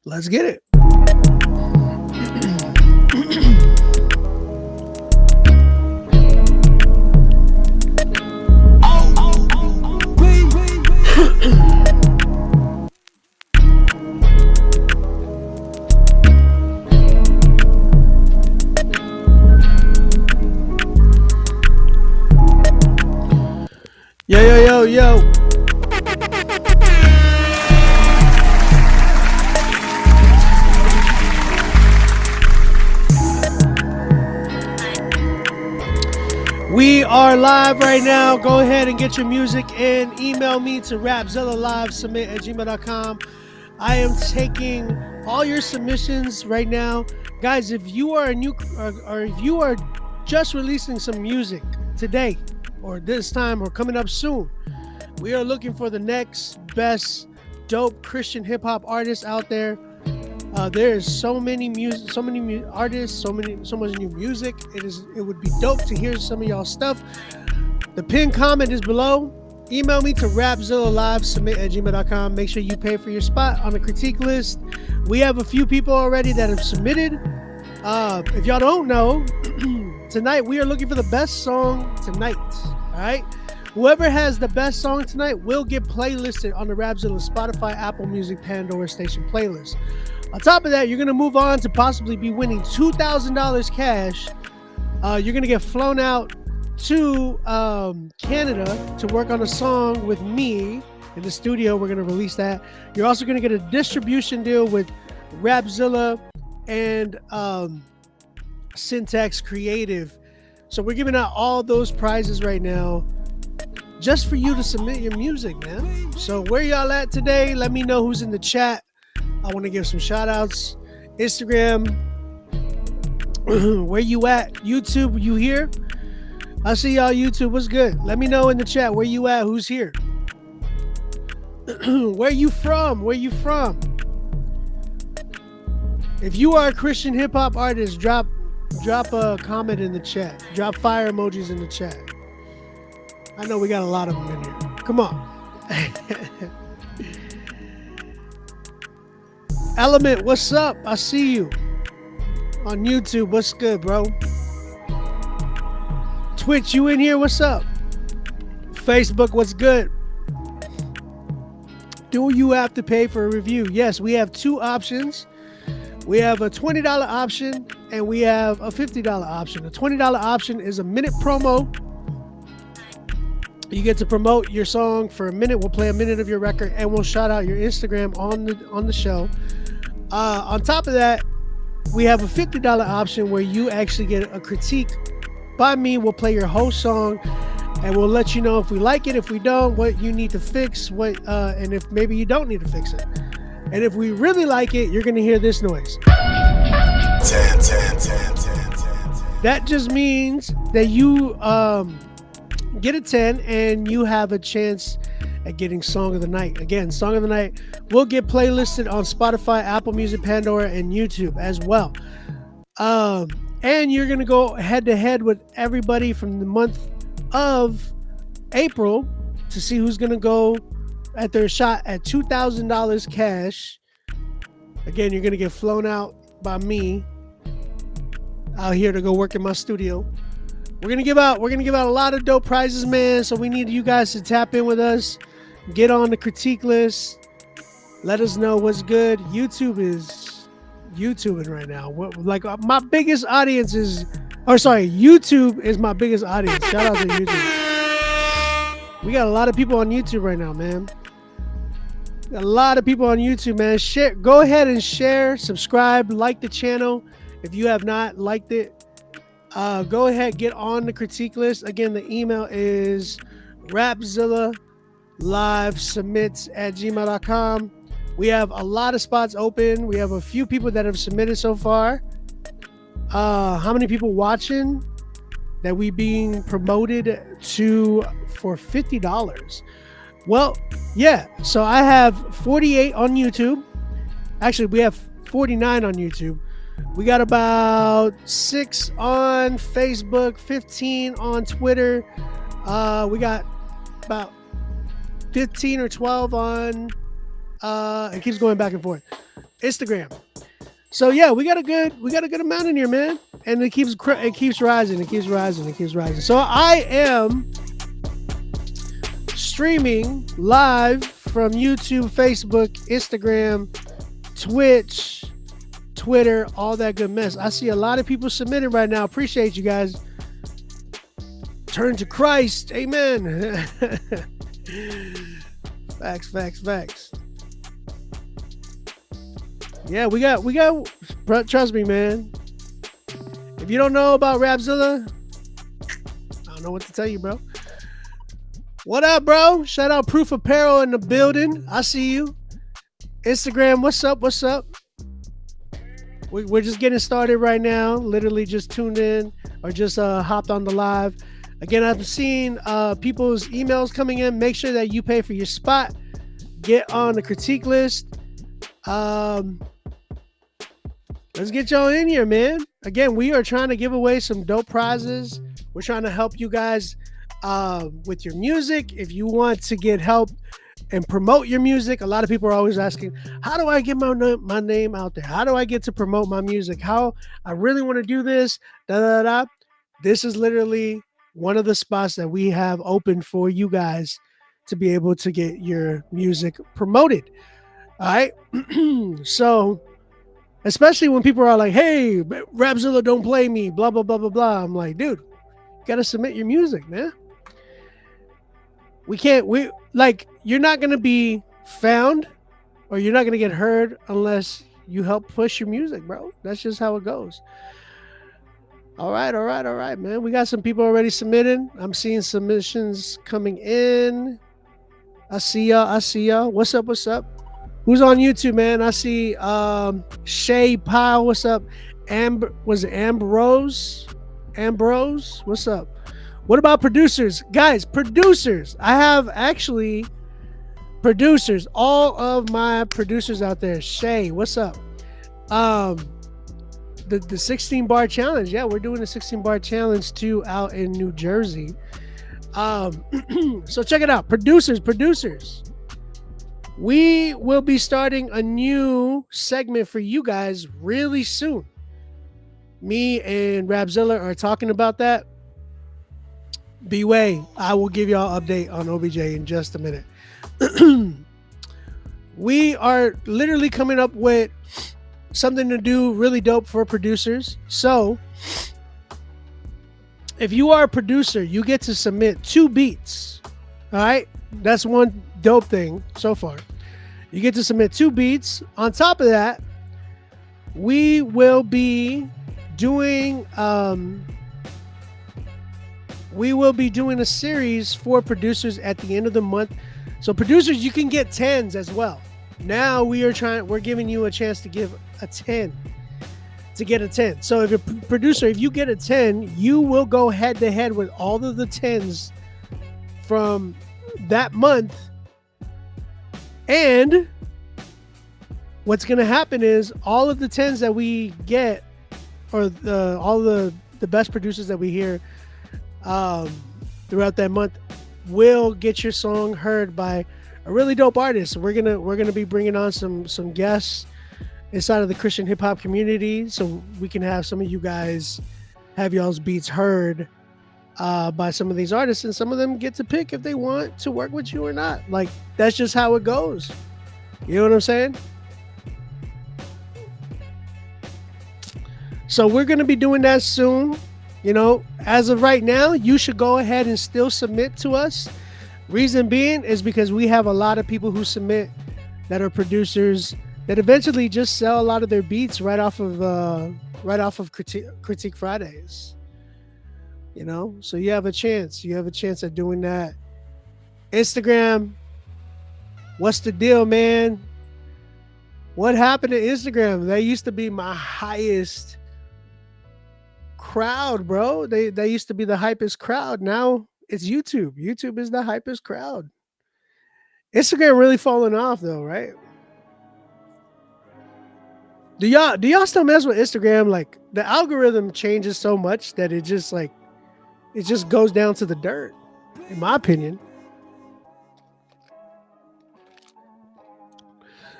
Let's get it. Yo, yo, yo, yo. We are live right now. Go ahead and get your music in. Email me to rapzillalivesubmit@gmail.com. I am taking all your submissions right now. Guys, if you are a new or if you are just releasing some music today or this time or coming up soon, we are looking for the next best dope Christian hip hop artist out there. There is so many artists, so much new music. It would be dope to hear some of y'all stuff. The pinned comment is below. Email me to rapzillalivesubmit@gmail.com. Make sure you pay for your spot on the critique list. We have a few people already that have submitted. If y'all don't know, tonight we are looking for the best song tonight. All right. Whoever has the best song tonight will get playlisted on the Rapzilla Spotify, Apple Music, Pandora Station playlist. On top of that, you're going to move on to possibly be winning $2,000 cash. You're going to get flown out to Canada to work on a song with me in the studio. We're going to release that. You're also going to get a distribution deal with Rapzilla and Syntax Creative. So we're giving out all those prizes right now just for you to submit your music, man. So where y'all at today? Let me know who's in the chat. I want to give some shout outs. Instagram, where you at? YouTube, you here? I see y'all YouTube. What's good? Let me know in the chat where you at, who's here. Where you from? Where you from? If you are a Christian hip hop artist, drop a comment in the chat. Drop fire emojis in the chat. I know we got a lot of them in here. Come on. Element, what's up? I see you on YouTube. What's good, bro? Twitch, you in here? What's up? Facebook, what's good? Do you have to pay for a review? Yes, we have two options. We have a $20 option and we have a $50 option. The $20 option is a minute promo. You get to promote your song for a minute. We'll play a minute of your record and we'll shout out your Instagram on the show. On top of that, we have a $50 option where you actually get a critique by me. We'll play your whole song and we'll let you know if we like it, if we don't, what you need to fix, and if maybe you don't need to fix it. And if we really like it, you're going to hear this noise. 10. That just means that you get a 10 and you have a chance at getting Song of the Night. Again, Song of the Night will get playlisted on Spotify, Apple Music, Pandora, and YouTube as well. And you're going to go head to head with everybody from the month of April to see who's going to go at their shot at $2,000 cash. Again, you're going to get flown out by me out here to go work in my studio. We're gonna give out a lot of dope prizes, man. So we need you guys to tap in with us. Get on the critique list. Let us know what's good. YouTube is YouTubing right now. My biggest audience is, YouTube is my biggest audience. Shout out to YouTube. We got a lot of people on YouTube right now, man. Got a lot of people on YouTube, man. Share. Go ahead and share, subscribe, like the channel if you have not liked it. Go ahead, get on the critique list. Again, the email is rapzillalivesubmit@gmail.com. We have a lot of spots open. We have a few people that have submitted so far. How many people watching that we being promoted to for $50? Well, yeah. So I have 48 on YouTube. Actually, we have 49 on YouTube. We got about 6 on Facebook, 15 on Twitter. We got about 15 or 12 on, it keeps going back and forth. Instagram. So yeah, we got a good amount in here, man, and it keeps rising, it keeps rising, it keeps rising. So I am streaming live from YouTube, Facebook, Instagram, Twitch, Twitter, all that good mess. I see a lot of people submitting right now. Appreciate you guys. Turn to Christ. Amen. Facts, facts, facts. Yeah, bro, trust me, man. If you don't know about Rapzilla, I don't know what to tell you, bro. What up, bro? Shout out Proof Apparel in the building. I see you. Instagram, what's up? What's up? We're just getting started right now. Literally just tuned in or just hopped on the live. Again, I've seen people's emails coming in. Make sure that you pay for your spot. Get on the critique list. Let's get y'all in here, man. Again, we are trying to give away some dope prizes. We're trying to help you guys with your music. If you want to get help and promote your music, a lot of people are always asking, how do I get my name out there? How do I get to promote my music? How I really want to do this, da da da. This is literally one of the spots that we have open for you guys to be able to get your music promoted. All right. So, especially when people are like, hey, Rapzilla, don't play me, blah, blah, blah, blah, blah. I'm like, dude, you got to submit your music, man. You're not going to be found or you're not going to get heard unless you help push your music, bro. That's just how it goes. All right, man. We got some people already submitting. I'm seeing submissions coming in. I see y'all. What's up? Who's on YouTube, man? I see Shay Pyle. What's up? Ambrose? What's up? What about producers? Guys, producers. I have actually producers. All of my producers out there. Shay, what's up? The 16 bar challenge. Yeah, we're doing a 16 bar challenge too out in New Jersey. So check it out. Producers. We will be starting a new segment for you guys really soon. Me and Rapzilla are talking about that. B-Way, I will give y'all an update on OBJ in just a minute. We are literally coming up with something to do really dope for producers. So if you are a producer, you get to submit 2 beats. All right. That's one dope thing so far. You get to submit 2 beats. On top of that, we will be doing a series for producers at the end of the month. So producers, you can get 10s as well. Now we're giving you a chance to give a 10. To get a 10. So if you're a producer, if you get a 10, you will go head to head with all of the 10s from that month. And what's going to happen is all of the 10s that we get, or all the best producers that we hear throughout that month, will get your song heard by a really dope artist. We're gonna be bringing on some guests inside of the Christian hip hop community, so we can have some of you guys have y'all's beats heard by some of these artists, and some of them get to pick if they want to work with you or not. Like, that's just how it goes. You know what I'm saying? So we're gonna be doing that soon. You know, as of right now, you should go ahead and still submit to us. Reason being is because we have a lot of people who submit that are producers that eventually just sell a lot of their beats right off of Critique Fridays. You know, so you have a chance. You have a chance at doing that. Instagram, what's the deal, man? What happened to Instagram? That used to be my highest crowd, bro. They used to be the hypest crowd. Now it's YouTube. YouTube is the hypest crowd. Instagram really falling off though, right? Do y'all still mess with Instagram? Like, the algorithm changes so much that it just goes down to the dirt, in my opinion.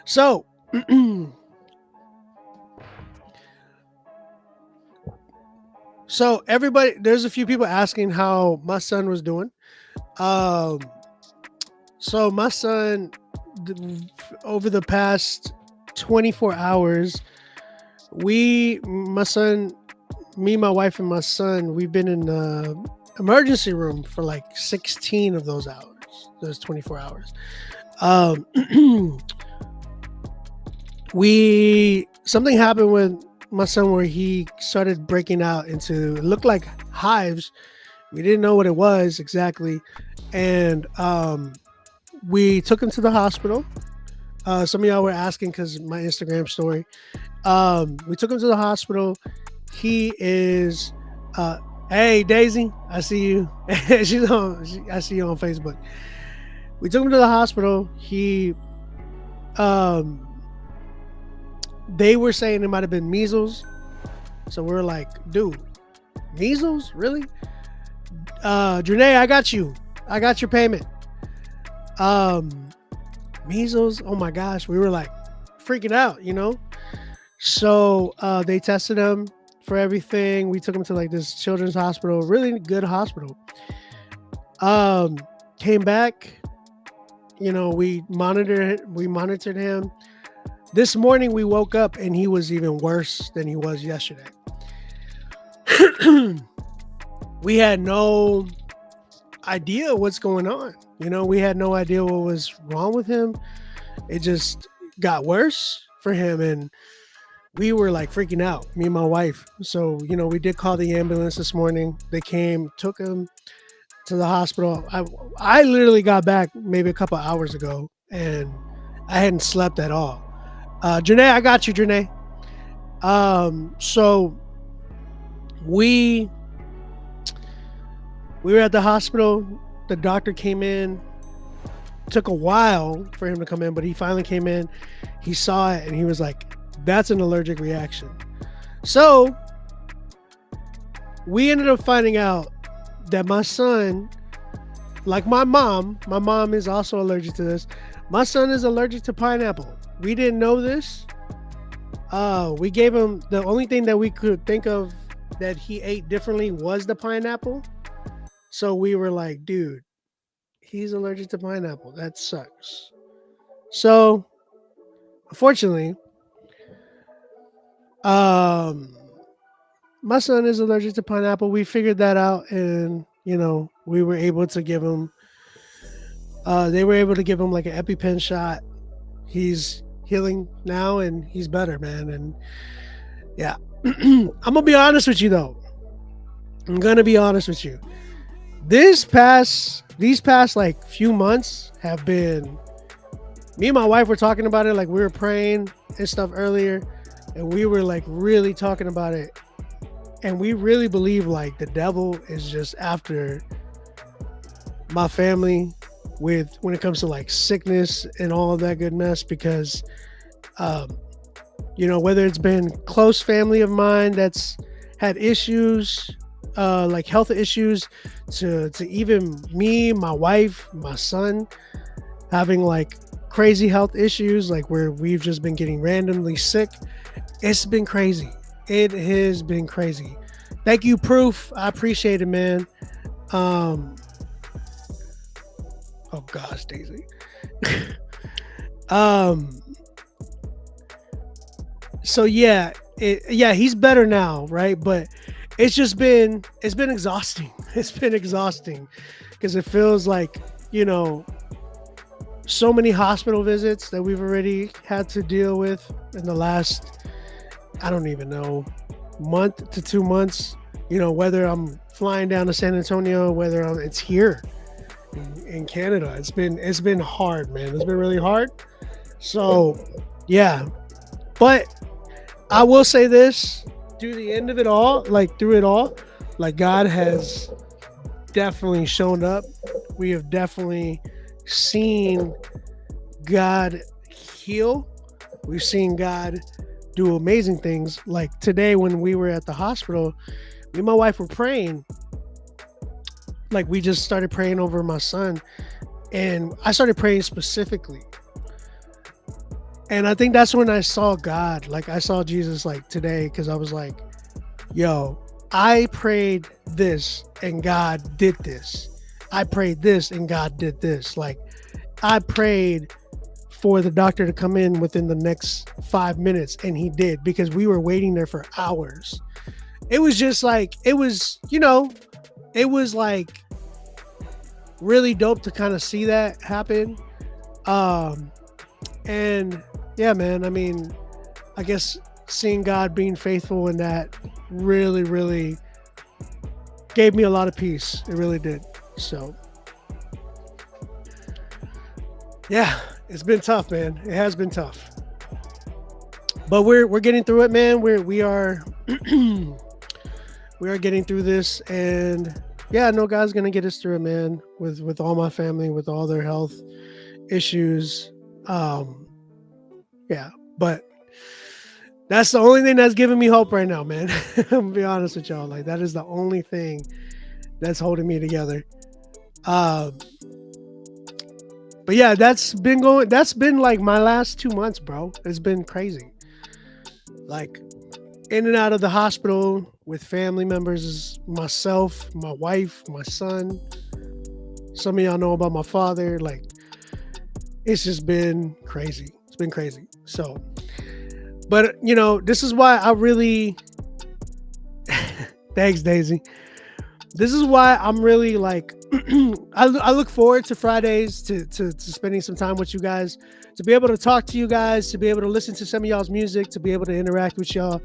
So So everybody, there's a few people asking how my son was doing. Um, so my son, over the past 24 hours, my son, me, my wife, and my son, we've been in the emergency room for like 16 of those hours, those 24 hours. Um, we something happened with my son where he started breaking out into, it looked like hives. We didn't know what it was exactly, and we took him to the hospital. Some of y'all were asking because my Instagram story. We took him to the hospital. He is, uh, hey Daisy, I see you. I see you on Facebook. We took him to the hospital. Um, they were saying it might have been measles. So we're like, dude, measles? Really? Janae, I got you. I got your payment. Um, Measles? Oh my gosh. We were like freaking out, you know? So they tested him for everything. We took him to like this children's hospital, really good hospital. Came back, we monitored him. This morning we woke up and he was even worse than he was yesterday. We had no idea what's going on. We had no idea what was wrong with him. It just got worse for him, and we were like freaking out, me and my wife. So, we did call the ambulance this morning. They came, took him to the hospital. I literally got back maybe a couple hours ago, and I hadn't slept at all. Janae, I got you, Janae. So we were at the hospital. The doctor came in. Took a while for him to come in, but he finally came in. He saw it and he was like, that's an allergic reaction. So we ended up finding out that my son, like my mom is also allergic to this. My son is allergic to pineapple. We didn't know this. We gave him, the only thing that we could think of that he ate differently was the pineapple. So we were like, dude, he's allergic to pineapple. That sucks. So unfortunately, my son is allergic to pineapple. We figured that out, and we were able to give him, they were able to give him like an EpiPen shot. He's healing now and he's better, man. And yeah, I'm gonna be honest with you though. I'm gonna be honest with you. These past like few months have been, me and my wife were talking about it, like we were praying and stuff earlier, and we were like really talking about it, and we really believe like the devil is just after my family when it comes to like sickness and all of that good mess, because whether it's been close family of mine that's had issues, like health issues, to even me, my wife, my son having like crazy health issues, like where we've just been getting randomly sick. It's been crazy. It has been crazy. Thank you, Proof. I appreciate it, man. Oh gosh, Daisy. So yeah, he's better now, right? But it's been exhausting. It's been exhausting because it feels like, so many hospital visits that we've already had to deal with in the last, I don't even know, month to 2 months, whether I'm flying down to San Antonio, whether it's here in Canada. It's been hard, man. It's been really hard. So yeah, but I will say this, through the end of it all, like through it all, like God has definitely shown up. We have definitely seen God heal. We've seen God do amazing things. Like today when we were at the hospital, me and my wife were praying. Like we just started praying over my son, and I started praying specifically. And I think that's when I saw God. Like I saw Jesus like today, because I was like, yo, I prayed this and God did this. I prayed this and God did this. Like, I prayed for the doctor to come in within the next 5 minutes, and he did, because we were waiting there for hours. It was just like, it was, it was like really dope to kind of see that happen. Um, and yeah, man, I mean, I guess seeing God being faithful in that really, really gave me a lot of peace. It really did. So, yeah, it's been tough, man. It has been tough, but we're getting through it, man. We are we are getting through this, and yeah, I know God's gonna get us through it, man. With all my family, with all their health issues, um, yeah. But that's the only thing that's giving me hope right now, man. I'm gonna be honest with y'all. Like, that is the only thing that's holding me together. Um, but yeah, that's been like my last 2 months, bro. It's been crazy. Like, in and out of the hospital with family members, myself, my wife, my son. Some of y'all know about my father. Like, it's just been crazy. It's been crazy. So, but this is why I really thanks, Daisy. This is why I'm really like I look forward to Fridays, to spending some time with you guys, to be able to talk to you guys, to be able to listen to some of y'all's music, to be able to interact with y'all.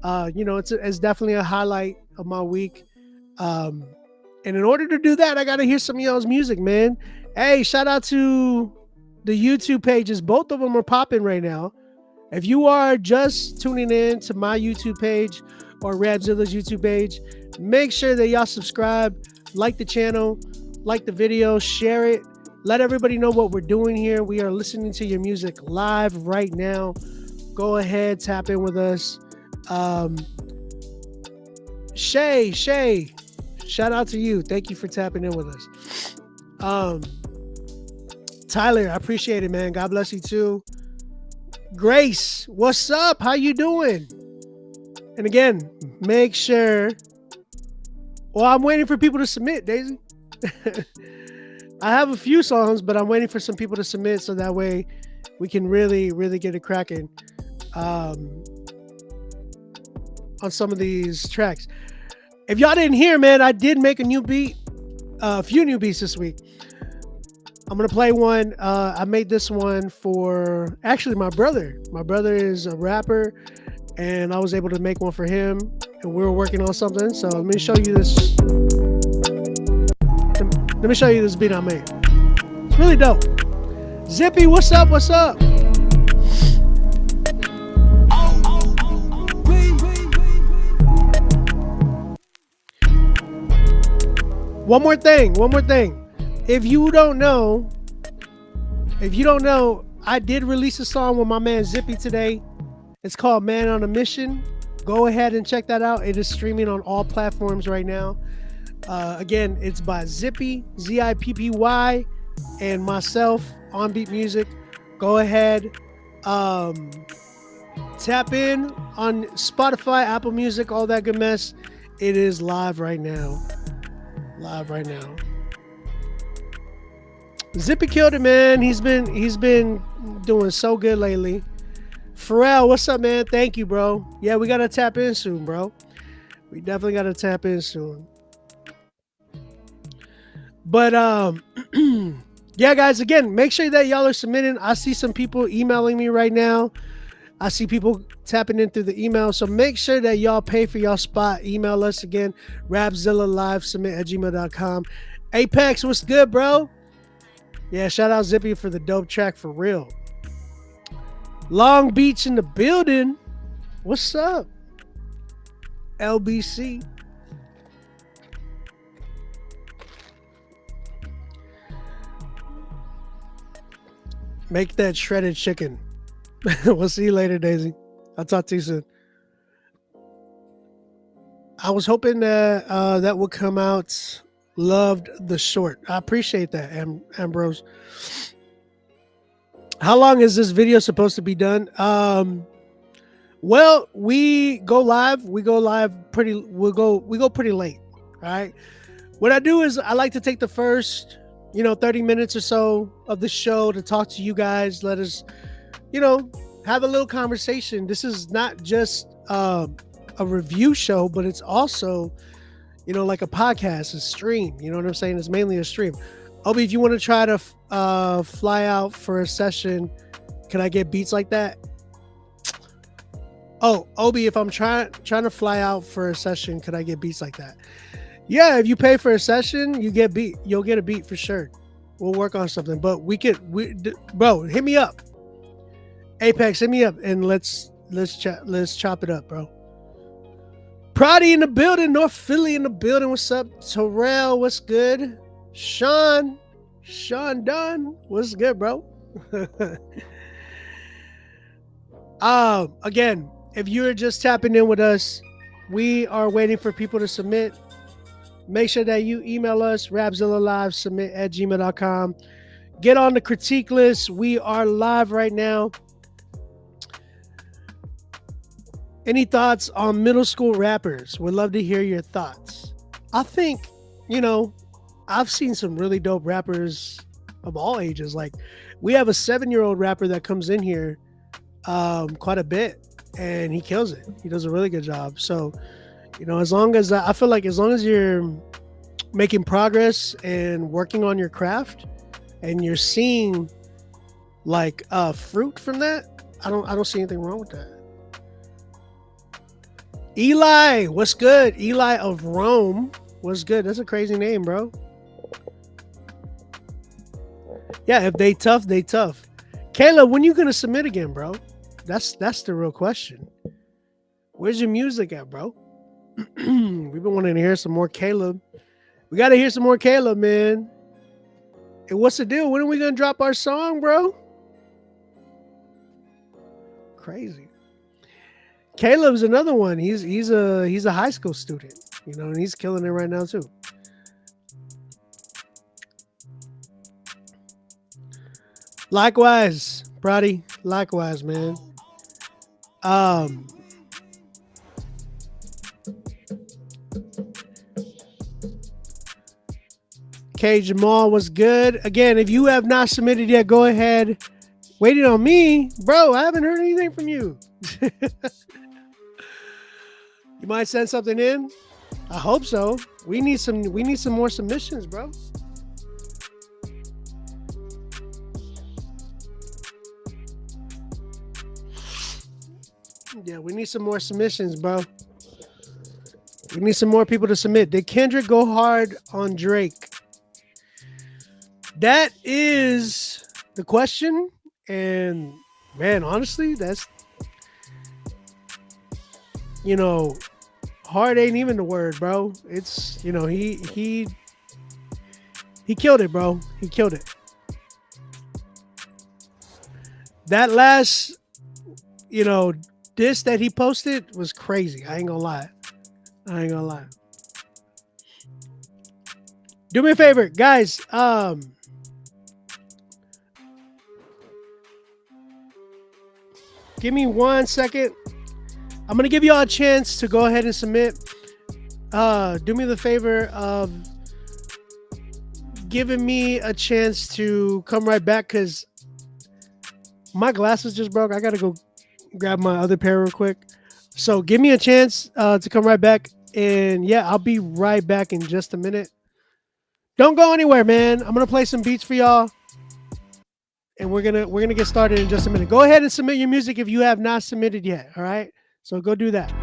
It's definitely a highlight of my week. And in order to do that, I got to hear some of y'all's music, man. Hey, shout out to the YouTube pages. Both of them are popping right now. If you are just tuning in to my YouTube page or Rabzilla's YouTube page, make sure that y'all subscribe, like the channel, like the video, share it. Let everybody know what we're doing here. We are listening to your music live right now. Go ahead, tap in with us. Shay, shout out to you. Thank you for tapping in with us. Tyler, I appreciate it, man. God bless you too. Grace, what's up? How you doing? And again, make sure. Well, I'm waiting for people to submit, Daisy. I have a few songs, but I'm waiting for some people to submit so that way we can really, really get it cracking on some of these tracks. If y'all didn't hear, man, I did make a new beat, a few new beats this week. I'm going to play one. I made this one for actually my brother. My brother is a rapper, and I was able to make one for him, and we were working on something. So let me show you this. Let me show you this beat I made. It's really dope. Zippy, what's up? What's up? One more thing. If you don't know, I did release a song with my man Zippy today. It's called Man on a Mission. Go ahead and check that out. It is streaming on all platforms right now. Again, it's by Zippy, Zippy, and myself, On Beat Music. Go ahead, tap in on Spotify, Apple Music, all that good mess. It is live right now. Zippy killed it, man. He's been doing so good lately. Pharrell, what's up, man? Thank you, bro. Yeah, we gotta tap in soon, bro. We definitely gotta tap in soon. But yeah, guys, again, make sure that y'all are submitting. I see some people emailing me right now. I see people tapping in through the email. So make sure that y'all pay for y'all spot. Email us again, rapzillalivesubmit@gmail.com. Apex, what's good, bro? Yeah, shout out Zippy for the dope track for real. Long Beach in the building. What's up? LBC. Make that shredded chicken. We'll see you later, Daisy. I'll talk to you soon. I was hoping that that would come out. Loved the short. I appreciate that, Ambrose. How long is this video supposed to be done? Well, we go live. We go live pretty. We go pretty late. All right. What I do is I like to take the first, 30 minutes or so of the show to talk to you guys. Let us, you know, have a little conversation. This is not just a review show, but it's also, like a podcast, a stream. You know what I'm saying? It's mainly a stream. Obi, if you want to try to fly out for a session, can I get beats like that? Oh, Obi, if I'm trying to fly out for a session, could I get beats like that? Yeah, if you pay for a session, you'll get a beat for sure. We'll work on something, but bro, hit me up. Apex, hit me up and let's chop it up, bro. Proddy in the building, North Philly in the building. What's up? Terrell, what's good? Sean Dunn, what's good, bro? Again, if you're just tapping in with us, we are waiting for people to submit. Make sure that you email us, rapzillalivesubmit@gmail.com. Get on the critique list. We are live right now. Any thoughts on middle school rappers? Would love to hear your thoughts. I think, I've seen some really dope rappers of all ages. Like, we have a 7-year-old rapper that comes in here quite a bit, and he kills it. He does a really good job. So, as long as I feel like as long as you're making progress and working on your craft, and you're seeing like fruit from that, I don't see anything wrong with that. Eli, what's good? Eli of Rome, what's good? That's a crazy name, bro. Yeah, if they tough, they tough. Kayla, when you gonna submit again, bro? That's the real question. Where's your music at, bro? We've been wanting to hear some more Caleb. We got to hear some more Caleb, man. And what's the deal? When are we gonna drop our song, bro? Crazy. Caleb's another one. He's a high school student, and he's killing it right now too. Likewise, Brody. Likewise, man. K Jamal was good. Again, if you have not submitted yet, go ahead. Waiting on me, bro. I haven't heard anything from you. You might send something in. I hope so. We need some more submissions, bro. Yeah, we need some more submissions, bro. We need some more people to submit. Did Kendrick go hard on Drake? That is the question. And man, honestly, that's hard ain't even the word, bro. It's he killed it, bro. He killed it. That last diss that he posted was crazy. I ain't gonna lie. Do me a favor, guys. Give me 1 second. I'm going to give you all a chance to go ahead and submit. Do me the favor of giving me a chance to come right back because my glasses just broke. I got to go grab my other pair real quick. So give me a chance to come right back. And yeah, I'll be right back in just a minute. Don't go anywhere, man. I'm going to play some beats for y'all. And we're gonna get started in just a minute. Go ahead and submit your music if you have not submitted yet. All right, so go do that.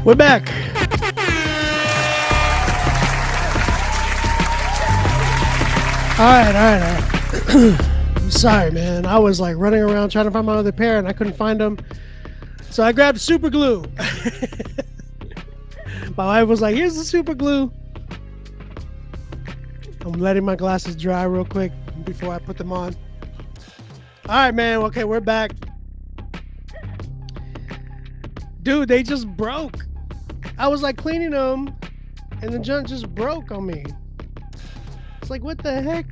We're back. All right. Sorry, man. I was like running around trying to find my other pair and I couldn't find them. So I grabbed super glue. My wife was like, here's the super glue. I'm letting my glasses dry real quick before I put them on. All right, man. Okay, we're back. Dude, they just broke. I was like cleaning them and the junk just broke on me. It's like, what the heck?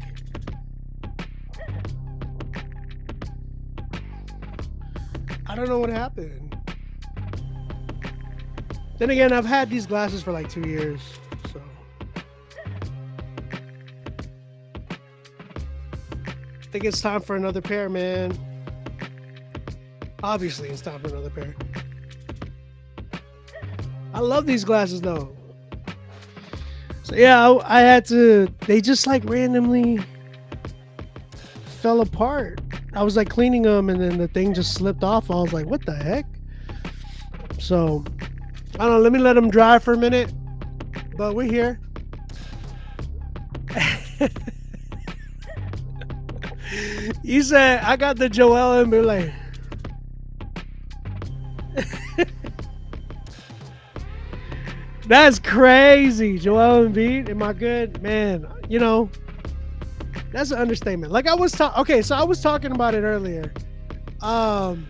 I don't know what happened. Then again, I've had these glasses for like 2 years, so. I think it's time for another pair, man. Obviously, it's time for another pair. I love these glasses though. So yeah, I had to, they just like randomly fell apart. I was like cleaning them and then the thing just slipped off. I was like, what the heck? So, I don't know, let me let them dry for a minute. But we're here. You said, I got the Joel and be like, that's crazy. Joel Embiid, am I good? Man, you know, that's an understatement. Like I was talking, okay, so I was talking about it earlier. I'm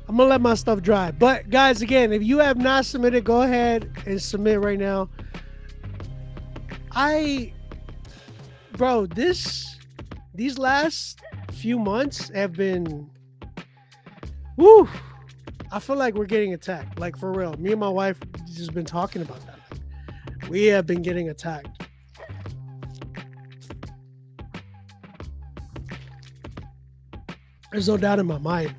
gonna let my stuff dry. But guys, again, if you have not submitted, go ahead and submit right now. Bro, these last few months have been, woo. I feel like we're getting attacked. Like for real. Me and my wife just been talking about that. We have been getting attacked. There's no doubt in my mind.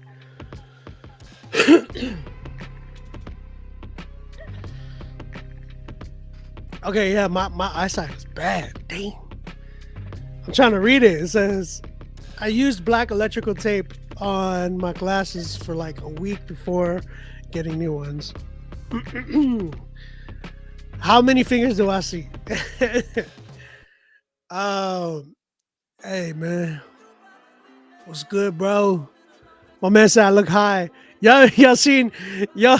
Okay, yeah, my eyesight is bad. Damn. I'm trying to read it. It says, I used black electrical tape on my glasses for like a week before getting new ones. How many fingers do I see? Hey man, what's good, bro? My man said I look high. Y'all seen y'all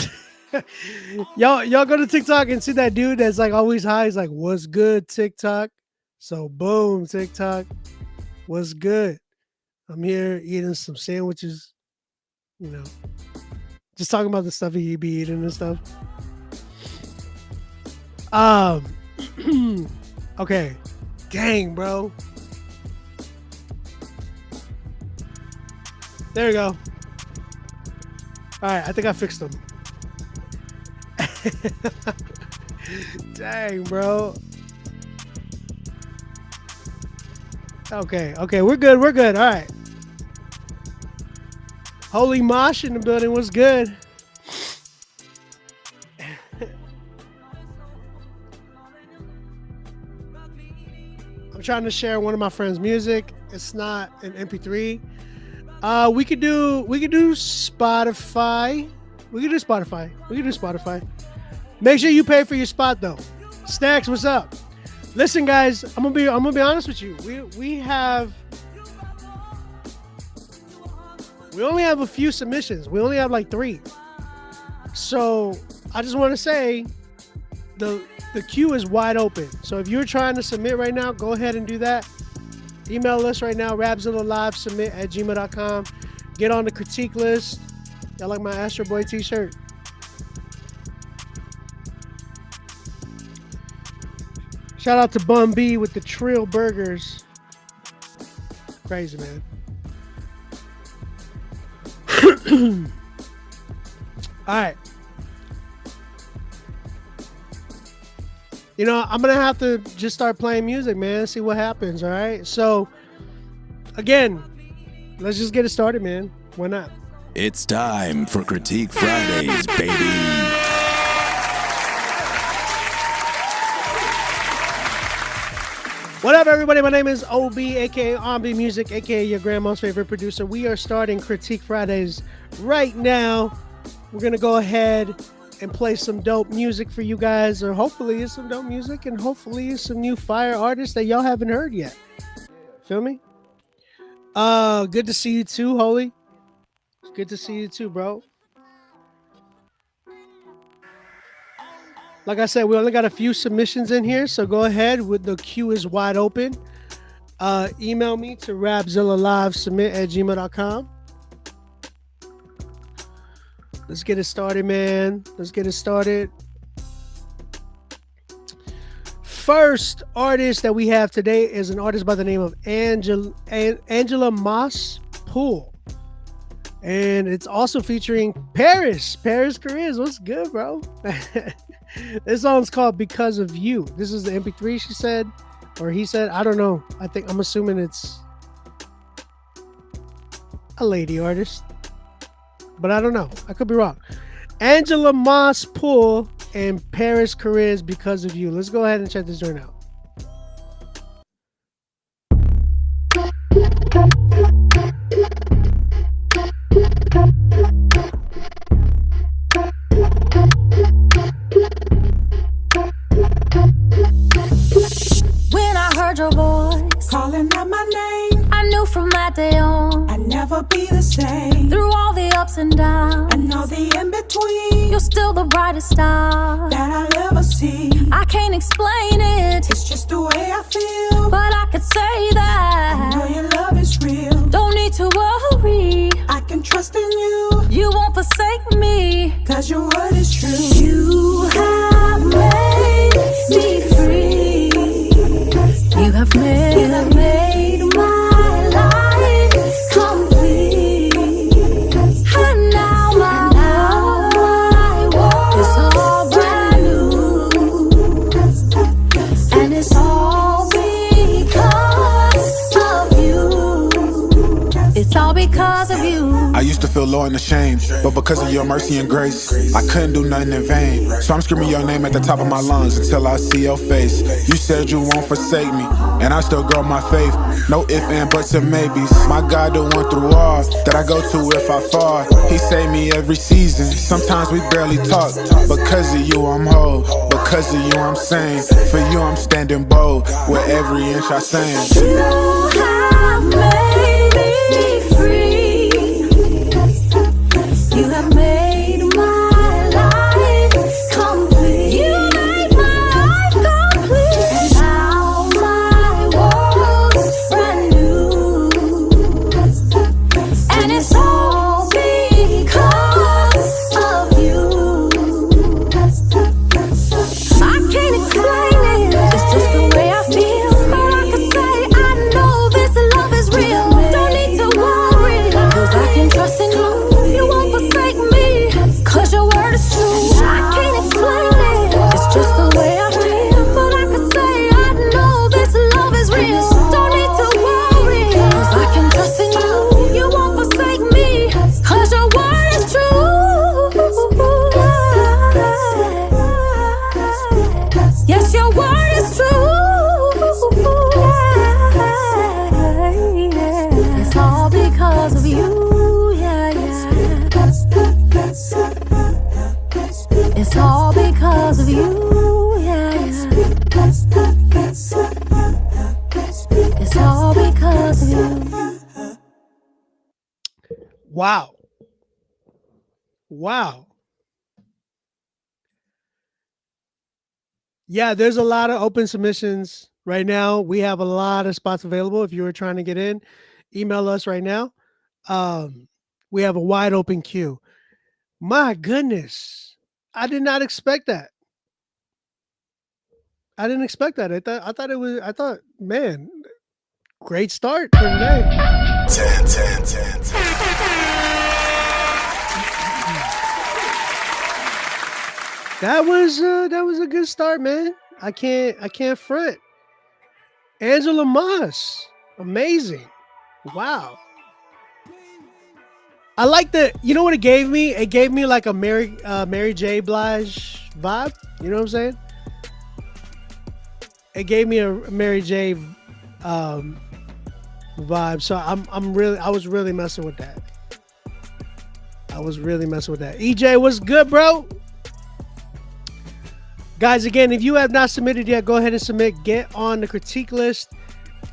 y'all go to TikTok and see that dude that's like always high. He's like, what's good, TikTok? So boom, TikTok, what's good? I'm here eating some sandwiches, you know, just talking about the stuff he be eating and stuff. Okay, dang, bro. There you go. All right, I think I fixed them. Dang, bro. Okay, we're good. All right. Holy Mosh in the building. What's good? I'm trying to share one of my friends' music. It's not an MP3. We could do Spotify. We could do Spotify. Make sure you pay for your spot though. Stacks, what's up? Listen, guys, I'm gonna be honest with you. We only have a few submissions. We only have like 3. So I just want to say the queue is wide open. So if you're trying to submit right now, go ahead and do that. Email us right now, rapzillalive@gmail.com. Get on the critique list. Y'all like my Astro Boy t-shirt? Shout out to Bun B with the Trill Burgers. Crazy, man. All right. You know, I'm going to have to just start playing music, man. See what happens, all right? So, again, let's just get it started, man. Why not? It's time for Critique Fridays, baby. What up, everybody? My name is OB, aka OMB Music, aka your grandma's favorite producer. We are starting Critique Fridays right now. we're gonna go ahead and play some dope music for you guys, or hopefully it's some dope music, and hopefully it's some new fire artists that y'all haven't heard yet. Feel me? Good to see you too, Holy. It's good to see you too, bro. Like I said, we only got a few submissions in here, so go ahead. With the queue is wide open. Email me to rapzillalivesubmit@gmail.com. Let's get it started, man. Let's get it started. First artist that we have today is an artist by the name of Angela Moss Pool. And it's also featuring Paris Careers. What's good, bro? This song's called Because of You. This is the MP3, she said, or he said. I don't know. I'm assuming it's a lady artist, but I don't know. I could be wrong. Angela Moss Pool and Paris Careers, Because of You. Let's go ahead and check this joint out. When I heard your voice calling out my name, I knew from that day on I'd never be the same. through all the ups and downs, And all the in between you're still the brightest star that I'll ever see. I can't explain it, It's just the way I feel. but I could say I that know your love is real. don't need to worry, I can trust in you, you won't forsake me. 'cause your word is true. You have made me free. You have made my life complete. And now my world is all brand new. And it's all because of you. It's all because of you. I used to feel low and ashamed, but because of your mercy and grace, I couldn't do nothing in vain. So I'm screaming your name at the top of my lungs until I see your face. You said you won't forsake me, and I still grow my faith. No ifs, and buts, and maybes. My God, the one through all that I go to if I fall. He saved me every season. Sometimes we barely talk. Because of you, I'm whole. Because of you, I'm sane. For you, I'm standing bold. With every inch I sing. You have made me free. You have made my life complete. You made my life complete. And now my world's brand new. And it's all because of you. I can't explain it, it's just the way I feel. But I could say I know this love is real. Don't need to worry, 'cause I can trust in you. You won't forsake me, 'cause your word is true. I can't explain it, it's just the way I feel. But I could say I know this love is real. Don't need to worry, 'cause I can trust in you. You won't forsake me, 'cause your word is true. Yes, your word is true. It's all because of you. Yeah, yeah. It's all because of you. Yeah, yeah. It's all because of you. Wow. Wow. Yeah, there's a lot of open submissions right now. We have a lot of spots available. If you were trying to get in, email us right now. We have a wide open queue. My goodness. I did not expect that. I didn't expect that. I thought, man, great start for today. 10, 10, 10, 10. That was a good start, man. I can't front. Angela Moss, amazing. Wow. I like the, you know what it gave me? It gave me like a Mary J. Blige vibe. You know what I'm saying? It gave me a Mary J. vibe. So I was really messing with that. I was really messing with that. EJ, what's good, bro? Guys, again, if you have not submitted yet, go ahead and submit. Get on the critique list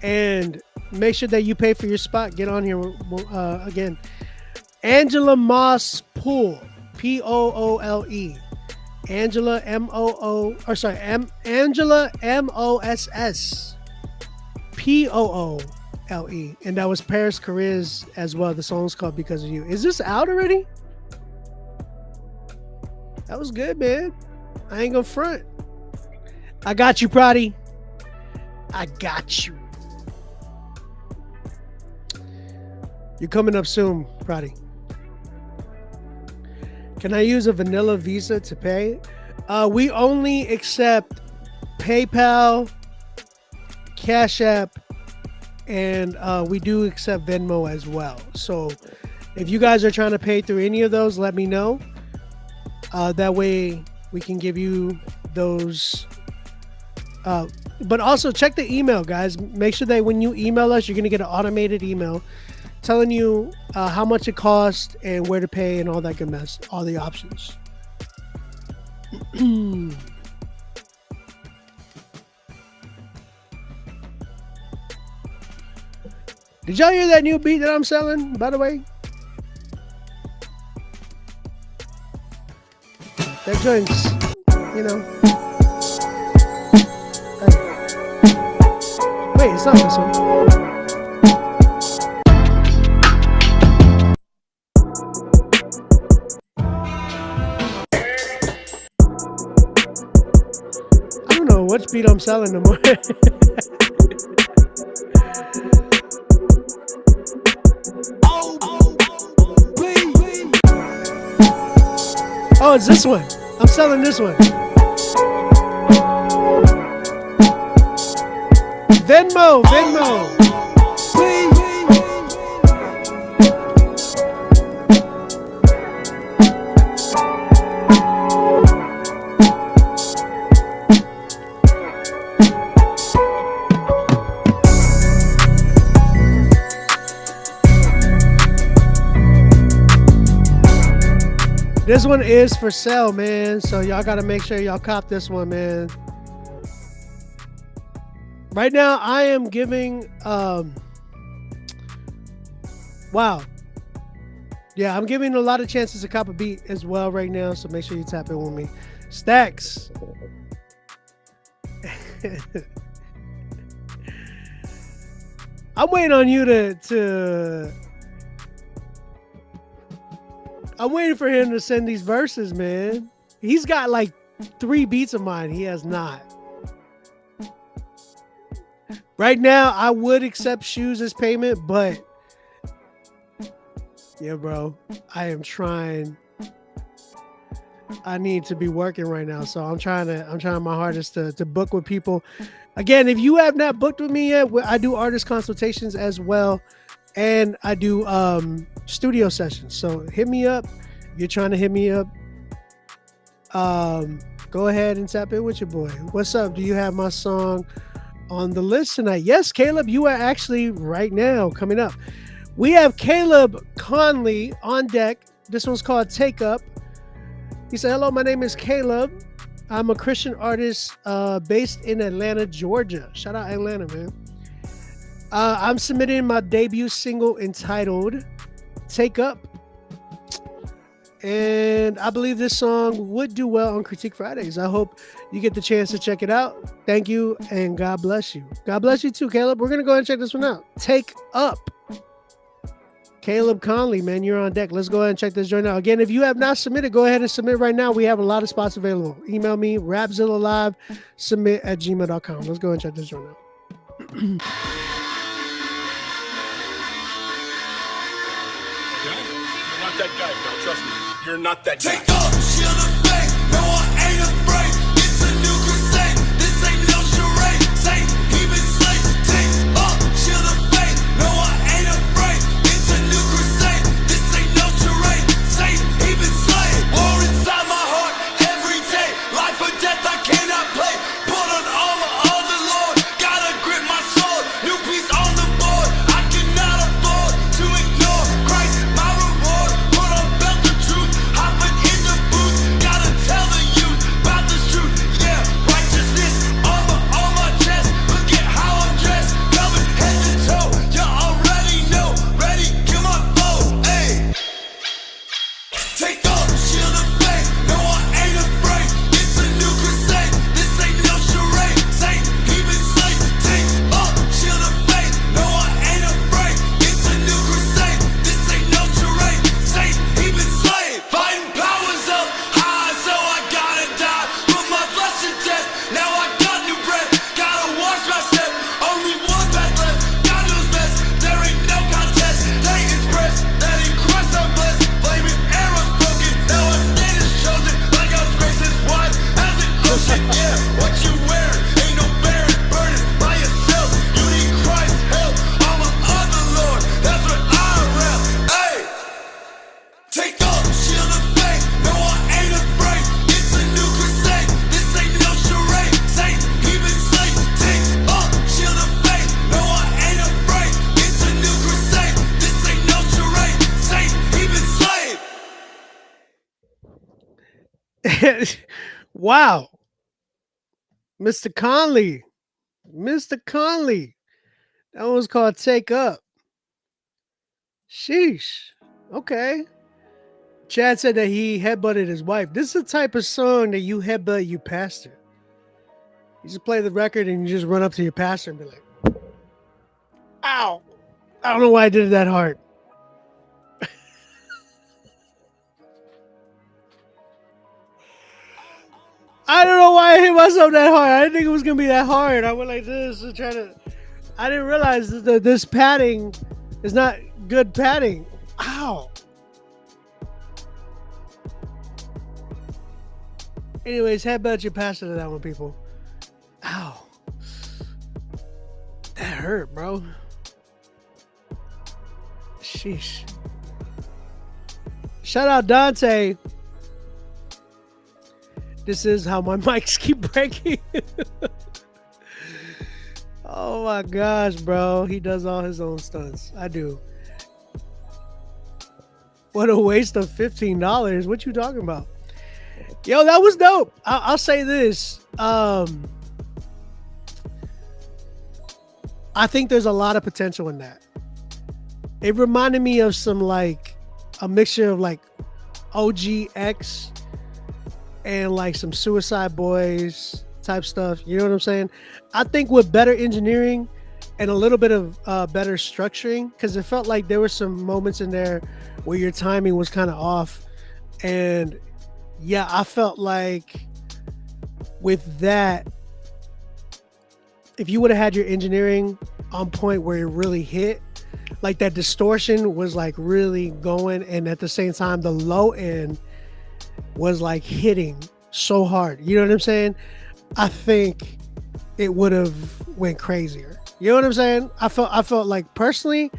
and make sure that you pay for your spot. Get on here again. Angela Moss Poole, Poole. Angela Angela Moss Poole, and that was Paris Carriz as well. The song's called Because of You. Is this out already? That was good, man. I ain't gonna front. I got you, Prodi. I got you. You're coming up soon, Prodi. Can I use a vanilla Visa to pay? We only accept PayPal, Cash App, and we do accept Venmo as well. So if you guys are trying to pay through any of those, let me know. That way we can give you those. But also check the email, guys. Make sure that when you email us, you're going to get an automated email telling you how much it costs and where to pay and all that good mess, all the options. Did y'all hear that new beat that I'm selling, by the way? That joint's, you know. Hey. Wait, it's not this one. I don't know which beat I'm selling no more. Oh, it's this one. I'm selling this one. Venmo. This one is for sale, man. So y'all got to make sure y'all cop this one, man. Right now, I am giving, wow. Yeah, I'm giving a lot of chances to cop a beat as well right now. So make sure you tap in with me. Stacks. I'm waiting on you to I'm waiting for him to send these verses, man. He's got like 3 beats of mine. He has not. Right now, I would accept shoes as payment, but yeah, bro, I am trying. I need to be working right now, so I'm trying my hardest to book with people. Again, if you have not booked with me yet, I do artist consultations as well, and I do studio sessions. So hit me up. If you're trying to hit me up, go ahead and tap in with your boy. What's up? Do you have my song on the list tonight? Yes, Caleb, you are actually right now coming up. We have Caleb Conley on deck. This one's called Take Up. He said, hello, my name is Caleb. I'm a Christian artist based in Atlanta, Georgia. Shout out Atlanta, man. I'm submitting my debut single entitled Take Up. And I believe this song would do well on Critique Fridays. I hope you get the chance to check it out. Thank you, and God bless you. God bless you too, Caleb. We're going to go ahead and check this one out. Take Up. Caleb Conley, man, you're on deck. Let's go ahead and check this joint out. Again, if you have not submitted, go ahead and submit right now. We have a lot of spots available. Email me, rapzillalive, submit@gmail.com. Let's go ahead and check this joint out. You're not that guy, bro. Trust me. You're not that guy. Take up, shield of faith. No, I ain't afraid. It's a new crusade. This ain't no charade. Say, he been slain. Take up, shield of faith. No, I ain't afraid. It's a new crusade. This ain't no charade. Say, he been slain. War inside my heart every day. Life or death, I cannot play. Put on armor of the Lord. Gotta grip my sword. New piece on the board. I cannot afford to ignore Christ, my reward. Put on belt to Wow, Mr. Conley, Mr. Conley. That one was called "Take Up." Sheesh. Okay. Chad said that he headbutted his wife. This is the type of song that you headbutt your pastor. You just play the record and you just run up to your pastor and be like, "Ow!" I don't know why I did it that hard. I don't know why I hit myself that hard. I didn't think it was gonna be that hard. I went like this to try to. I didn't realize that this padding is not good padding. Ow. Anyways, headbutt your pastor to that one, people. Ow. That hurt, bro. Sheesh. Shout out Dante. This is how my mics keep breaking. Oh my gosh, bro. He does all his own stunts. I do. What a waste of $15. What you talking about? Yo, that was dope. I'll say this. I think there's a lot of potential in that. It reminded me of some like a mixture of like OGX and like some Suicide Boys type stuff. You know what I'm saying? I think with better engineering and a little bit of better structuring, because it felt like there were some moments in there where your timing was kind of off. And yeah, I felt like with that, if you would have had your engineering on point where it really hit, like that distortion was like really going, and at the same time the low end was like hitting so hard. You know what I'm saying? I think it would have went crazier. You know what I'm saying? I felt like personally,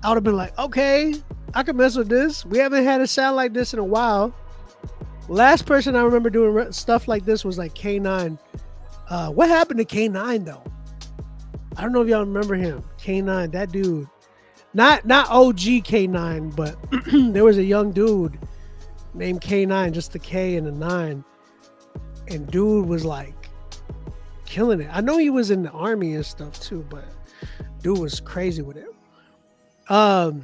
I would have been like, okay, I could mess with this. We haven't had a sound like this in a while. Last person I remember doing stuff like this was like K9. What happened to K9 though? I don't know if y'all remember him. K9, that dude. Not OG K9, but there was a young dude named K9, just the K and the 9. And dude was like killing it. I know he was in the army and stuff too, but dude was crazy with it. And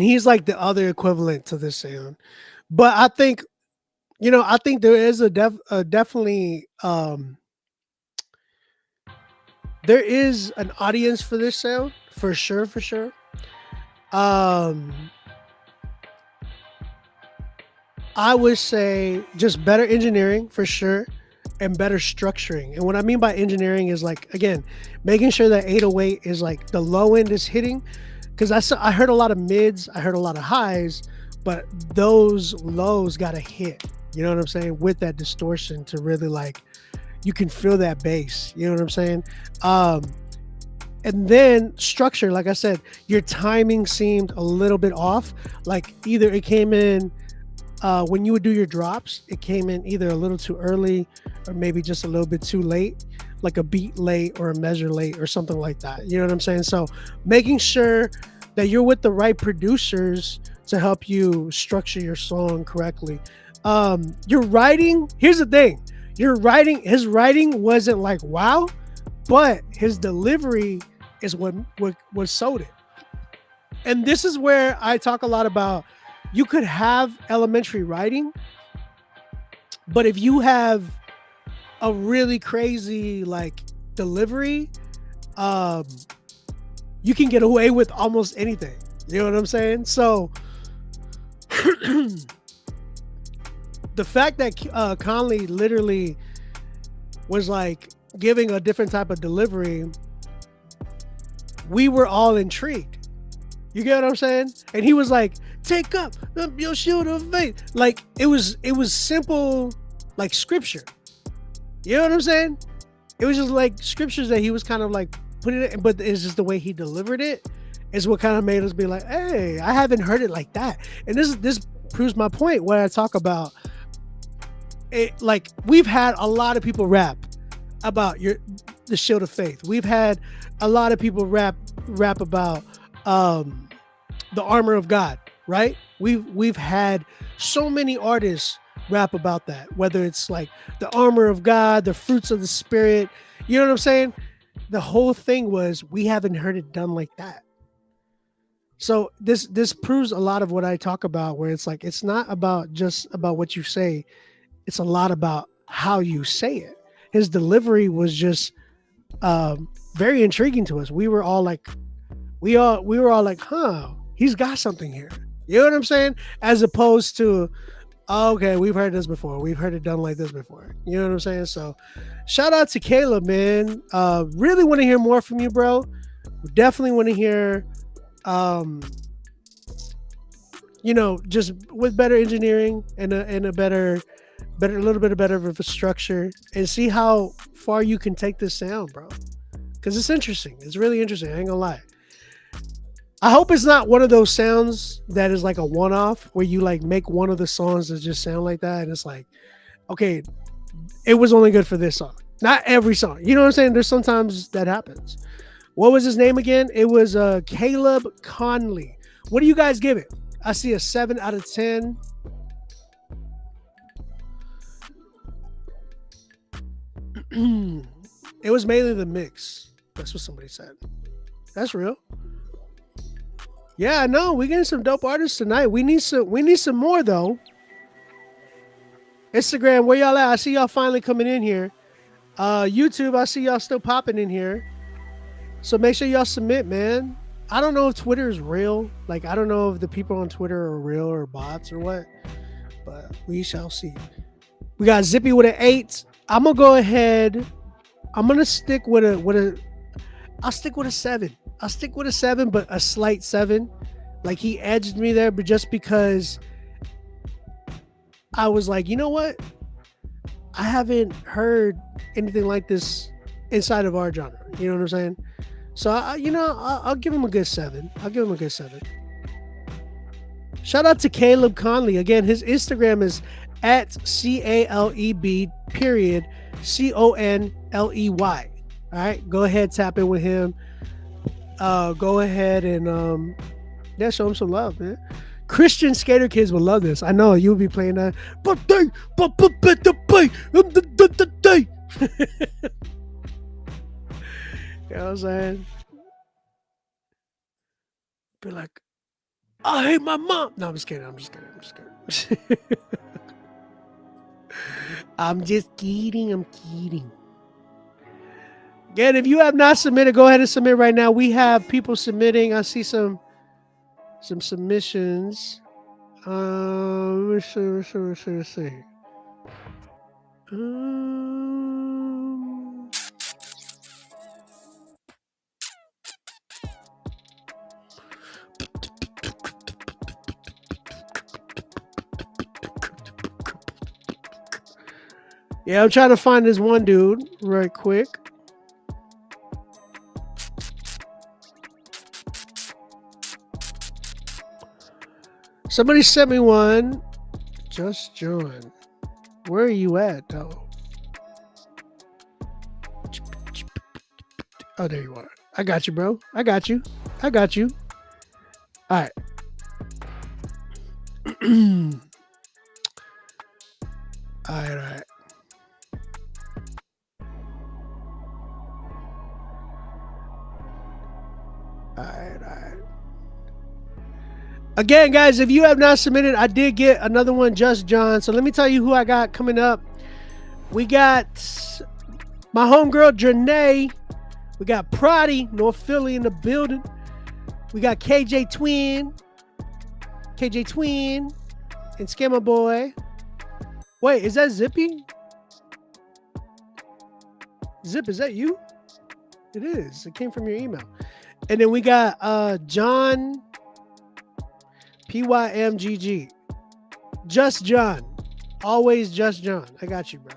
he's like the other equivalent to this sound. But I think, I think there is definitely there is an audience for this sound for sure. I would say just better engineering for sure, and better structuring. And what I mean by engineering is like, again, making sure that 808 is like the low end is hitting, because I heard a lot of mids, I heard a lot of highs, but those lows got to hit. You know what I'm saying? With that distortion to really like, you can feel that bass. You know what I'm saying? And then structure, like I said, your timing seemed a little bit off. Like either it came in when you would do your drops, it came in either a little too early or maybe just a little bit too late, like a beat late or a measure late or something like that. You know what I'm saying? So making sure that you're with the right producers to help you structure your song correctly. Your writing, here's the thing. His writing wasn't like wow, but his delivery is what sold it. And this is where I talk a lot about, you could have elementary writing, but if you have a really crazy like delivery, you can get away with almost anything. You know what I'm saying? So the fact that Conley literally was like giving a different type of delivery, we were all intrigued. You get what I'm saying? And he was like, take up your shield of faith. Like it was simple, like scripture. You know what I'm saying? It was just like scriptures that he was kind of like putting it, but it's just the way he delivered it is what kind of made us be like, hey, I haven't heard it like that. And this proves my point when I talk about it. Like we've had a lot of people rap about the shield of faith. We've had a lot of people rap about the armor of God, right? We've had so many artists rap about that, whether it's like the armor of God, the fruits of the spirit. You know what I'm saying? The whole thing was we haven't heard it done like that. So this proves a lot of what I talk about, where it's like it's not about just about what you say, it's a lot about how you say it. His delivery was just very intriguing to us. We were all like, huh, he's got something here. You know what I'm saying? As opposed to, oh, okay, we've heard this before. We've heard it done like this before. You know what I'm saying? So shout out to Caleb, man. Really want to hear more from you, bro. Definitely want to hear, just with better engineering and a better, a little bit better of a structure, and see how far you can take this sound, bro. Because it's interesting. It's really interesting. I ain't gonna lie. I hope it's not one of those sounds that is like a one-off where you like make one of the songs that just sound like that, and it's like, okay, it was only good for this song. Not every song. You know what I'm saying? There's sometimes that happens. What was his name again? It was Caleb Conley. What do you guys give it? I see a 7 out of 10. It was mainly the mix. That's what somebody said. That's real. Yeah, no, we getting some dope artists tonight. We need some more though. Instagram, where y'all at? I see y'all finally coming in here. YouTube, I see y'all still popping in here. So make sure y'all submit, man. I don't know if Twitter is real. Like, I don't know if the people on Twitter are real or bots or what, but we shall see. We got Zippy with an 8. I'm gonna go ahead. I'm gonna stick with I'll stick with a 7. I'll stick with a 7, but a slight 7. Like, he edged me there, but just because I was like, you know what? I haven't heard anything like this inside of our genre. You know what I'm saying? So, I'll give him a good 7. I'll give him a good 7. Shout out to Caleb Conley. Again, his Instagram is at CALEB CONLEY. All right, go ahead, tap in with him. Go ahead and show him some love, man. Christian skater kids will love this. I know you'll be playing that. You know what I'm saying? Be like, I hate my mom. No, I'm just kidding. I'm just kidding. I'm kidding. Again, if you have not submitted, go ahead and submit right now. We have people submitting. I see some submissions. Let's see. Yeah, I'm trying to find this one dude right quick. Somebody sent me one. Just John. Where are you at, though? Oh, there you are. I got you, bro. I got you. All right. All right. Again, guys, if you have not submitted, I did get another one, Just John. So let me tell you who I got coming up. We got my homegirl, Janae. We got Prodi, North Philly in the building. We got KJ Twin, and Scammer Boy. Wait, is that Zippy? Zip, is that you? It is. It came from your email. And then we got John PYMGG. Just John. Always Just John. I got you, bro.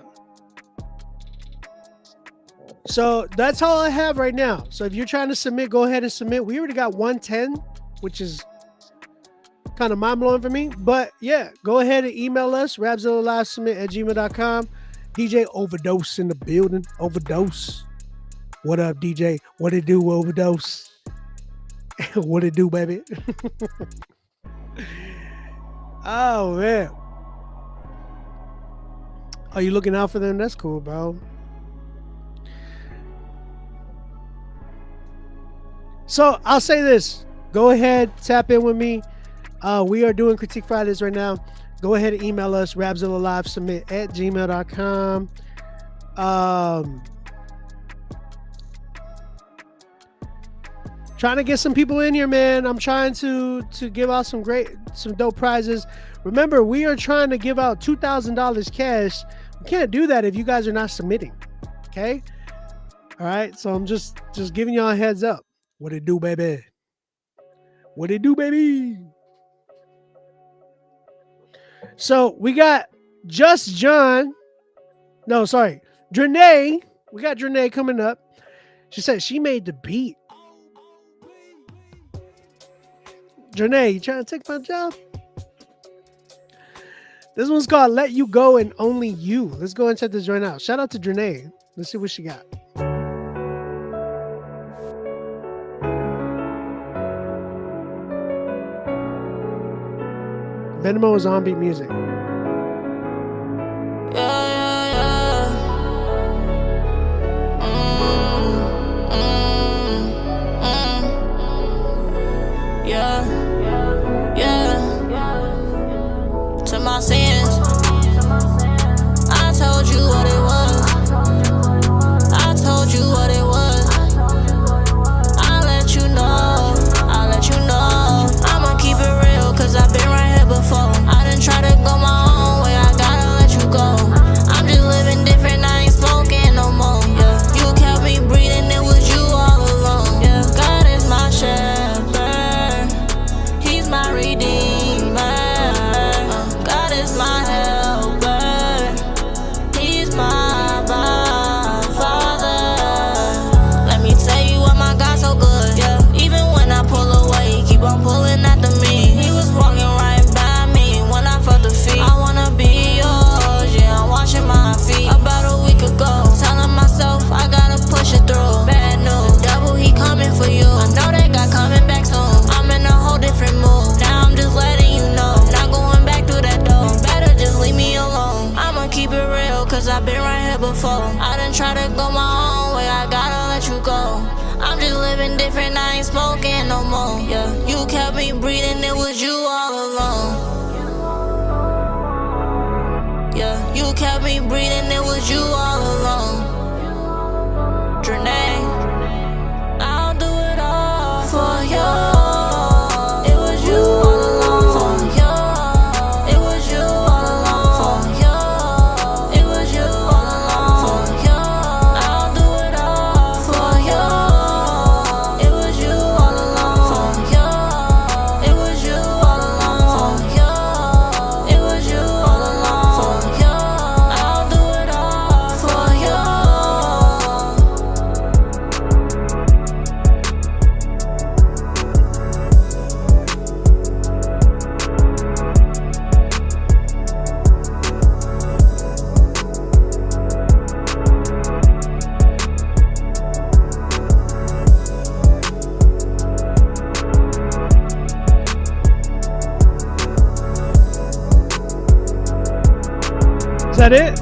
So that's all I have right now. So if you're trying to submit, go ahead and submit. We already got 110, which is kind of mind-blowing for me. But yeah, go ahead and email us, rapzillalivesubmit@gmail.com. DJ Overdose in the building. Overdose. What up, DJ? What it do, Overdose? What it do, baby? Oh, man. Are you looking out for them? That's cool, bro. So I'll say this. Go ahead, tap in with me. We are doing Critique Fridays right now. Go ahead and email us, rapzillalivesubmit@gmail.com. Trying to get some people in here, man. I'm trying to give out some dope prizes. Remember, we are trying to give out $2,000 cash. We can't do that if you guys are not submitting. Okay? All right. So I'm just giving y'all a heads up. What it do, baby? What it do, baby? So we got Just John. No, sorry. Drene. We got Drene coming up. She said she made the beat. Drene, you trying to take my job? This one's called Let You Go and Only You. Let's go and check this joint out. Shout out to Drene. Let's see what she got. Venmo is on beat music. To my sins, I told you what it was. I told you what it was. I'll let you know. I'll let you know. I'ma keep it real, cause I've been right here before. I done try to go my own way, I gotta let you go. I'm just living different, I ain't smoking no more. Yeah, you kept me breathing, it was you all alone. Yeah, God is my shepherd, He's my redeemer. God is my helper, He's my father. Let me tell you why my God's so good. Yeah, even when I pull away, He keep on pulling after me. He was walking right by me when I felt the feet. I wanna be yours, yeah, I'm washing my feet. About a week ago, telling myself I gotta push it through. Bad news, the devil he coming for you. I know that God coming back soon. I'm in a whole different mood. Now I'm just letting you know, not going back through that door. Better just leave me alone. I'ma keep it real, cause I've been right here before. I done try to go my own way, I gotta let you go. I'm just living different, I ain't smoking no more. Yeah, you kept me breathing, it was you all alone. Yeah, you kept me breathing, it was you all alone. Drene, I'll do it all for you. It was you all alone. For you, it was you all alone. For you, it was you all alone. For you, I'll do it all for you. It was you all alone. For you, it was you all alone. For you, it was you all alone. For you, I'll do it all for you. Is that it?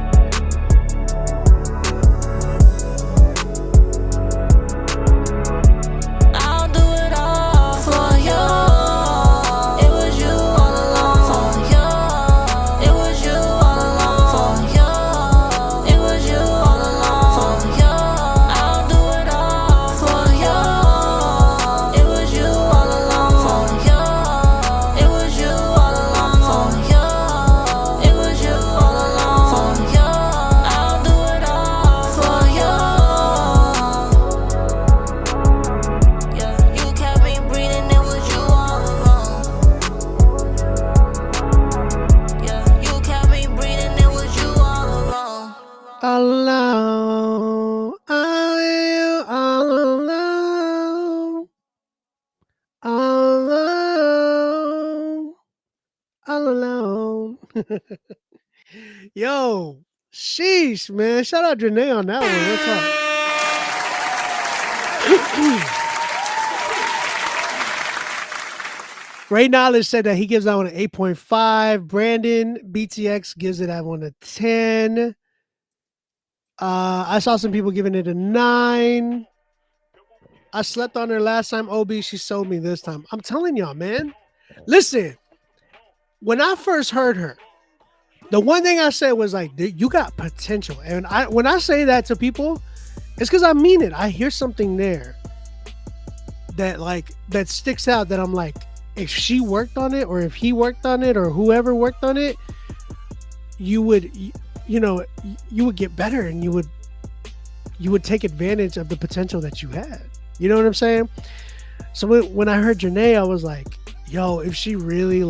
I'll do it all for you. It was you all alone. For you, it was you all alone. For you, it was you all alone. For you, I'll do it all for you. It was you all alone. For you, it was you all alone. For you, it was you all alone. For you, I'll do it all for you. Yeah, you kept me breathing, it was you all alone. Yeah, you kept me breathing, it was you all alone. Alone. Are you all alone? All alone. All alone. Yo, sheesh, man. Shout out Drene on that one. What's up? Ray Knowledge said that he gives that one an 8.5. Brandon BTX gives it that one a 10. I saw some people giving it a 9. I slept on her last time. OB, she sold me this time. I'm telling y'all, man. Listen, when I first heard her, the one thing I said was like, "Dude, you got potential." And when I say that to people, it's because I mean it. I hear something there that sticks out that I'm like, if she worked on it, or if he worked on it, or whoever worked on it, you would get better, and you would take advantage of the potential that you had. You know what I'm saying? So when I heard Janae, I was like, yo, if she really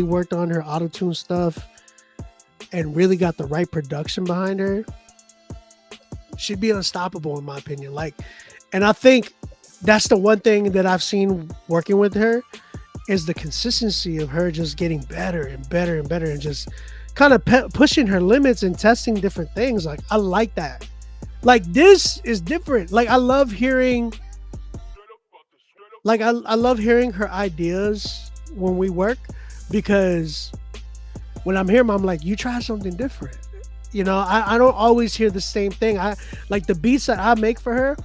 worked on her auto-tune stuff and really got the right production behind her, she'd be unstoppable in my opinion. And I think that's the one thing that I've seen working with her is the consistency of her just getting better and better and better, and just kind of pushing her limits and testing different things. Like, I like that. Like, this is different. Like, I love hearing I love hearing her ideas when we work, because when I'm hearing them, I'm like, you try something different. I don't always hear the same thing. I like the beats that I make for her,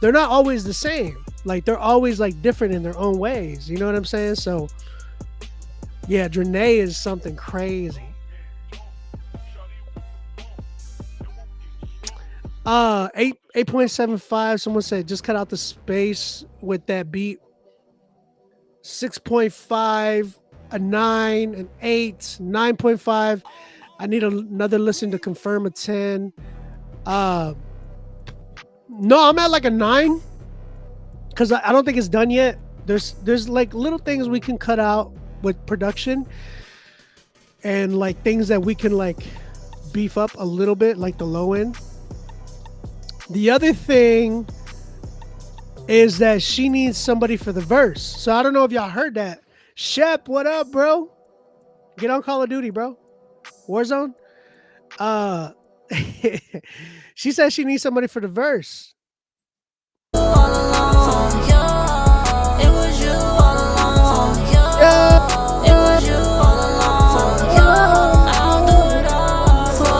they're not always the same. Like, they're always like different in their own ways. You know what I'm saying? So yeah, Janae is something crazy. 8.75. Someone said just cut out the space with that beat. 6.5, a 9, an 8, 9.5. I need another listen to confirm a 10. No, I'm at like a 9 because I don't think it's done yet. There's like little things we can cut out with production, and like things that we can like beef up a little bit, like the low end. The other thing is that she needs somebody for the verse. So I don't know if y'all heard that. Shep, what up, bro? Get on Call of Duty, bro. Warzone. She said she needs somebody for the verse. All along, yeah. It was you all along, yeah. It was you all along, yeah. I'll do it all for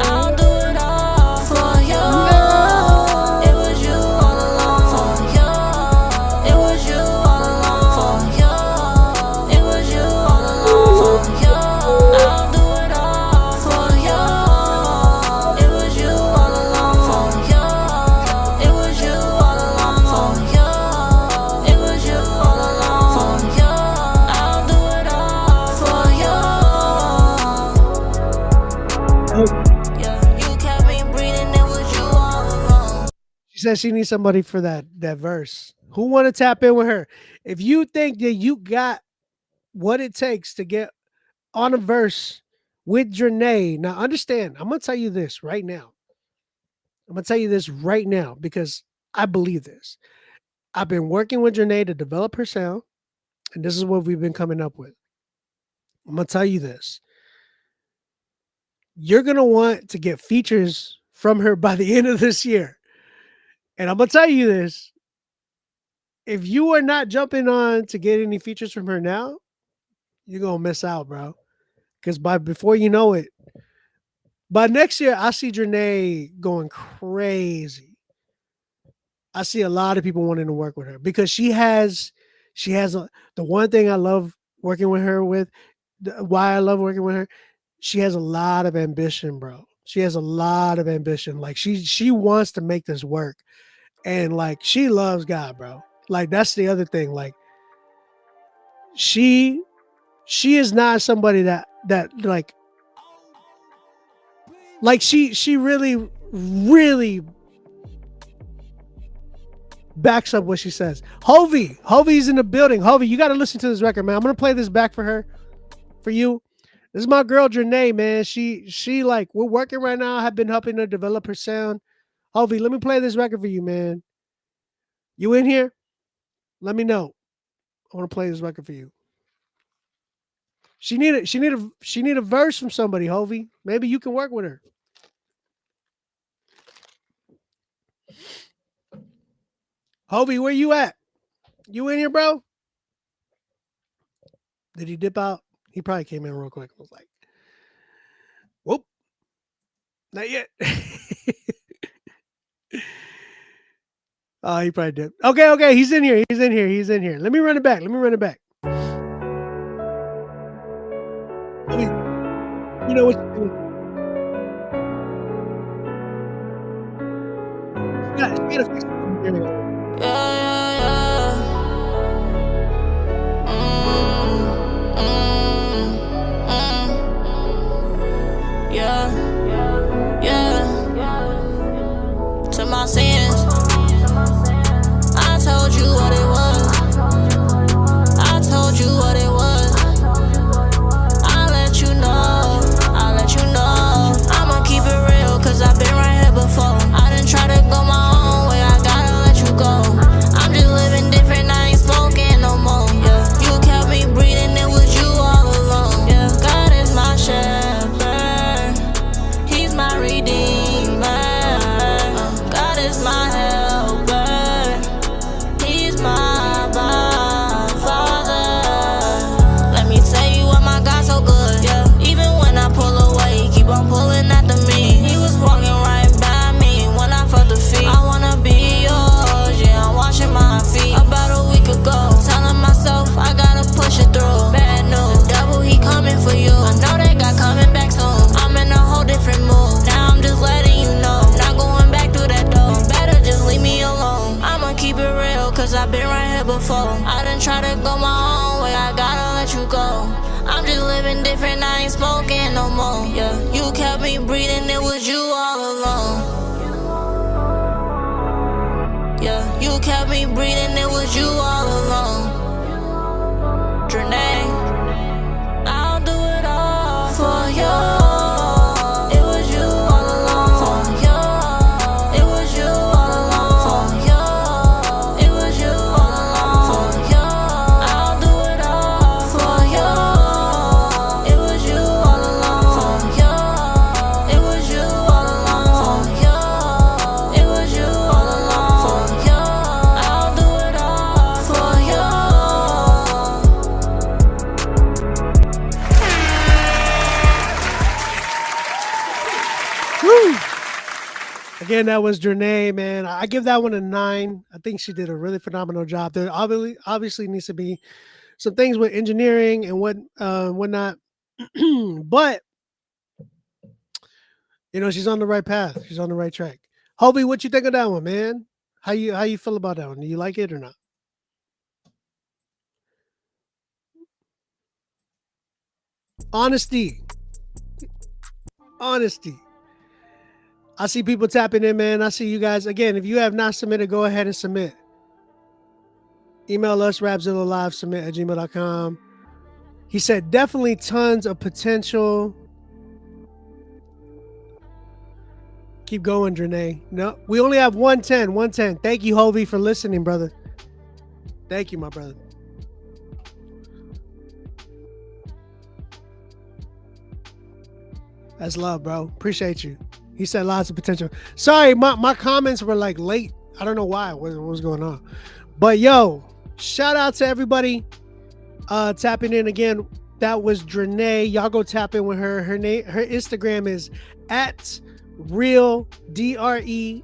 I'll do it all for you. It was you all along, yeah. It was you all along, yeah. It was you all along, yeah. I'll do it all for you. It was you all along, yeah. It was you all along, yeah. It was you all along, yeah. I'll do it all for you. Yeah, you kept me breathing, it was you all along. She said she needs somebody for that verse. Who want to tap in with her? If you think that you got what it takes to get on a verse with Janae, now understand, I'm gonna tell you this right now. I'm gonna tell you this right now because I believe this. I've been working with Janae to develop her sound, and this is what we've been coming up with. I'm gonna tell you this. You're gonna want to get features from her by the end of this year. And I'm gonna tell you this. If you are not jumping on to get any features from her now, you're gonna miss out, bro. Because before you know it, by next year, I see Janae going crazy. I see a lot of people wanting to work with her because she has the one thing I love working with her with, why I love working with her. She has a lot of ambition, bro. She has a lot of ambition. Like she wants to make this work, and like she loves God, bro. Like that's the other thing. Like she is not somebody that like she really backs up what she says. Hovey's in the building. Hovey, you got to listen to this record, man. I'm gonna play this back for her, for you. This is my girl Janae, man. She like we're working right now. I've been helping her develop her sound. Hovey, let me play this record for you, man. You in here? Let me know. I want to play this record for you. She need a verse from somebody, Hovey. Maybe you can work with her. Hovey, where you at? You in here, bro? Did he dip out? He probably came in real quick. I was like, whoop. Not yet. Oh, he probably did. Okay. He's in here. Let me run it back. You know what? You gotta fix it. To my sins, I told you what it was. I told you what it was. I'll let you know. I'ma keep it real, cause I've been right here before. I done try to go my own way, I gotta let you go. I'm just living different, I ain't smoking no more. Yeah, you kept me breathing, it was you all alone. Yeah, God is my shepherd, He's my redeemer. God is my helper, He's my father. Let me tell you why my God so good. Yeah, even when I pull away, keep on pulling after me. He was walking right by me when I felt the feet. I wanna be yours, yeah, I'm washing my feet. About a week ago, telling myself I gotta push it through. Bad news, the devil he coming for you. I know that God coming back soon. I'm in a whole different mood. Now I'm just letting you know, not going back through that door. Better just leave me alone. I'ma keep it real, cause I've been right here before. I done try to go my own way, I gotta let you go. I'm just living different, I ain't smoking no more. Yeah, you kept me breathing, it was you all alone. Yeah, you kept me breathing, it was you all alone. Janae, I'll do it all for you. It was you all alone. For you. It was you all alone. For you. It was you all alone. For you. I'll do it all for you. It was you all alone. For you. It was you all alone. For you. It was you all alone. For you. I'll do it all for you. Woo! Again, that was Janae, man. I give that one a 9. I think she did a really phenomenal job. There obviously needs to be some things with engineering and whatnot, but you know she's on the right path. She's on the right track. Hovey, what you think of that one, man? How you feel about that one? Do you like it or not? Honesty. I see people tapping in, man. I see you guys. Again, if you have not submitted, go ahead and submit. Email us, rapzillalivesubmit@gmail.com. He said, definitely tons of potential. Keep going, Janae. No, we only have 110. Thank you, Hovey, for listening, brother. Thank you, my brother. That's love, bro. Appreciate you. He said lots of potential. Sorry, my comments were like late. I don't know why. What was going on? But yo, shout out to everybody tapping in again. That was Janae. Y'all go tap in with her. Her Instagram is @real DRENAE.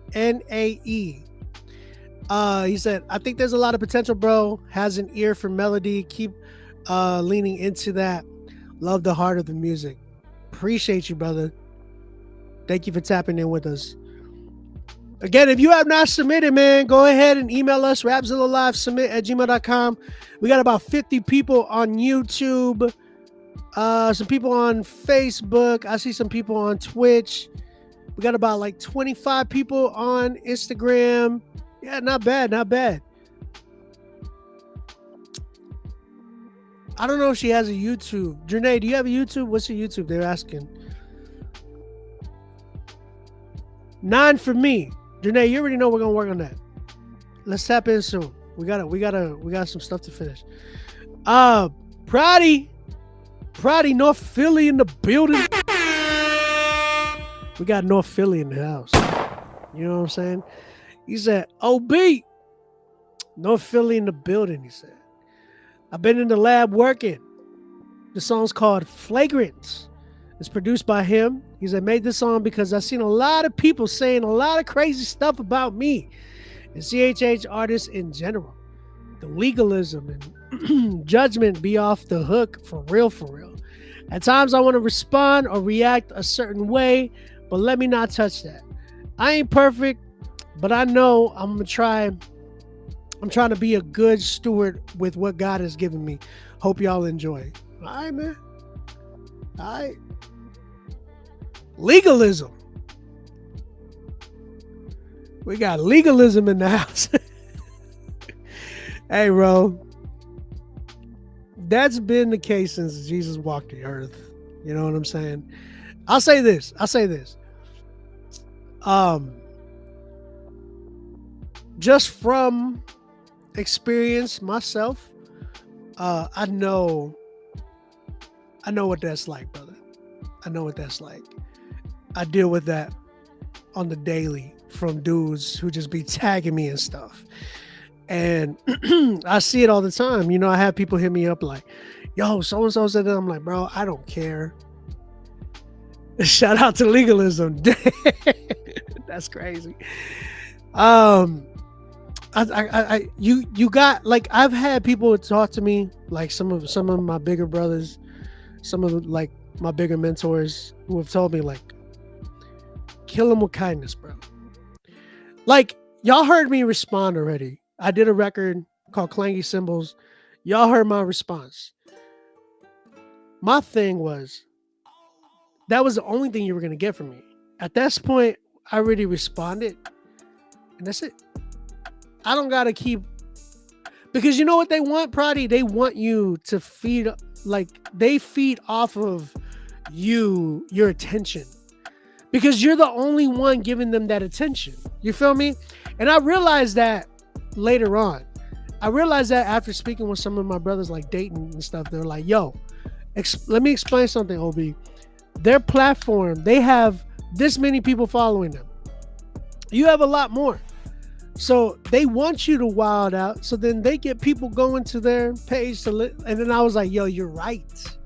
He said, I think there's a lot of potential, bro. Has an ear for melody. Keep leaning into that. Love the heart of the music. Appreciate you, brother. Thank you for tapping in with us. Again, if you have not submitted, man, go ahead and email us, rapzillalivesubmit@gmail.com. We got about 50 people on YouTube, some people on Facebook. I see some people on Twitch. We got about like 25 people on Instagram. Yeah, not bad. I don't know if she has a YouTube. Janae, do you have a YouTube? What's your YouTube? They're asking. 9 for me. Janae, you already know we're gonna work on that. Let's tap in soon. We got some stuff to finish. Proddy, North Philly in the building. We got North Philly in the house. You know what I'm saying? He said, OB, North Philly in the building, he said. I've been in the lab working. The song's called Flagrant. It's produced by him. He said, made this song because I've seen a lot of people saying a lot of crazy stuff about me and CHH artists in general. The legalism and judgment be off the hook for real, for real. At times I want to respond or react a certain way, but let me not touch that. I ain't perfect, but I know I'm trying to be a good steward with what God has given me. Hope y'all enjoy. All right, man. All right. Legalism. We got legalism in the house. Hey, bro. That's been the case since Jesus walked the earth. You know what I'm saying? I'll say this. Just from experience myself, I know what that's like, brother. I know what that's like. I deal with that on the daily from dudes who just be tagging me and stuff. And I see it all the time. You know, I have people hit me up like, yo, so-and-so said that. I'm like, bro, I don't care. Shout out to legalism. That's crazy. You got, like, I've had people talk to me, like some of my bigger brothers, some of like my bigger mentors who have told me, like, kill them with kindness, bro. Like, y'all heard me respond already. I did a record called Clangy Cymbals. Y'all heard my response. My thing was, that was the only thing you were going to get from me. At this point, I already responded. And that's it. I don't got to keep... Because you know what they want, Proddy? They want you to feed... Like, they feed off of you, your attention. Because you're the only one giving them that attention. You feel me? And I realized that later on. I realized that after speaking with some of my brothers like Dayton and stuff. They're like, yo, let me explain something, OB. Their platform, they have this many people following them. You have a lot more. So they want you to wild out. So then they get people going to their page to and then I was like, yo, you're right.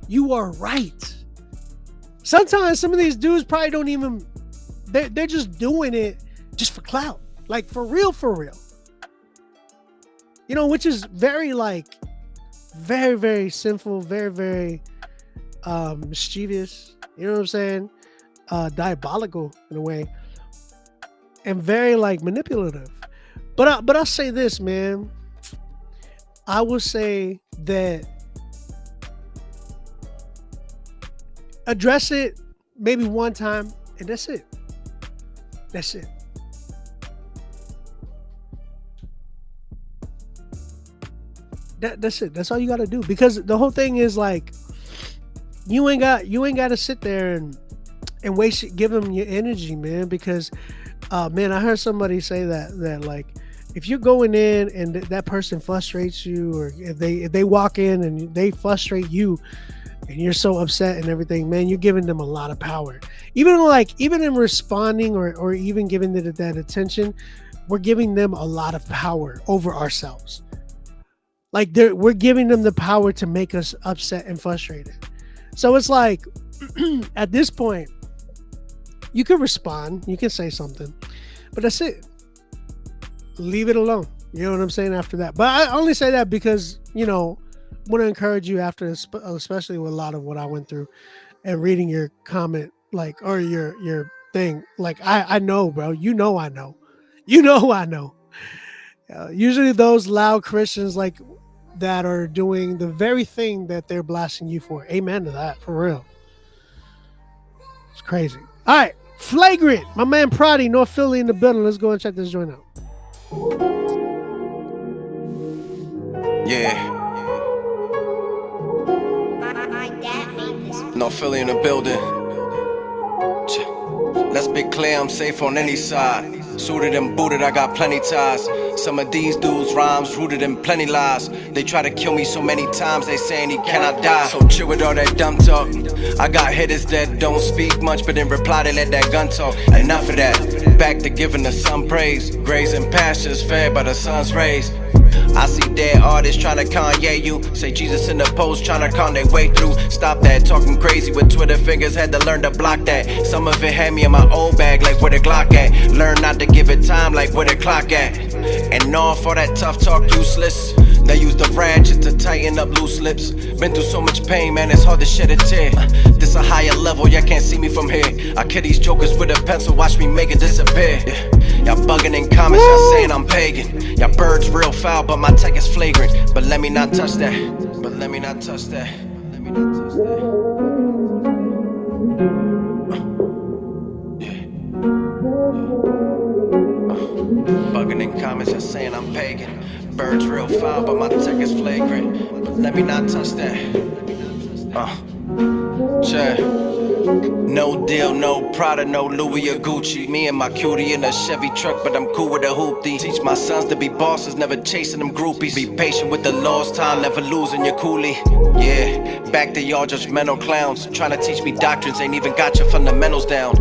You are right. Sometimes some of these dudes probably don't even, they're just doing it just for clout. Like, for real, for real. You know, which is very, like, very, very sinful, very, very mischievous. You know what I'm saying? Diabolical in a way. And very, like, manipulative. But I'll say this, man. I will say that address it maybe one time, and that's it. That's it. That's it. That's all you got to do. Because the whole thing is like, you ain't got to sit there and give them your energy, man. Because, man, I heard somebody say that like, if you're going in and that person frustrates you, or if they walk in and they frustrate you, and you're so upset and everything, man, you're giving them a lot of power. Even in responding or even giving that attention, we're giving them a lot of power over ourselves. Like, we're giving them the power to make us upset and frustrated. So it's like, at this point, you can respond, you can say something, but that's it. Leave it alone. You know what I'm saying after that? But I only say that because, you know, I want to encourage you after, especially with a lot of what I went through and reading your comment, like, or your thing. Like, I know, bro. You know I know. Usually those loud Christians like that are doing the very thing that they're blasting you for. Amen to that, for real. It's crazy. All right, Flagrant. My man Proddy, North Philly in the building. Let's go and check this joint out. Yeah. No Philly in the building. Let's be clear, I'm safe on any side. Suited and booted, I got plenty ties. Some of these dudes' rhymes rooted in plenty lies. They try to kill me so many times, they saying he cannot die. So chill with all that dumb talk. I got hitters that don't speak much, but in reply they let that gun talk. Enough of that, back to giving the sun praise. Grazing pastures fed by the sun's rays. I see dead artists trying to Kanye you. Say Jesus in the post trying to con their way through. Stop that, talking crazy with Twitter fingers. Had to learn to block that. Some of it had me in my old bag, like where the Glock at. Learn not to give it time, like where the clock at. And all for that tough talk useless. They use the ratchet to tighten up loose lips. Been through so much pain, man, it's hard to shed a tear. This a higher level, y'all can't see me from here. I kill these jokers with a pencil, watch me make it disappear. Y'all bugging in comments, y'all saying I'm pagan. Y'all birds real foul, but my tech is flagrant. But let me not touch that. But let me not touch that. Let me not touch that. Bugging in comments, y'all saying I'm pagan. Birds real foul, but my tech is flagrant. But let me not touch that. No deal, no Prada, no Louis or Gucci. Me and my cutie in a Chevy truck, but I'm cool with a hoopty. Teach my sons to be bosses, never chasing them groupies. Be patient with the lost time, never losing your coolie. Yeah, back to y'all judgmental clowns. Trying to teach me doctrines, ain't even got your fundamentals down.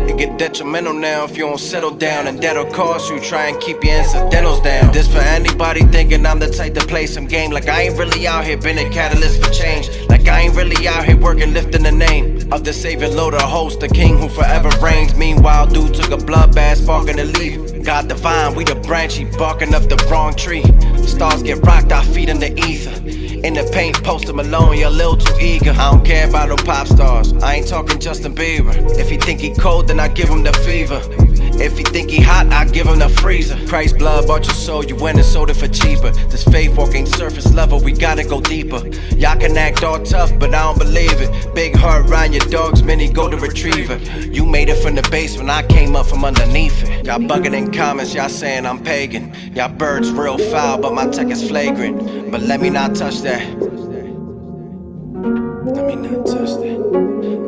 It get detrimental now if you don't settle down, and that'll cost you. Try and keep your incidentals down. This for anybody thinking I'm the type to play some game. Like I ain't really out here been a catalyst for change. Like I ain't really out here working, lifting the name of the Savior, Lord, the host, the King who forever reigns. Meanwhile, dude took a bloodbath, sparking the leaf. God divine, we the branch, he barking up the wrong tree. Stars get rocked, I feed in the ether. In the paint, post him alone, you're a little too eager. I don't care about no pop stars, I ain't talking Justin Bieber. If he think he cold, then I give him the fever. If he think he hot, I give him the freezer. Christ blood bought your soul, you went and sold it for cheaper. This faith walk ain't surface level, we gotta go deeper. Y'all can act all tough, but I don't believe it. Big heart round your dog's mini golden retriever. You made it from the basement, I came up from underneath it. Y'all bugging in comments, y'all saying I'm pagan. Y'all birds real foul, but my tech is flagrant. But let me not touch that. Let me not touch that.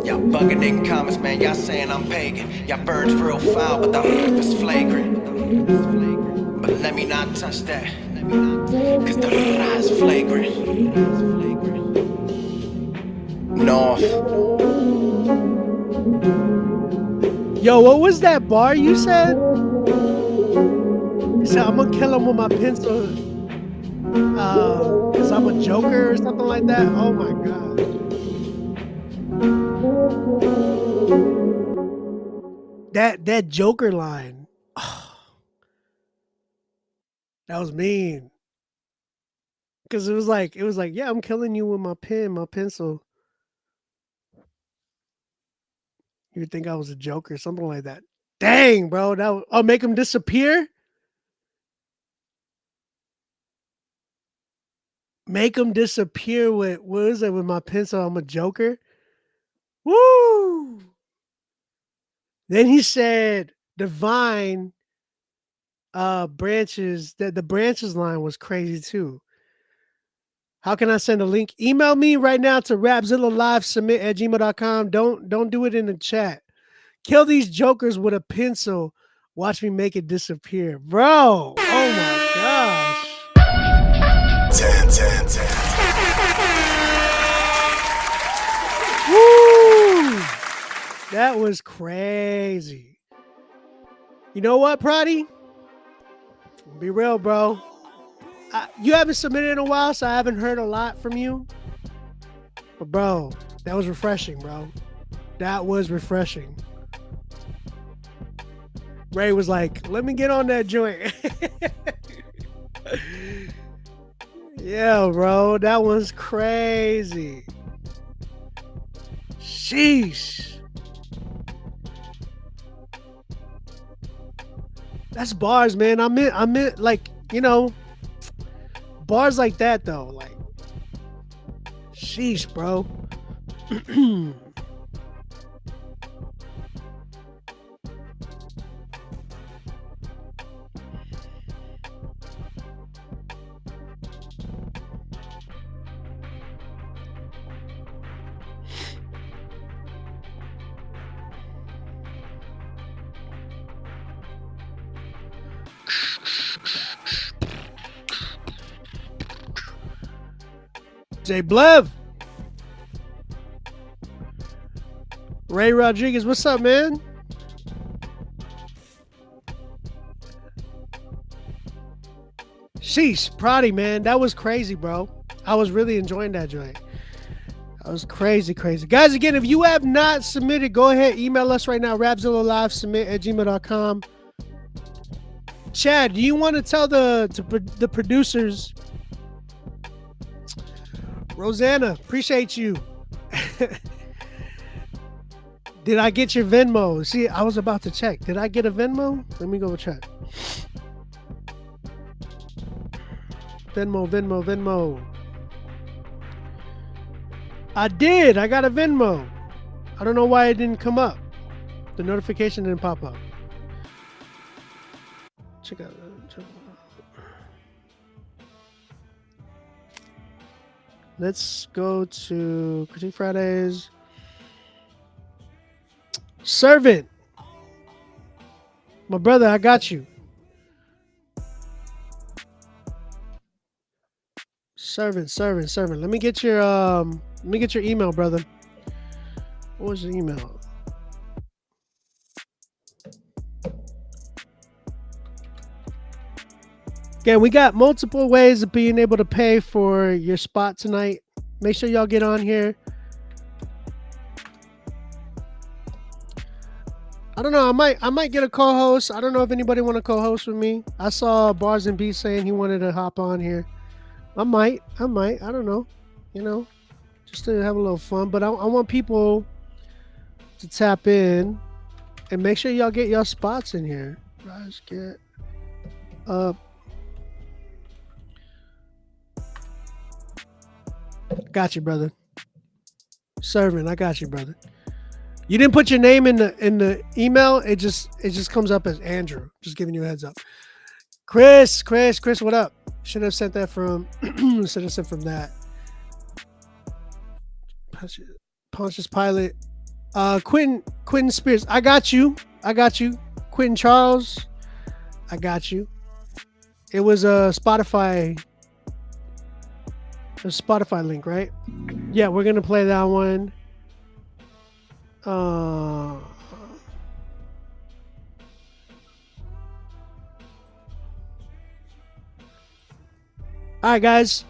Y'all bugging in comments, man, y'all saying I'm pagan. Y'all birds real foul, but the is flagrant. But let me not touch that. Cause the is flagrant. North. Yo, what was that bar you said? You said I'm gonna kill him with my pencil. Cause I'm a joker or something like that. Oh my god. That Joker line. That was mean. Cause it was like, yeah, I'm killing you with my pen, my pencil. You would think I was a joker, something like that. Dang, bro. I'll make him disappear. Make him disappear with what is it with my pencil? I'm a joker. Woo! Then he said divine branches, that the branches line was crazy too. How can I send a link? Email me right now to rapzillalivesubmit@gmail.com. Don't do it in the chat. Kill these jokers with a pencil. Watch me make it disappear. Bro, oh my gosh. 10, 10, 10. Woo! That was crazy. You know what, Prati? Be real, bro. You haven't submitted in a while, so I haven't heard a lot from you. But, bro, that was refreshing, bro. That was refreshing. Ray was like, let me get on that joint. Yeah, bro. That was crazy. Sheesh. That's bars, man. I meant like, you know, bars like that though. Like, sheesh, bro. Jay Blev. Ray Rodriguez, what's up, man? Sheesh, Proddy, man. That was crazy, bro. I was really enjoying that joint. That was crazy, crazy. Guys, again, if you have not submitted, go ahead, email us right now, rapzillalive@gmail.com. Chad, do you want to tell the producers? Rosanna, appreciate you. Did I get your Venmo? See, I was about to check. Did I get a Venmo? Let me go check. Venmo. I did. I got a Venmo. I don't know why it didn't come up. The notification didn't pop up. Check out. Let's go to Critique Fridays. Servant. My brother, I got you. Servant. Let me get your email, brother. What was your email? Again, we got multiple ways of being able to pay for your spot tonight. Make sure y'all get on here. I don't know. I might get a co-host. I don't know if anybody want to co-host with me. I saw Bars and Beats saying he wanted to hop on here. I might. I don't know. You know, just to have a little fun. But I want people to tap in and make sure y'all get y'all spots in here. Guys, get up. Got you, brother. Servant, I got you, brother. You didn't put your name in the email. It just comes up as Andrew. Just giving you a heads up. Chris, what up? Should have sent that from that. Pontius Pilate. Quentin Spears. I got you. Quentin Charles. I got you. It was a Spotify link, right? Yeah, we're gonna play that one. All right, guys.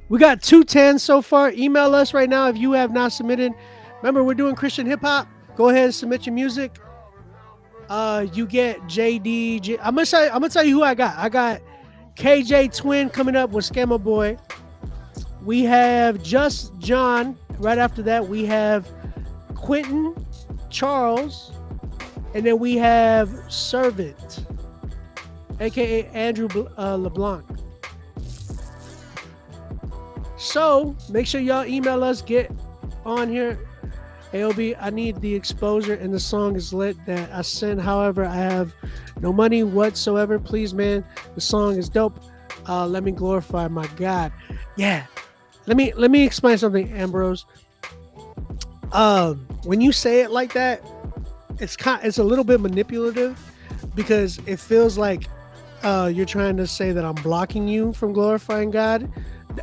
We got 210 so far. Email us right now if you have not submitted. Remember, we're doing Christian hip hop. Go ahead and submit your music. You get JD. I'm gonna tell you who I got. I got KJ Twin coming up with Scammer Boy. We have Just John. Right after that, we have Quentin Charles, and then we have Servant, aka Andrew LeBlanc. So make sure y'all email us, get on here. AOB, I need the exposure and the song is lit that I send. However, I have no money whatsoever. Please, man, the song is dope. Let me glorify my God. Yeah. Let me explain something, Ambrose. When you say it like that, it's a little bit manipulative because it feels like you're trying to say that I'm blocking you from glorifying God.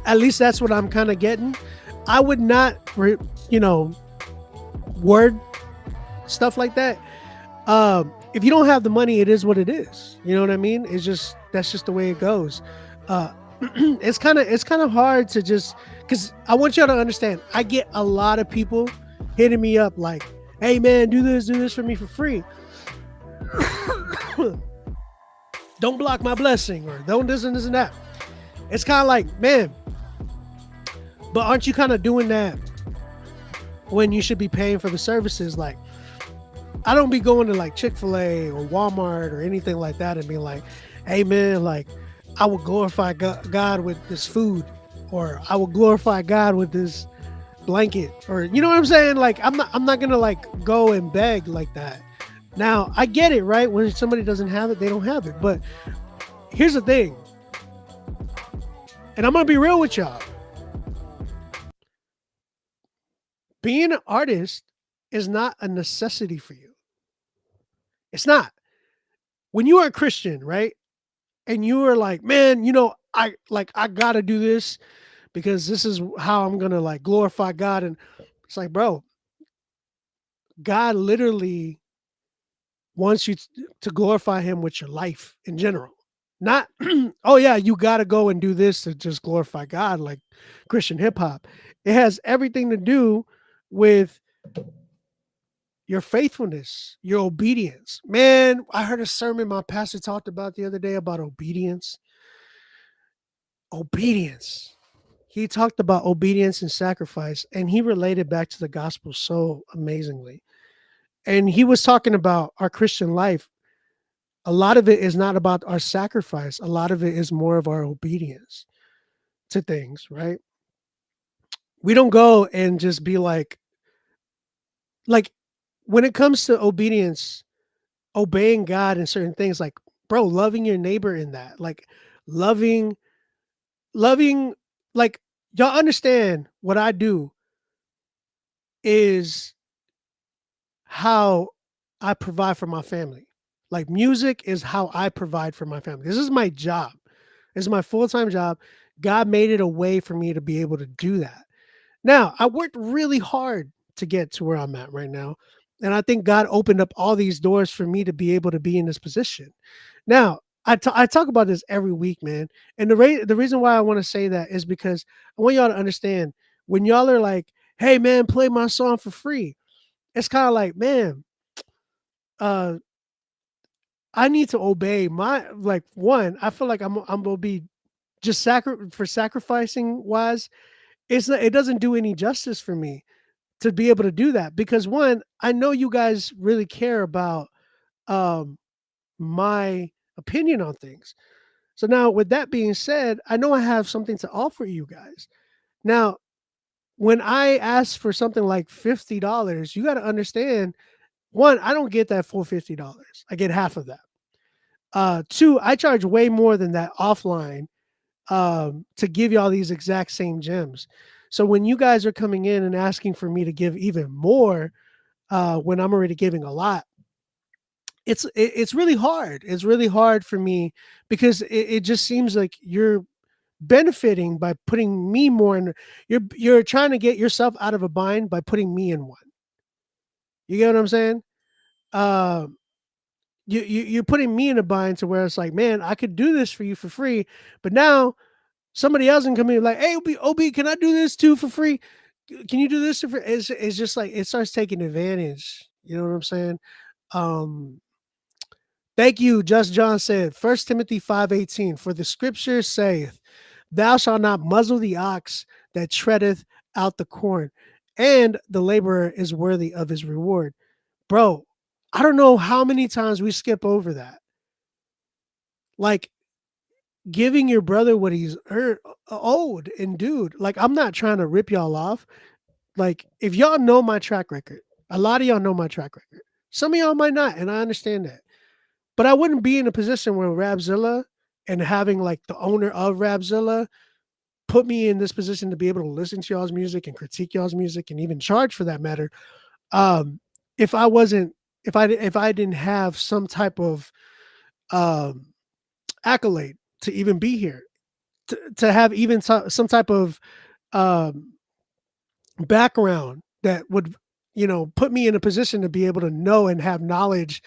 At least that's what I'm kind of getting. I would not, word stuff like that. If you don't have the money, it is what it is. You know what I mean? That's just the way it goes. It's kind of hard to just, because I want y'all to understand. I get a lot of people hitting me up like, "Hey man, do this for me for free. Don't block my blessing," or "Don't this and that." It's kind of like, man, but aren't you kind of doing that when you should be paying for the services? Like, I don't be going to like Chick-fil-A or Walmart or anything like that and being like, "Hey man, like, I will glorify God with this food," or "I will glorify God with this blanket," or you know what I'm saying? Like, I'm not gonna like go and beg like that. Now I get it, right? When somebody doesn't have it, they don't have it. But here's the thing, and I'm gonna be real with y'all. Being an artist is not a necessity for you. It's not. When you are a Christian, right? And you are like, "Man, I gotta do this because this is how I'm gonna like glorify God. And it's like, bro, God literally wants you to glorify Him with your life in general. Not, oh yeah, you got to go and do this to just glorify God, like Christian hip hop. It has everything to do with your faithfulness, your obedience. Man, I heard a sermon my pastor talked about the other day about obedience. Obedience. He talked about obedience and sacrifice, and he related back to the gospel so amazingly. And he was talking about our Christian life. A lot of it is not about our sacrifice. A lot of it is more of our obedience to things, right? We don't go and just be like when it comes to obedience, obeying God in certain things, like, bro, loving your neighbor in that, like loving, loving, like, y'all understand what I do is how I provide for my family. Like music is how I provide for my family. This is my job. This is my full-time job. God made it a way for me to be able to do that. Now, I worked really hard to get to where I'm at right now. And I think God opened up all these doors for me to be able to be in this position. Now, I talk about this every week, man. And the reason why I want to say that is because I want y'all to understand when y'all are like, hey, man, play my song for free. It's kind of like, man, uh, I need to obey my, like, one, I feel like I'm gonna be just sacrificing wise. It doesn't do any justice for me to be able to do that because one, I know you guys really care about um my opinion on things. So now with that being said, I know I have something to offer you guys. Now, when I ask for something like $50, you got to understand one, I don't get that full $50. I get half of that. Two, I charge way more than that offline to give y'all these exact same gems. So when you guys are coming in and asking for me to give even more, when I'm already giving a lot, it's really hard. It's really hard for me because it just seems like you're benefiting by putting me more in. You're trying to get yourself out of a bind by putting me in one. You get what I'm saying? Um, you're putting me in a bind to where it's like, man, I could do this for you for free, but now somebody else can come in like, hey, OB, can I do this too for free? Can you do this for free? It's just like it starts taking advantage. You know what I'm saying? Um, Thank you. Just John said, 1 Timothy 5:18, for the scripture saith, thou shalt not muzzle the ox that treadeth out the corn, and the laborer is worthy of his reward. Bro, I don't know how many times we skip over that. Like giving your brother what he's owed. And dude, like I'm not trying to rip y'all off. Like if y'all know my track record, a lot of y'all know my track record. Some of y'all might not, and I understand that. But I wouldn't be in a position where Rapzilla and having like the owner of Rapzilla put me in this position to be able to listen to y'all's music and critique y'all's music and even charge for that matter. Um, if I wasn't, if I didn't have some type of um, accolade to even be here, to have even some type of um, background that would, put me in a position to be able to know and have knowledge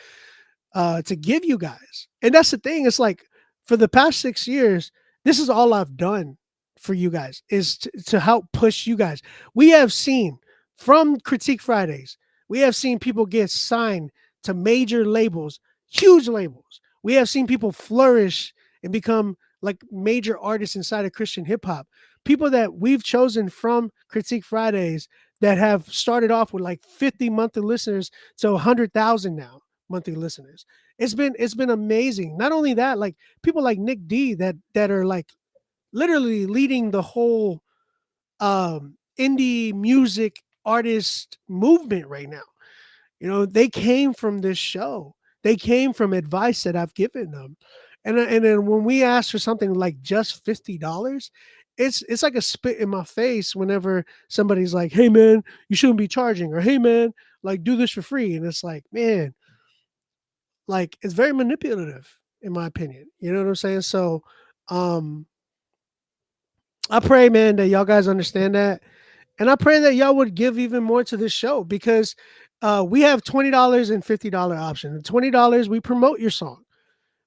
to give you guys. And that's the thing. It's like for the past 6 years, this is all I've done for you guys is to help push you guys. We have seen from Critique Fridays, we have seen people get signed to major labels, huge labels. We have seen people flourish and become like major artists inside of Christian hip hop. People that we've chosen from Critique Fridays that have started off with like 50 monthly listeners to 100,000 now monthly listeners. It's been amazing. Not only that, like people like Nick D that are like literally leading the whole indie music artist movement right now. They came from this show. They came from advice that I've given them. And then when we ask for something like just $50, it's like a spit in my face whenever somebody's like, "Hey man, you shouldn't be charging," or "Hey man, like do this for free." And it's like, man, like it's very manipulative in my opinion. You know what I'm saying? So, um, I pray, man, that y'all guys understand that. And I pray that y'all would give even more to this show because we have $20 and $50 option. The $20, we promote your song.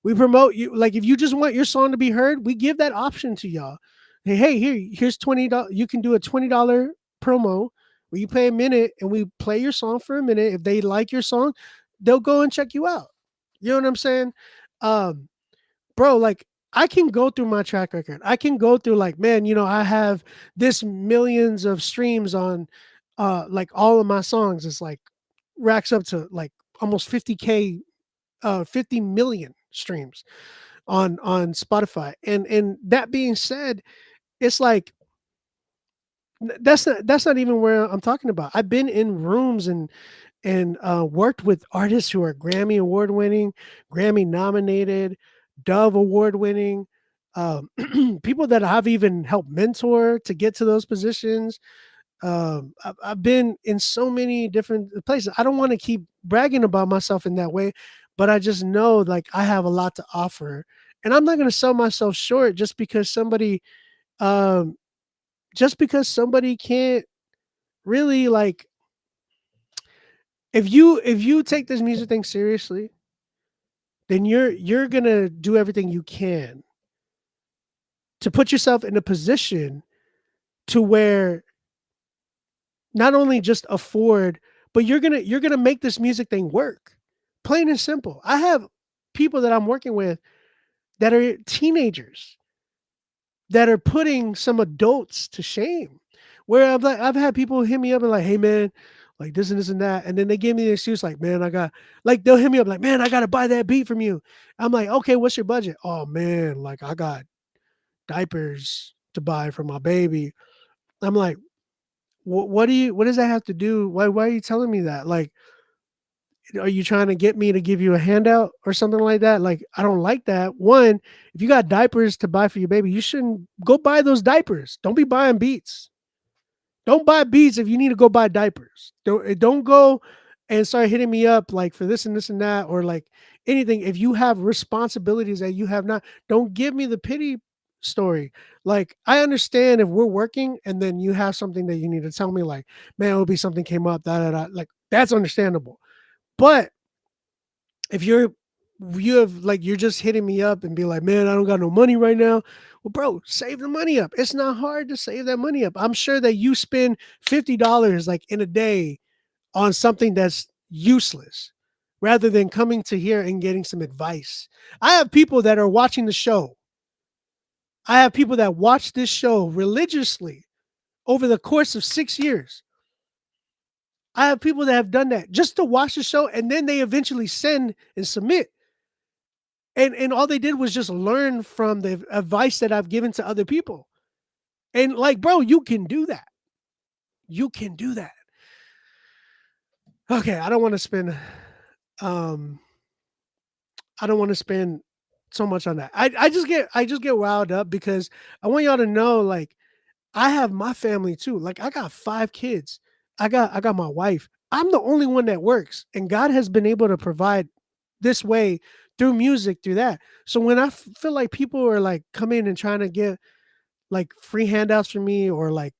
We promote you. Like if you just want your song to be heard, we give that option to y'all. Hey, here's $20. You can do a $20 promo where you pay a minute and we play your song for a minute. If they like your song, they'll go and check you out. You know what I'm saying? Um, bro, like I can go through my track record. I can go through like, man, I have this millions of streams on like all of my songs. It's like racks up to like almost 50K 50 million streams on Spotify. And that being said, it's like that's not even where I'm talking about. I've been in rooms and worked with artists who are Grammy award winning, Grammy nominated, Dove award winning, people that I've even helped mentor to get to those positions. I've been in so many different places. I don't want to keep bragging about myself in that way, but I just know like I have a lot to offer, and I'm not going to sell myself short um, just because somebody can't really like. If you take this music thing seriously, then you're gonna do everything you can to put yourself in a position to where not only just afford, but you're gonna make this music thing work. Plain and simple. I have people that I'm working with that are teenagers that are putting some adults to shame. Where I've had people hit me up and like, hey man, like this and this and that. And then they give me the excuse like, man, they'll hit me up like, man, I gotta buy that beat from you. I'm like, okay, what's your budget? Oh man, like I got diapers to buy for my baby. I'm like, what does that have to do? Why are you telling me that? Like, are you trying to get me to give you a handout or something like that? Like, I don't like that. One, if you got diapers to buy for your baby, you shouldn't go buy those diapers. Don't be buying beats. Don't buy beats if you need to go buy diapers. Don't go and start hitting me up like for this and this and that or like anything. If you have responsibilities that you have not, don't give me the pity story. Like I understand if we're working and then you have something that you need to tell me, like, man, it would be something came up, like that's understandable. But if you're just hitting me up and be like, man, I don't got no money right now. Well, bro, save the money up. It's not hard to save that money up. I'm sure that you spend $50 like in a day on something that's useless rather than coming to here and getting some advice. I have people that are watching the show. I have people that watch this show religiously over the course of 6 years. I have people that have done that just to watch the show and then they eventually send and submit. And all they did was just learn from the advice that I've given to other people. And like, bro, you can do that. You can do that. Okay, I don't want to spend I don't want to spend so much on that. I just get riled up because I want y'all to know like I have my family too. Like I got 5 kids. I got my wife. I'm the only one that works and God has been able to provide this way through music through that. So when I feel like people are like coming and trying to get like free handouts from me or like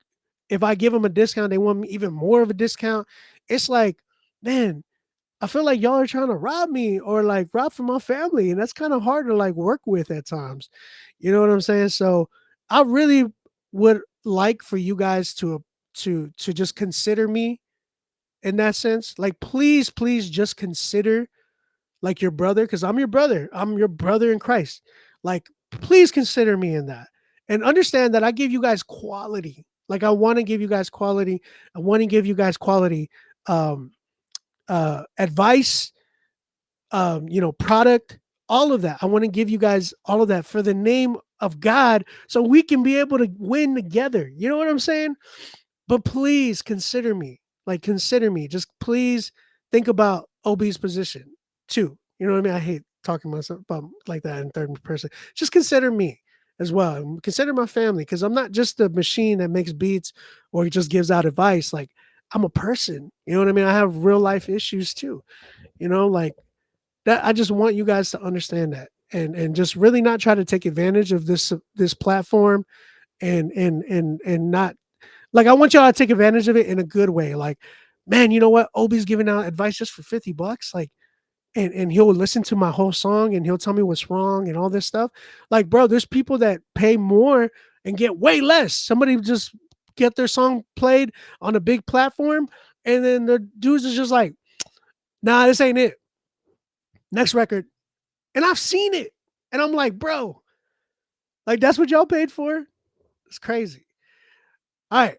if I give them a discount they want me even more of a discount, it's like, man, I feel like y'all are trying to rob me or like rob from my family and that's kind of hard to like work with at times. You know what I'm saying? So I really would like for you guys to just consider me in that sense. Like please just consider like your brother because I'm your brother. I'm your brother in Christ. Like please consider me in that. And understand that I give you guys quality. Like I want to give you guys quality. I want to give you guys quality um advice, product, all of that. I want to give you guys all of that for the name of God so we can be able to win together. You know what I'm saying? But please consider me. Like consider me. Just please think about OB's position too. You know what I mean? I hate talking myself about like that in third person. Just consider me as well. And consider my family because I'm not just a machine that makes beats or just gives out advice. Like I'm a person. You know what I mean? I have real life issues too. Like that. I just want you guys to understand that and just really not try to take advantage of this platform and not like I want y'all to take advantage of it in a good way. Like, man, you know what? Obi's giving out advice just for $50. Like, and he'll listen to my whole song and he'll tell me what's wrong and all this stuff. Like, bro, there's people that pay more and get way less. Somebody just get their song played on a big platform, and then the dudes is just like, nah, this ain't it. Next record. And I've seen it. And I'm like, bro, like that's what y'all paid for? It's crazy. All right.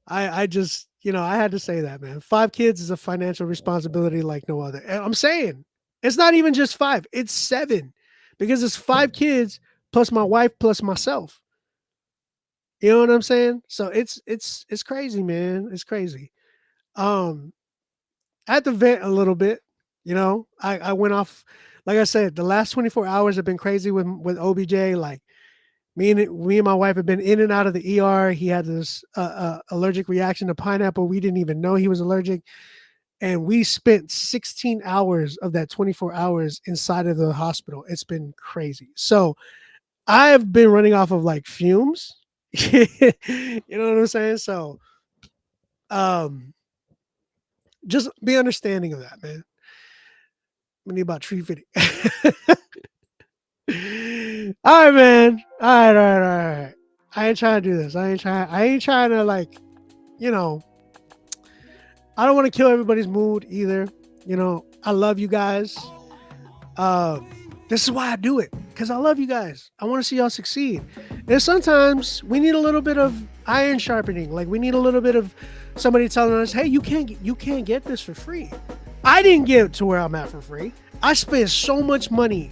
I just, I had to say that, man. 5 kids is a financial responsibility like no other. And I'm saying it's not even just 5, it's 7 because it's 5 kids plus my wife plus myself. You know what I'm saying? So it's crazy, man. It's crazy. I had to vent a little bit, I went off, like I said, the last 24 hours have been crazy with OBJ. Like me and my wife have been in and out of the ER. He had this allergic reaction to pineapple. We didn't even know he was allergic. And we spent 16 hours of that 24 hours inside of the hospital. It's been crazy. So I've been running off of like fumes. You know what I'm saying? So just be understanding of that, man. We need about 350. All right, man. All right. I ain't trying to do this. I ain't trying to like, I don't want to kill everybody's mood either. I love you guys. This is why I do it, because I love you guys. I want to see y'all succeed. And sometimes we need a little bit of iron sharpening. Like we need a little bit of somebody telling us, hey, you can't get this for free. I didn't get to where I'm at for free. I spent so much money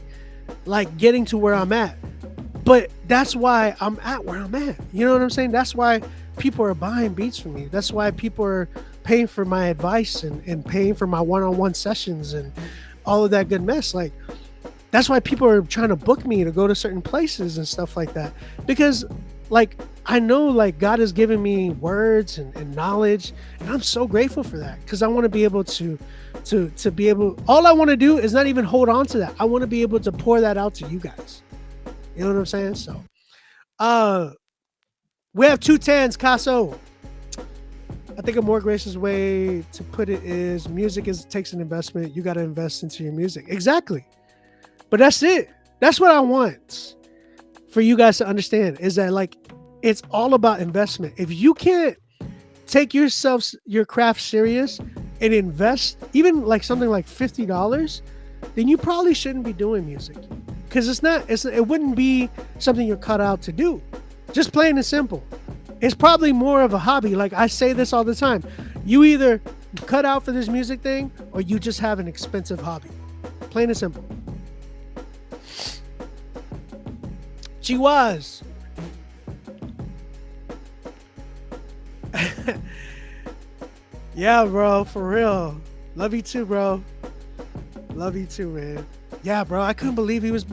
like getting to where I'm at. But that's why I'm at where I'm at. You know what I'm saying? That's why people are buying beats from me. That's why people are paying for my advice and paying for my one-on-one sessions and all of that good mess. Like, that's why people are trying to book me to go to certain places and stuff like that. Because, like, I know, like, God has given me words and knowledge, and I'm so grateful for that, because I want to be able to be able, all I want to do is not even hold on to that. I want to be able to pour that out to you guys. You know what I'm saying? So, we have 2 tens, Caso. I think a more gracious way to put it is music takes an investment. You got to invest into your music. Exactly. But that's it. That's what I want for you guys to understand, is that like, it's all about investment. If you can't take your craft serious and invest even like something like $50, then you probably shouldn't be doing music, because it wouldn't be something you're cut out to do. Just plain and simple. It's probably more of a hobby. Like I say this all the time. You either cut out for this music thing or you just have an expensive hobby. Plain and simple. Chihuahs. Yeah, bro, for real. Love you too, bro. Love you too, man. Yeah, bro, I couldn't believe he was.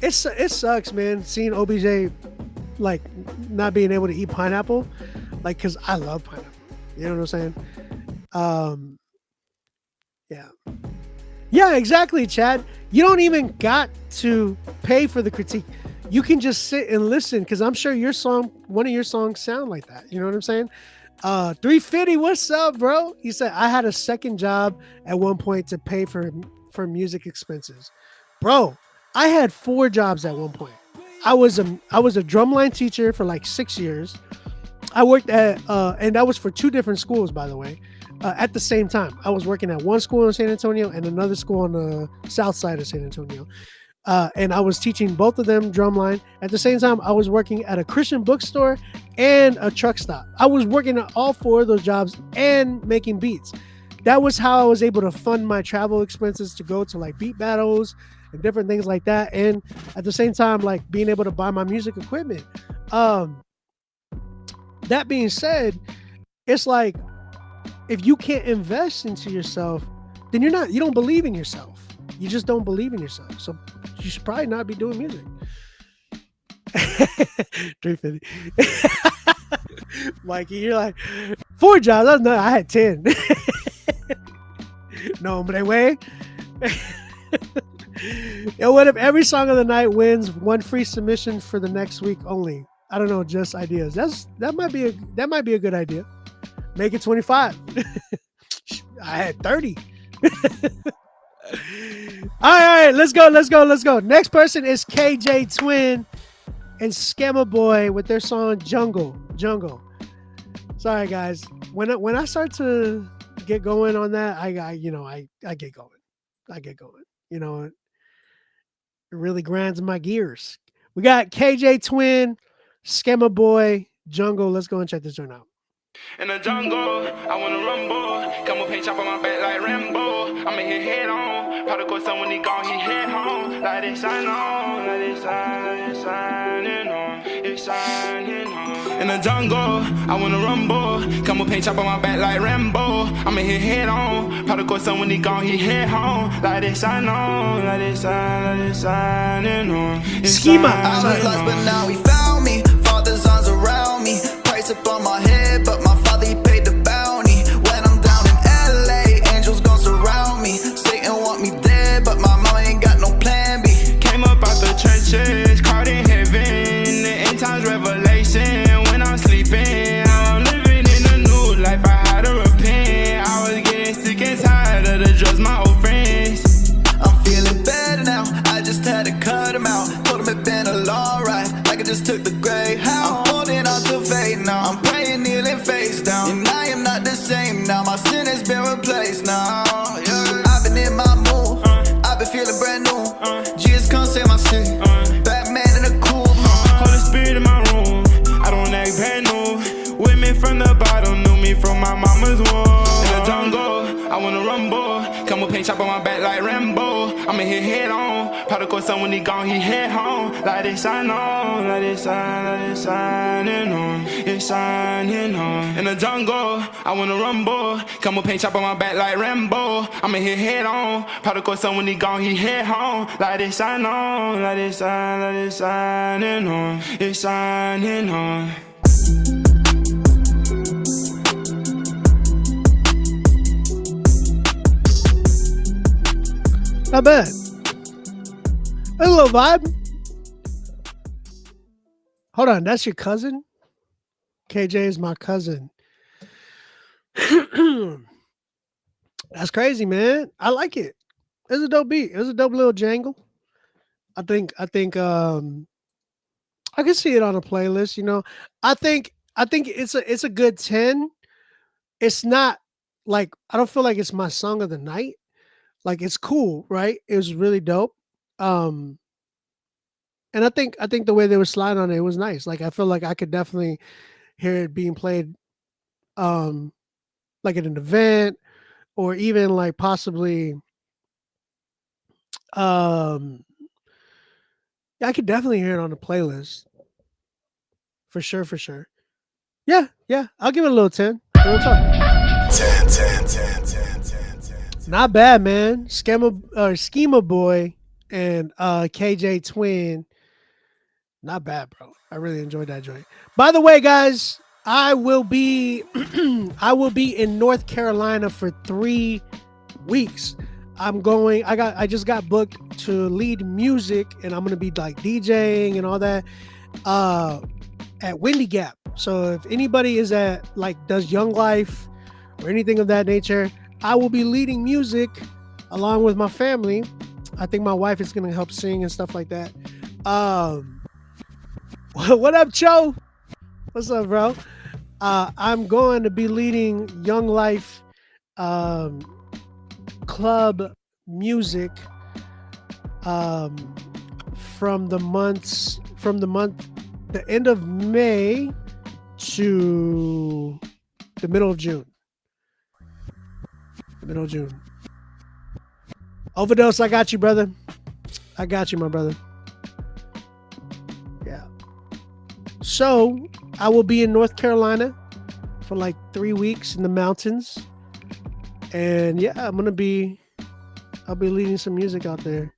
It sucks, man, seeing OBJ like not being able to eat pineapple, like, because I love pineapple. You know what I'm saying? Yeah, exactly, Chad. You don't even got to pay for the critique. You can just sit and listen, because I'm sure one of your songs sound like that. You know what I'm saying? 350, what's up, bro? He said, I had a second job at one point to pay for music expenses. Bro, I had 4 jobs at one point. I was a drumline teacher for like 6 years. I worked at, and that was for 2 different schools, by the way. At the same time, I was working at one school in San Antonio and another school on the south side of San Antonio. And I was teaching both of them drumline. At the same time, I was working at a Christian bookstore and a truck stop. I was working at all 4 of those jobs and making beats. That was how I was able to fund my travel expenses to go to like beat battles and different things like that. And at the same time, like being able to buy my music equipment. That being said, it's like, if you can't invest into yourself, then you don't believe in yourself. You just don't believe in yourself. So you should probably not be doing music. 350. Mikey, you're like, 4 jobs. I had 10. No, hombre, way. And what if every song of the night wins one free submission for the next week only? I don't know, just ideas. That might be a good idea. Make it 25. I had 30. All right, let's go. Next person is KJ Twin and Scammer Boy with their song Jungle. Sorry guys, when I start to get going on that, I get going. You know, it really grinds my gears. We got KJ Twin, Scammer Boy, Jungle. Let's go and check this joint out. In the jungle, I wanna rumble. Come on, paint chop on my back like Rambo. I'ma hit head on. Prodigal son when he gone, he head home. Like it shine on, like it shining on, it's shining on. In the jungle, I wanna rumble. Come on, paint chop on my back like Rambo. I'ma hit head on. Prodigal son when he gone, he head home. Like it shine on, like it shining on. Schema. I was lost, but now he found me. Father's arms around me. Price up on my head, but my father, he paid the bounty. When I'm down in LA, angels gon' surround me. Satan want me dead, but my mama ain't got no plan B. Came up out the trenches, caught in heaven. The end times revelation. When I'm sleeping, I'm living in a new life. I had to repent. I was getting sick and tired of the drugs, my old friends. I'm feeling better now. I just had to cut him out. Told him it been a long ride, like I just took the Greyhound. I'm holding on to faith now. I'm praying, kneeling face down. And I am not the same now. My sin has been replaced now. Yeah. I've been in my mood. I've been feeling brand new. Jesus come save my city. Batman in a cool mood. Holy Spirit in my room. I don't act brand new. Women from the bottom knew me from my mama's womb. In the jungle, I wanna rumble. Come with paint chop on my back like Rambo. I'ma hit head on. Prodigal son when he gone, he head home. Like it shine on, like it shining on, it's shining on. In the jungle, I wanna rumble. Come with paint chop on my back like Rambo. I'ma hit head on. Prodigal son when he gone, he head home. Like it shine on, like it shining on, it's shining on. Not bad. A little vibe. Hold on, that's your cousin? KJ is my cousin. That's crazy, man. I like it. It's a dope beat. It was a dope little jangle. I think I can see it on a playlist, you know. I think it's a good 10. It's not like, I don't feel like it's my song of the night. Like, it's cool, right? It was really dope. And I think the way they were sliding on it was nice. Like, I feel like I could definitely hear it being played like at an event, or even like possibly yeah, I could definitely hear it on the playlist. For sure. Yeah. I'll give it a little 10. Real talk. 10. Not bad, man. Schema Boy and KJ Twin. Not bad, bro. I really enjoyed that joint. By the way, guys, I will be in North Carolina for 3 weeks. I just got booked to lead music, and I'm gonna be like DJing and all that at Windy Gap. So if anybody is does Young Life or anything of that nature, I will be leading music along with my family. I think my wife is gonna help sing and stuff like that. What up, Cho? What's up, bro? I'm going to be leading Young Life club music from the end of May to the middle of June. Overdose, I got you, brother. I got you, my brother. Yeah. So I will be in North Carolina for like 3 weeks in the mountains. And yeah, I'll be leading some music out there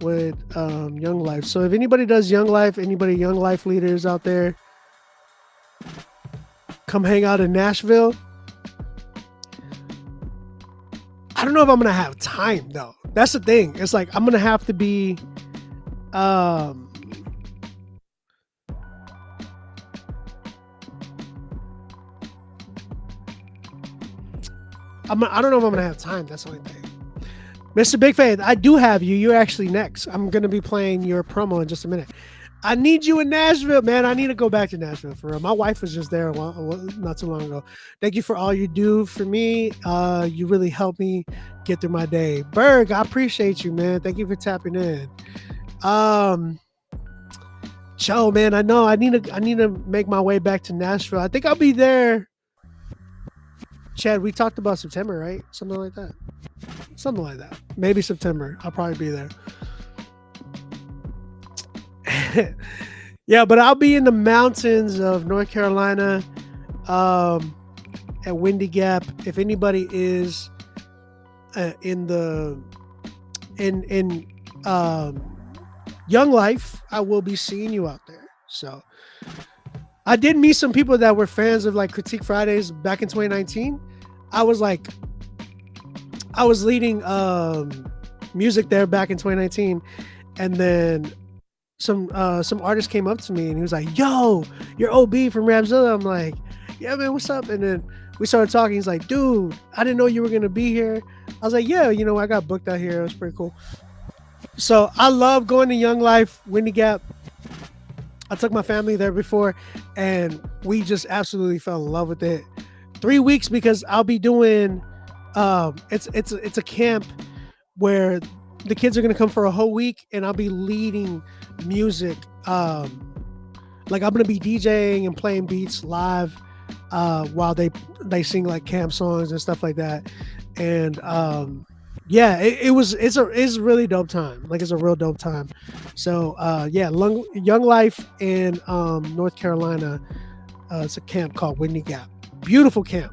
with Young Life. So if anybody does Young Life, anybody Young Life leaders out there, come hang out in Nashville. I don't know if I'm gonna have time though. That's the thing. It's like I'm gonna have to be I don't know if I'm gonna have time. That's the only thing. Mr. Big Faith, I do have you. You're actually next. I'm gonna be playing your promo in just a minute. I need you in Nashville, man. I need to go back to Nashville for real. My wife was just there not too long ago. Thank you for all you do for me. You really helped me get through my day. Berg, I appreciate you, man. Thank you for tapping in. Joe, man, I know I need to make my way back to Nashville. I think I'll be there. Chad, we talked about September, right? Something like that. Something like that. Maybe September. I'll probably be there. Yeah, but I'll be in the mountains of North Carolina at Windy Gap. If anybody is in Young Life, I will be seeing you out there. So I did meet some people that were fans of like Critique Fridays back in 2019. I was leading music there back in 2019, and then some artist came up to me and he was like, "Yo, you're OB from Rapzilla." I'm like, "Yeah, man, what's up?" And then we started talking. He's like, "Dude, I didn't know you were gonna be here." I was like, "Yeah, you know, I got booked out here. It was pretty cool." So I love going to Young Life, Windy Gap. I took my family there before, and we just absolutely fell in love with it. 3 weeks because I'll be doing it's a camp where the kids are gonna come for a whole week, and I'll be leading music. Like I'm gonna be DJing and playing beats live while they sing like camp songs and stuff like that. And yeah, it's a really dope time. Like it's a real dope time. So yeah, Young Life in North Carolina. It's a camp called Windy Gap. Beautiful camp.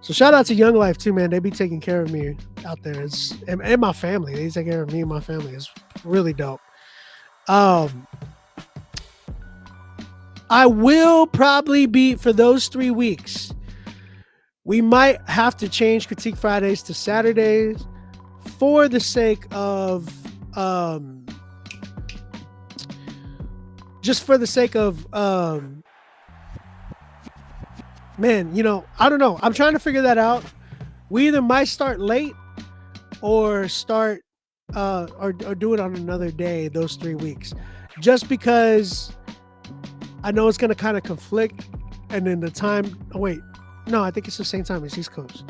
So shout out to Young Life too, man. They be taking care of me out there. And my family. They take care of me and my family. It's really dope. I will probably be, for those 3 weeks, we might have to change Critique Fridays to Saturdays for the sake of man, you know, I don't know. I'm trying to figure that out. We either might start late or start or do it on another day those 3 weeks, just because I know it's going to kind of conflict. And then the time, oh wait, no, I think it's the same time as East Coast.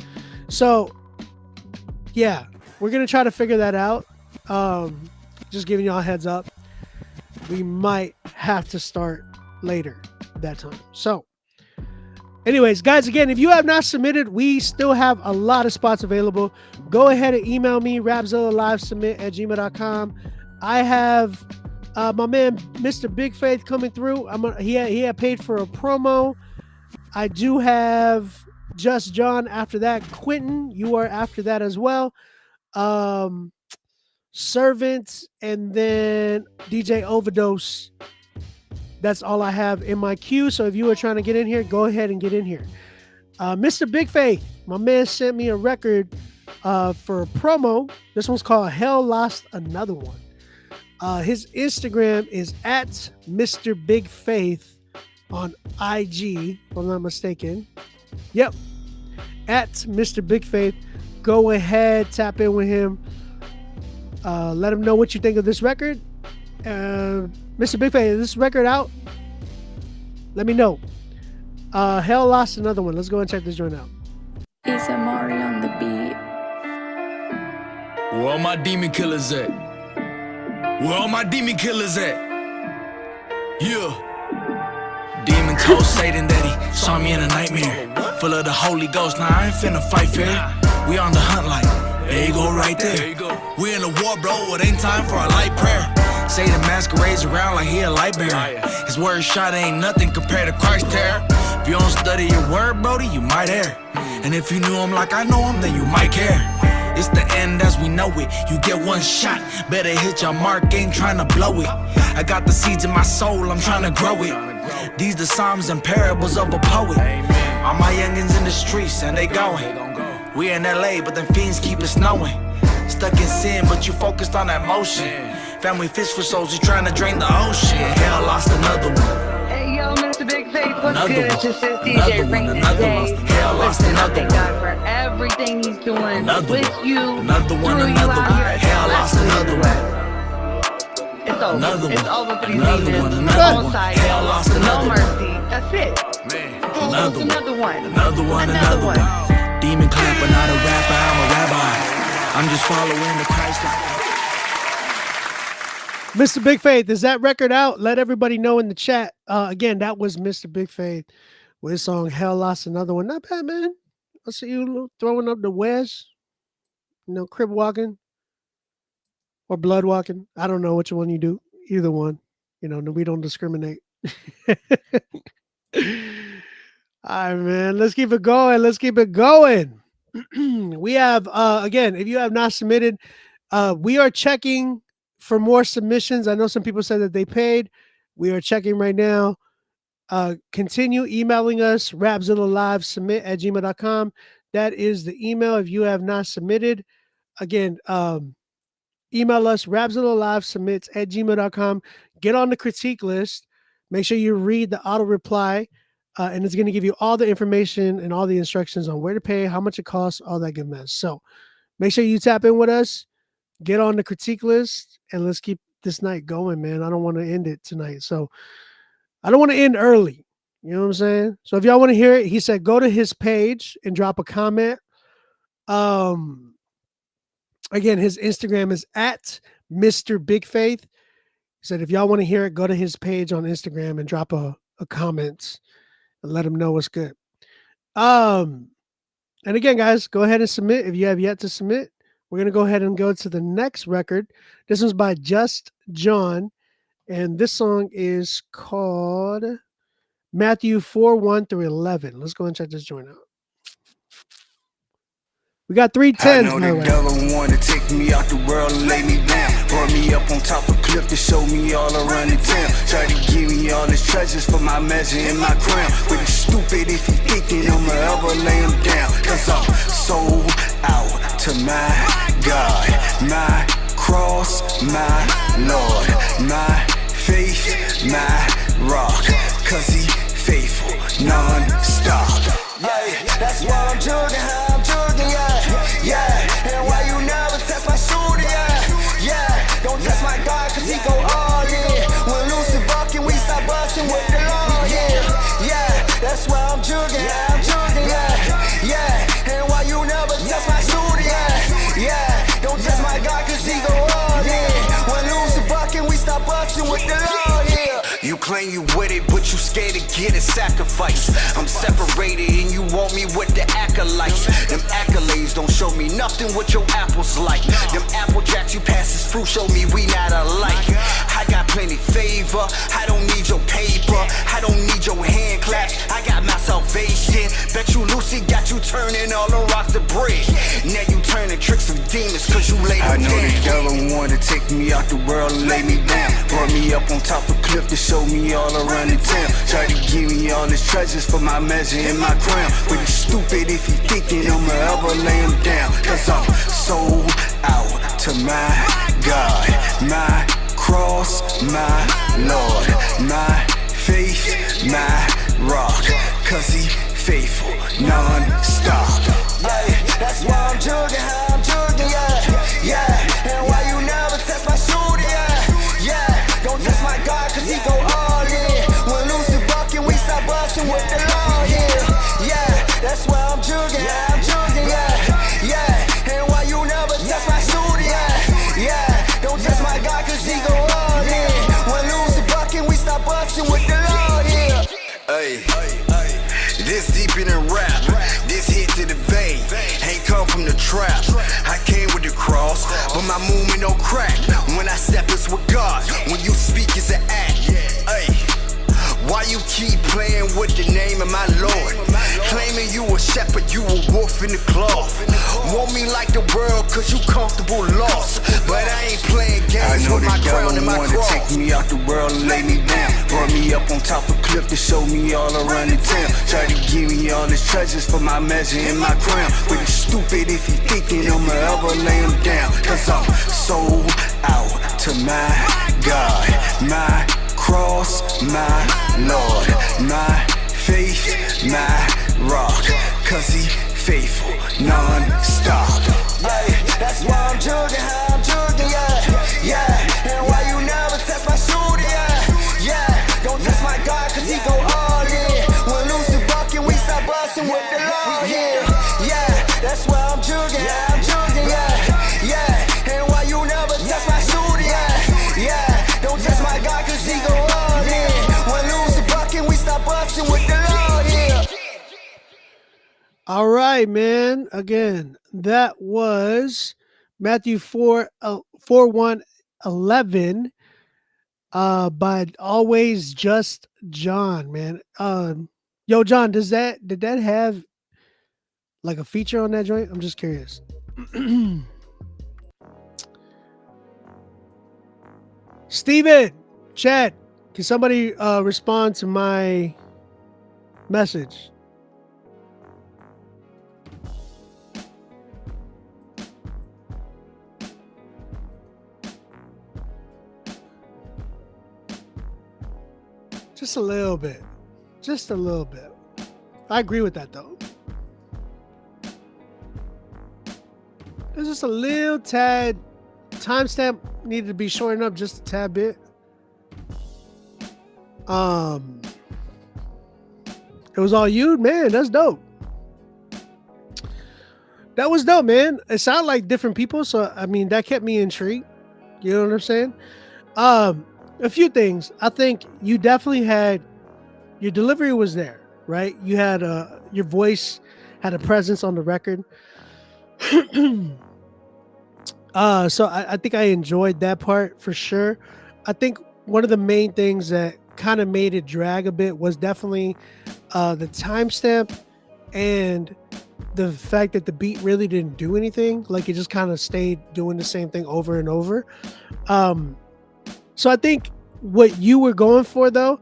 So yeah, we're going to try to figure that out. Just giving y'all a heads up. We might have to start later that time. So anyways, guys, again, if you have not submitted, we still have a lot of spots available. Go ahead and email me, rapzillalivesubmit@gmail.com. I have my man, Mr. Big Faith, coming through. He had paid for a promo. I do have Just John after that. Quentin, you are after that as well. Servant, and then DJ Overdose. That's all I have in my queue. So if you are trying to get in here, go ahead and get in here. Mr. Big Faith, my man sent me a record for a promo. This one's called Hell Lost Another One. His Instagram is at Mr. Big Faith on IG, if I'm not mistaken. Yep. At Mr. Big Faith. Go ahead, tap in with him. Let him know what you think of this record. Mr. Big Faith, is this record out? Let me know. Hell Lost Another One. Let's go and check this joint out. It's Amari on the beat. Where all my demon killers at? Where all my demon killers at? Yeah. Demon told Satan that he saw me in a nightmare, full of the Holy Ghost. Now I ain't finna fight fair. We on the hunt like, there you go right there. We in the war, bro. It ain't time for a light prayer. Satan masquerades around like he a light bearer. His word shot ain't nothing compared to Christ's terror. If you don't study your word, Brody, you might err. And if you knew him like I know him, then you might care. It's the end as we know it. You get one shot, better hit your mark, ain't trying to blow it. I got the seeds in my soul, I'm trying to grow it. These the psalms and parables of a poet. All my youngins in the streets and they going. We in LA, but them fiends keep it snowing. Stuck in sin, but you focused on that motion. Family fish for souls, you trying to drain the ocean. Hell lost another one. Hey yo, Mr. Big Faith, what's Another good? one. It's just this Another DJ one. Rain Another today. one. Hell lost Listen, I another thank one. God for everything He's doing Another with one. you, Another one. through you Another out one. here. Hell lost another one. It's over. Another It's one. over for these Another demons. one. Another No one. side, Hell lost no another one. mercy. That's it. Man, Another one. Another one. Another one. Demon clapper, not a rapper, I'm a rabbi. I'm just following the Christ. Mr. Big Faith, is that record out? Let everybody know in the chat. Again, that was Mr. Big Faith with his song Hell Lost Another One. Not bad, man. I see you throwing up the Wes, crib walking or blood walking. I don't know which one you do. Either one. We don't discriminate. All right, man. Let's keep it going. We have, again, if you have not submitted, we are checking for more submissions. I know some people said that they paid. We are checking right now. Continue emailing us, rapzillalivesubmit@gmail.com. That is the email if you have not submitted. Again, email us, rapzillalivesubmits@gmail.com. Get on the critique list. Make sure you read the auto reply, and it's going to give you all the information and all the instructions on where to pay, how much it costs, all that good mess. So make sure you tap in with us. Get on the critique list and let's keep this night going, man. I don't want to end it tonight. So I don't want to end early. You know what I'm saying? So if y'all want to hear it, he said, go to his page and drop a comment. Again, his Instagram is at Mr. Big Faith. He said, if y'all want to hear it, go to his page on Instagram and drop a comment and let him know what's good. And again, guys, go ahead and submit if you have yet to submit. We're going to go ahead and go to the next record. This one's by Just John, and this song is called Matthew 4:1-11. Let's go and check this joint out. We got 3 10s, I know the devil wanted to take me out the world and lay me down. Brought me up on top of cliff to show me all around the town. Try to give me all his treasures for my measure and my crown. But he's stupid if he thinking I'ma ever lay him down. Cause I'm sold out to my God, my cross, my Lord, my faith, my rock. Cause he faithful, non-stop. Yeah, that's why I'm jugging, how I'm jugging, yeah. And why you never test my shooter, yeah. Don't test my God, cause he go all in. When Lucy bucking, we stop busting with the law, yeah. That's why I'm jugging, how I'm jugging, yeah. And why you never test my shooter, yeah. Don't test my God, cause he go all in. When Lucy bucking, we stop busting with the law, yeah. You claim you with it, but you scared to get a sacrifice. I'm separated and you want me with the acolytes. Them accolades don't show me nothing what your apples like. Them apple jacks you pass as fruit show me we not alike. I got plenty favor, I don't need your paper. I don't need your hand claps, I got my salvation. Bet you Lucy got you turning all the rocks to bread. Now you turning tricks of demons cause you laid them down. I know the devil wanted to take me out the world and lay me down. Brought me up on top of cliff to show me all around the town. Try to give me all his treasures for my measure and my crown. But he's stupid if he thinking I'ma ever lay him down. Cause I'm sold out to my God, my cross, my Lord, my faith, my rock. Cause he faithful, non-stop. That's why I'm jugging, how I'm jugging, yeah. And why you never test my shooter, yeah. Don't test my God, cause he go all in. When Lucy bucking, we stop busting with the law, yeah. That's why I'm jugging, how I'm jugging, yeah. And why you never test my shooter, yeah. Don't test my God, cause he go all in. When Lucy bucking, we stop busting with the law, yeah. Hey, this deep in the rap, this hit to the vein, ain't come from the trap. I came with the cross, but my movement don't crack. When I step it's with God, when you speak it's an act. Hey, why you keep playing with the name of my Lord? claiming you a shepherd, you a wolf in the cloth. Want me like the world, cause you comfortable lost. But I ain't playing games with my crown and my cross. Take me out the world and lay me down. Brought me up on top of cliff to show me all around the town. Try to give me all his treasures for my measure and my crown. But it's stupid if he thinking I'ma ever lay him down. Cause I'm sold out to my God, my cross, my Lord, my faith, my rock. Cause he faithful, non-stop. Yeah, that's why I'm jugging, how I'm jugging, yeah, yeah. And why you never test my shooter, yeah, yeah. Don't test my God, cause he go all in. When Lucy bucking, we stop busting with the law, yeah, yeah. That's why I'm jugging, how I'm jugging, yeah, yeah. And why you never test my shooter, yeah, yeah. Don't test my God, cause he go all in. When Lucy bucking, we stop busting with the law, yeah. All right, man. Again, that was Matthew 4:1:11 by Always Just John, man. Yo, John, did that have like a feature on that joint? I'm just curious. Steven, Chad, can somebody respond to my message? Just a little bit. Just a little bit. I agree with that, though. There's just a little tad timestamp needed to be shortened up just a tad bit. It was all you, man. That's dope. That was dope, man. It sounded like different people, so I mean that kept me intrigued. You know what I'm saying? A few things. I think you definitely had your delivery was there, right? You had your voice had a presence on the record. So I think I enjoyed that part for sure. I think one of the main things that kind of made it drag a bit was definitely the timestamp and the fact that the beat really didn't do anything. Like it just kind of stayed doing the same thing over and over. So I think what you were going for though,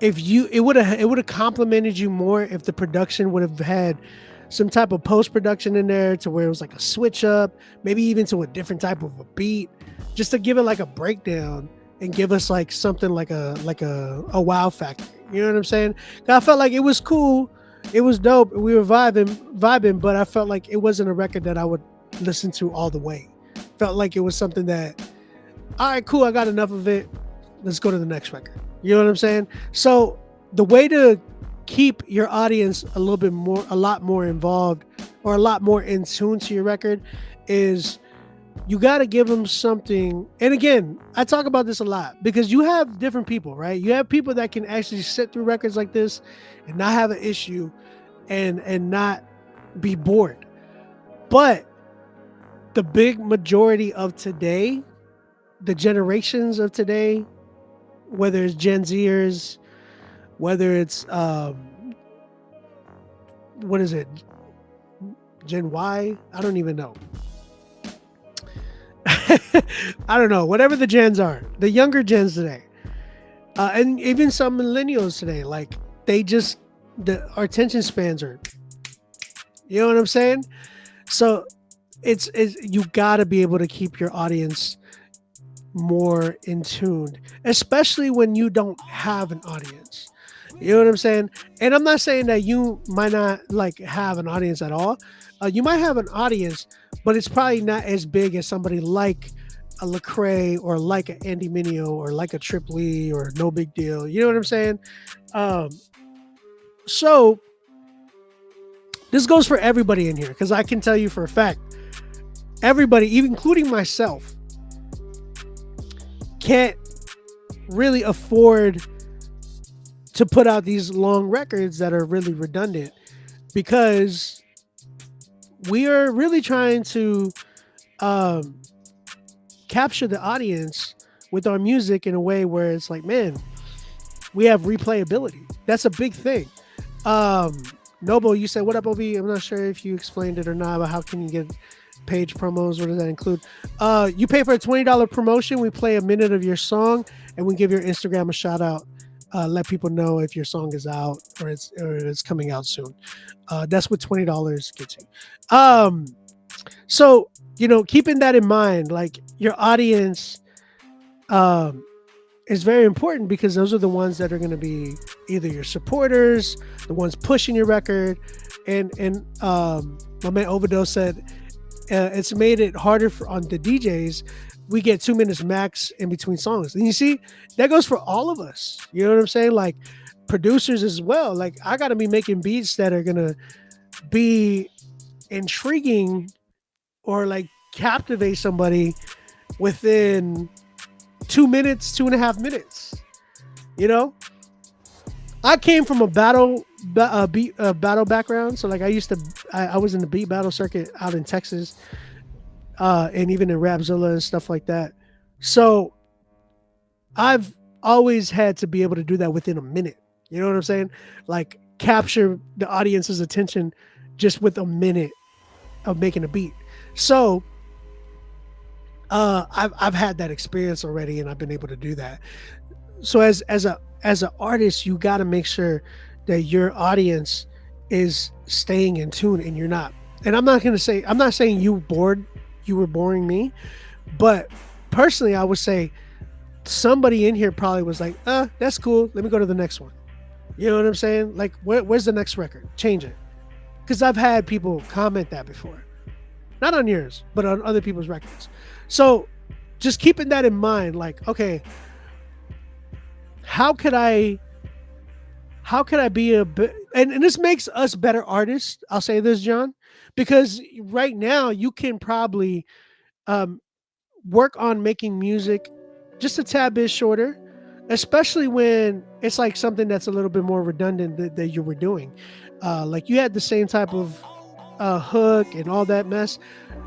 it would have complimented you more if the production would have had some type of post-production in there to where it was like a switch up, maybe even to a different type of a beat, just to give it like a breakdown and give us like something like a wow factor. You know what I'm saying? I felt like it was cool, it was dope, we were vibing, but I felt like it wasn't a record that I would listen to all the way. Felt like it was something that, all right, cool, I got enough of it. Let's go to the next record. You know what I'm saying? So the way to keep your audience a lot more involved or a lot more in tune to your record is you got to give them something. And again, I talk about this a lot because you have different people, right? You have people that can actually sit through records like this and not have an issue and not be bored. But the big majority of today, the generations of today, whether it's Gen Zers, whether it's what is it, Gen Y? I don't even know. I don't know. Whatever the gens are, the younger gens today, and even some millennials today, like our attention spans are. You know what I'm saying? So it's you got to be able to keep your audience more in tune, especially when you don't have an audience. You know what I'm saying? And I'm not saying that you might not like have an audience at all. You might have an audience, but it's probably not as big as somebody like a Lecrae or like an Andy Mineo or like a Trip Lee or No Big Deal. You know what I'm saying? So this goes for everybody in here because I can tell you for a fact, everybody, even including myself, can't really afford to put out these long records that are really redundant because we are really trying to capture the audience with our music in a way where it's like, man, we have replayability. That's a big thing. Noble, you said, what up, OV? I'm not sure if you explained it or not, but how can you get page promos? What does that include? You pay for a $20 promotion. We play a minute of your song and we give your Instagram a shout out. Let people know if your song is out or it's coming out soon. That's what $20 gets you. So, keeping that in mind, like your audience is very important because those are the ones that are going to be either your supporters, the ones pushing your record. And my man Overdose said it's made it harder on the DJs. We get 2 minutes max in between songs. And you see, that goes for all of us. You know what I'm saying? Like producers as well. Like I got to be making beats that are going to be intriguing or like captivate somebody within 2 minutes, 2.5 minutes. I came from a battle background. So like I was in the beat battle circuit out in Texas, and even in Rapzilla and stuff like that. So I've always had to be able to do that within a minute. You know what I'm saying? Like capture the audience's attention just with a minute of making a beat. So I've had that experience already, and I've been able to do that. So as an artist, you got to make sure that your audience is staying in tune, and you're not. And I'm not saying you were boring me, but personally, I would say somebody in here probably was like, that's cool. Let me go to the next one. You know what I'm saying? Like, where's the next record? Change it. Because I've had people comment that before. Not on yours, but on other people's records. So just keeping that in mind, like, okay, how could I be a bit, and this makes us better artists. I'll say this, John, because right now you can probably work on making music just a tad bit shorter, especially when it's like something that's a little bit more redundant that you were doing. Like you had the same type of hook and all that mess.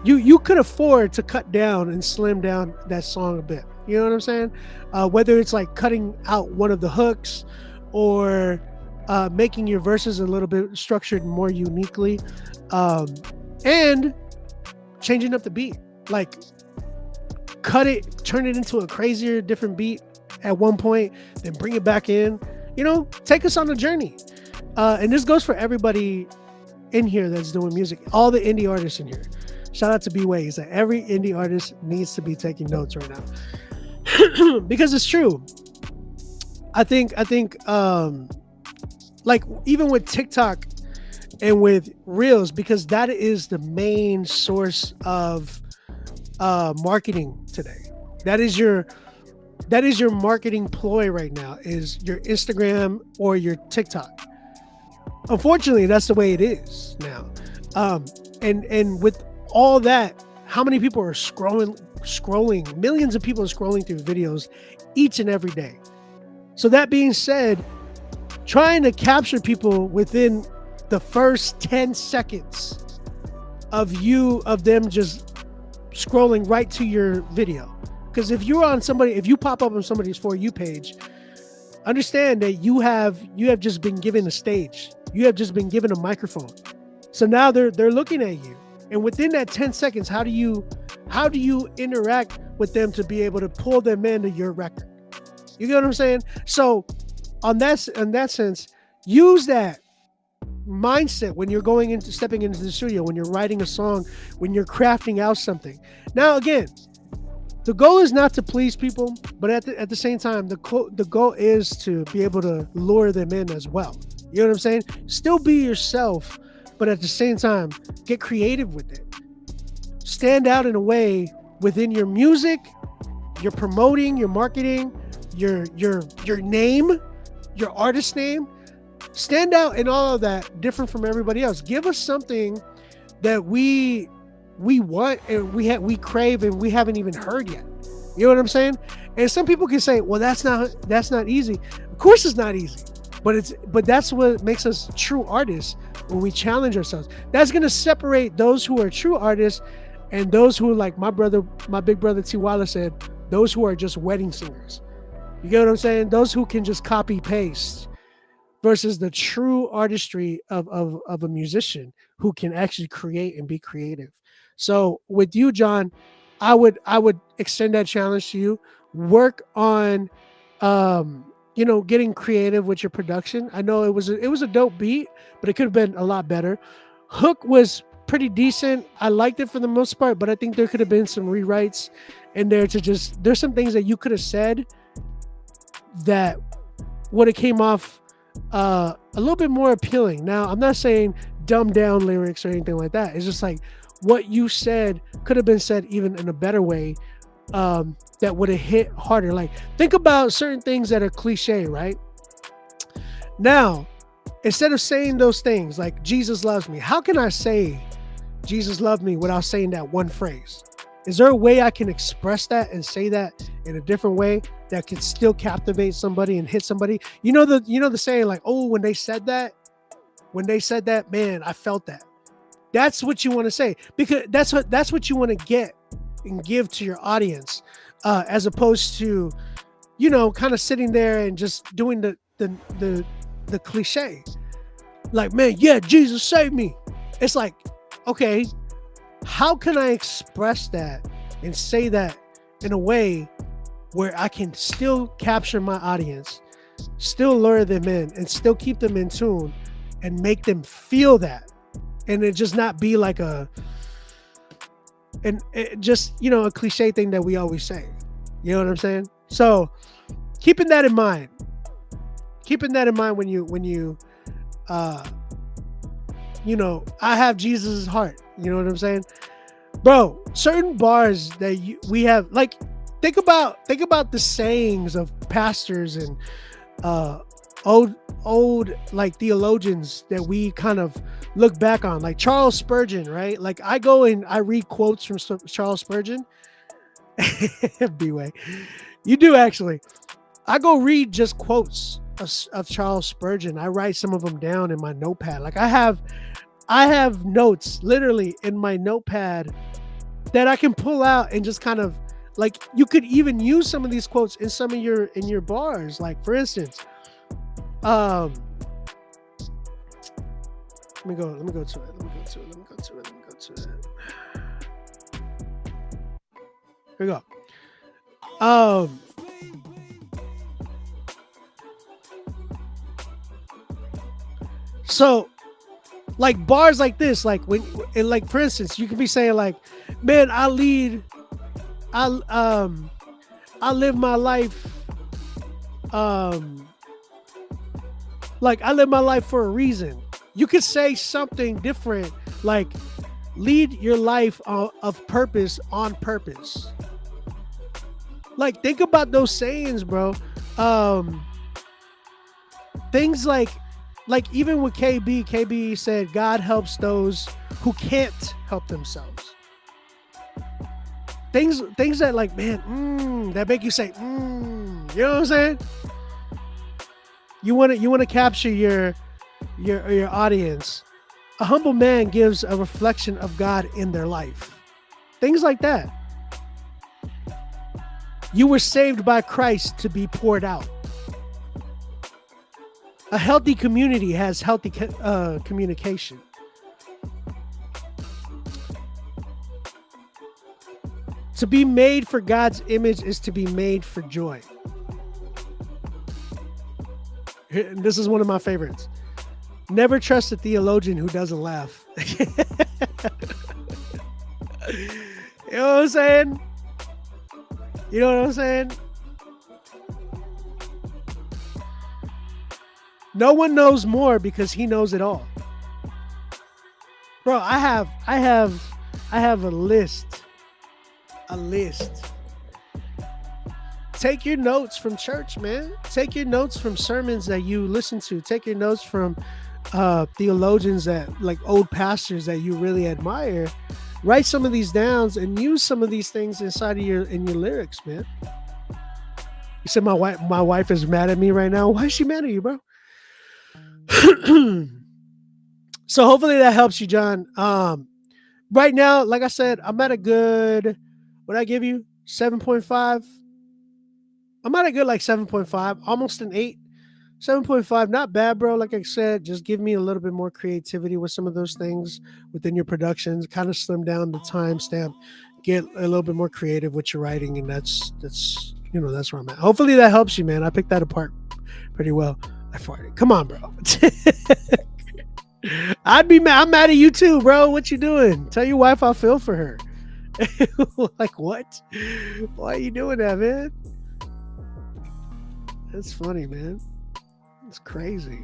You could afford to cut down and slim down that song a bit. You know what I'm saying? Whether it's like cutting out one of the hooks or making your verses a little bit structured more uniquely, and changing up the beat. Like turn it into a crazier, different beat at one point, then bring it back in. Take us on a journey. And this goes for everybody in here that's doing music, all the indie artists in here. Shout out to B-Ways. That every indie artist needs to be taking notes right now. Because it's true. I think like even with TikTok and with Reels, because that is the main source of marketing today. That is your marketing ploy right now, is your Instagram or your TikTok. Unfortunately, that's the way it is now. And with all that, how many people are scrolling? Millions of people are scrolling through videos each and every day. So that being said, trying to capture people within the first 10 seconds of them just scrolling right to your video. Because if you pop up on somebody's For You page, understand that you have just been given a stage. You have just been given a microphone. So now they're looking at you. And within that 10 seconds, how do you interact with them to be able to pull them into your record? You get what I'm saying? So in that sense, use that mindset when you're stepping into the studio, when you're writing a song, when you're crafting out something. Now, again, the goal is not to please people, but at the same time, the goal is to be able to lure them in as well. You know what I'm saying? Still be yourself, but at the same time, get creative with it. Stand out in a way within your music, your promoting, your marketing, your name, your artist name. Stand out in all of that, different from everybody else. Give us something that we want and we crave and we haven't even heard yet. You know what I'm saying? And some people can say, well, that's not easy. Of course it's not easy. But that's what makes us true artists, when we challenge ourselves. That's gonna separate those who are true artists and those who, like my big brother Tiwala said, those who are just wedding singers. You get what I'm saying? Those who can just copy paste versus the true artistry of a musician who can actually create and be creative. So with you, John, I would extend that challenge to you. Work on getting creative with your production. I know it was a dope beat, but it could have been a lot better. Hook was pretty decent. I liked it for the most part, but I think there could have been some rewrites in there there's some things that you could have said that would have came off a little bit more appealing. Now, I'm not saying dumb down lyrics or anything like that. It's just like what you said could have been said even in a better way, that would have hit harder. Like, think about certain things that are cliche, right? Now, instead of saying those things like Jesus loves me, how can I say Jesus loved me without saying that one phrase? Is there a way I can express that and say that in a different way that can still captivate somebody and hit somebody? You know the saying, like, oh, when they said that, man, I felt that. That's what you want to say, because that's what you want to get and give to your audience, as opposed to, kind of sitting there and just doing the cliche. Like, man, yeah, Jesus saved me. It's like, okay, how can I express that and say that in a way where I can still capture my audience, still lure them in, and still keep them in tune and make them feel that, and it just not be like a cliche thing that we always say. You know what I'm saying? So keeping that in mind when you I have Jesus' heart. You know what I'm saying? Bro, certain bars that we have, like, think about the sayings of pastors and old like theologians that we kind of look back on, like Charles Spurgeon, right? Like, I go and I read quotes from Charles Spurgeon. B-way. You do, actually. I go read just quotes of Charles Spurgeon. I write some of them down in my notepad. Like, I have notes literally in my notepad that I can pull out and just kind of, like, you could even use some of these quotes in some of your bars. Like, for instance, let me go to it. Here we go. So, like, bars like this, like, for instance, you could be saying, like, man, I live my life, like, I live my life for a reason. You could say something different, like, lead your life of purpose on purpose. Like, think about those sayings, bro. Things like even with KB said, God helps those who can't help themselves. Things that, like, man, that make you say, you know what I'm saying? You want to capture your audience. A humble man gives a reflection of God in their life. Things like that. You were saved by Christ to be poured out. A healthy community has healthy communication. To be made for God's image is to be made for joy. This is one of my favorites. Never trust a theologian who doesn't laugh. You know what I'm saying? You know what I'm saying? No one knows more because he knows it all. Bro, I have a list. Take your notes from church, man. Take your notes from sermons that you listen to. Take your notes from theologians, that, like, old pastors that you really admire. Write some of these down and use some of these things inside of your lyrics, man. You said my wife is mad at me right now. Why is she mad at you, bro? So hopefully that helps you, John. Right now, like I said, I'm at a good, what I give you, 7.5. I'm at a good, like, 7.5, almost an 8. 7.5, not bad, bro. Like I said, just give me a little bit more creativity with some of those things within your productions. Kind of slim down the timestamp, get a little bit more creative with your writing, and that's that's where I'm at. Hopefully that helps you, man. I picked that apart pretty well. I farted. Come on, bro. I'd be mad. I'm mad at you too, bro. What you doing? Tell your wife I feel for her. Like what? Why are you doing that, man? That's funny, man. It's crazy.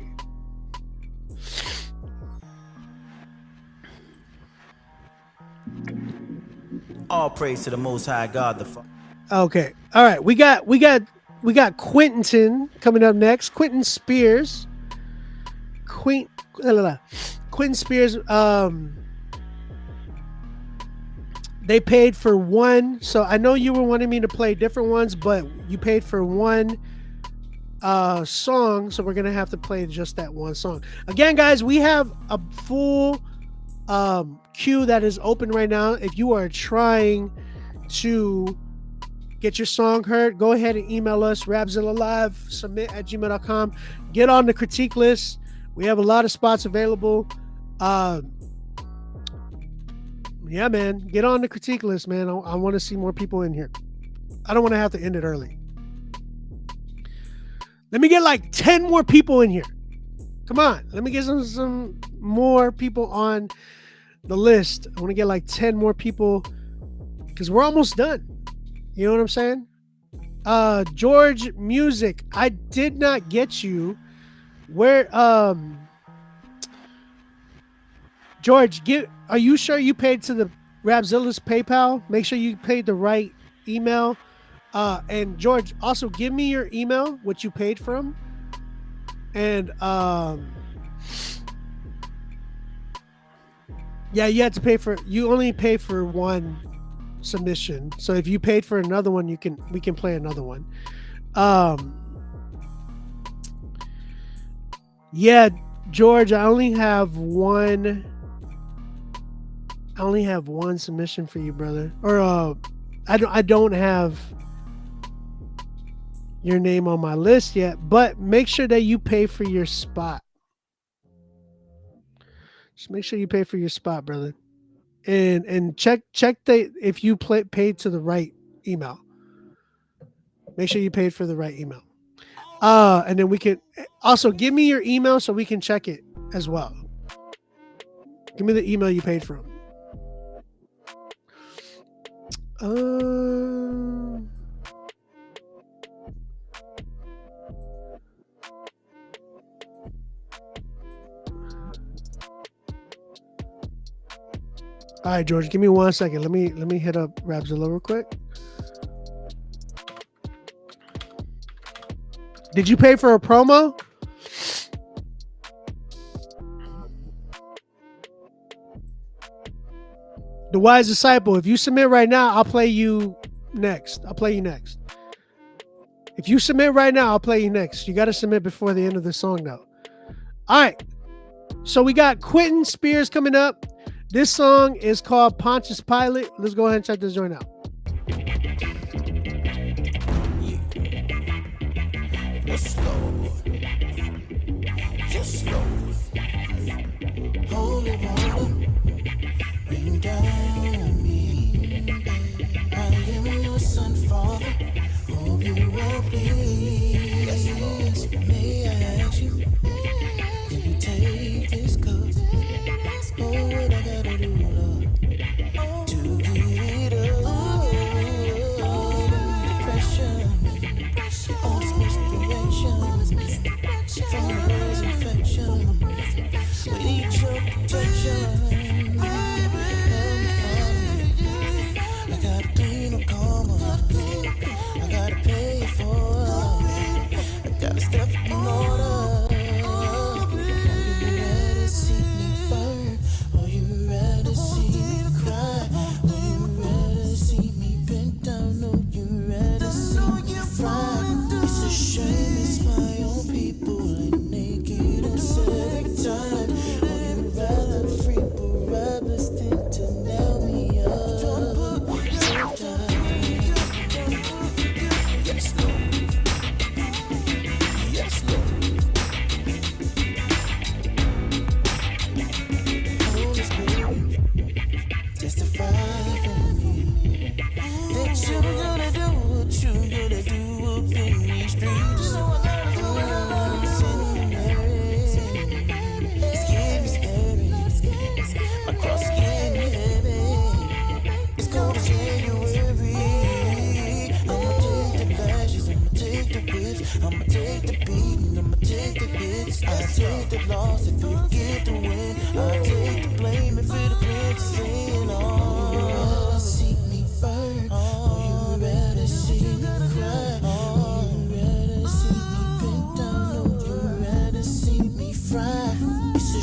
All praise to the Most High God. The Okay. All right. We got Quentin coming up next. Quentin Spears. Quentin Spears. They paid for one. So I know you were wanting me to play different ones, but you paid for one song, so we're gonna have to play just that one song. Again, guys, we have a full queue that is open right now. If you are trying to get your song heard, go ahead and email us, rapzillalive@gmail.com. Get on the critique list. We have a lot of spots available. Yeah, man, get on the critique list, man. I want to see more people in here. I don't want to have to end it early. Let me get like 10 more people in here. Come on. Let me get some more people on the list. I want to get like 10 more people because we're almost done. You know what I'm saying? George Music. I did not get you. Where George, are you sure you paid to the Rapzilla's PayPal? Make sure you paid the right email. And George, also give me your email, what you paid from. And yeah, you only pay for one submission. So if you paid for another one, we can play another one. Yeah, George, I only have one submission for you, brother. Or I don't have your name on my list yet, but make sure that you pay for your spot. Just make sure you pay for your spot, brother. And check if you paid to the right email. Make sure you paid for the right email. And then we can also give me your email so we can check it as well. Give me the email you paid from. All right, George, give me 1 second. Let me hit up Rapzilla real quick. Did you pay for a promo? The Wise Disciple. If you submit right now, I'll play you next. If you submit right now, I'll play you next. You got to submit before the end of the song, though. All right. So we got Quentin Spears coming up. This song is called Pontius Pilate. Let's go ahead and check this joint out. Yes, Lord. Yes, Lord. Holy water, rain down on me. I am your son, Father. Hope you will please. Yes, Lord. May I ask you, can you take this cup? Oh, what I gotta do, Lord, to get it up. Depression, all this misdirection, from the world's infection. We need your protection. I gotta clean up karma. I gotta pay for it. I gotta step in order. Yes, Lord.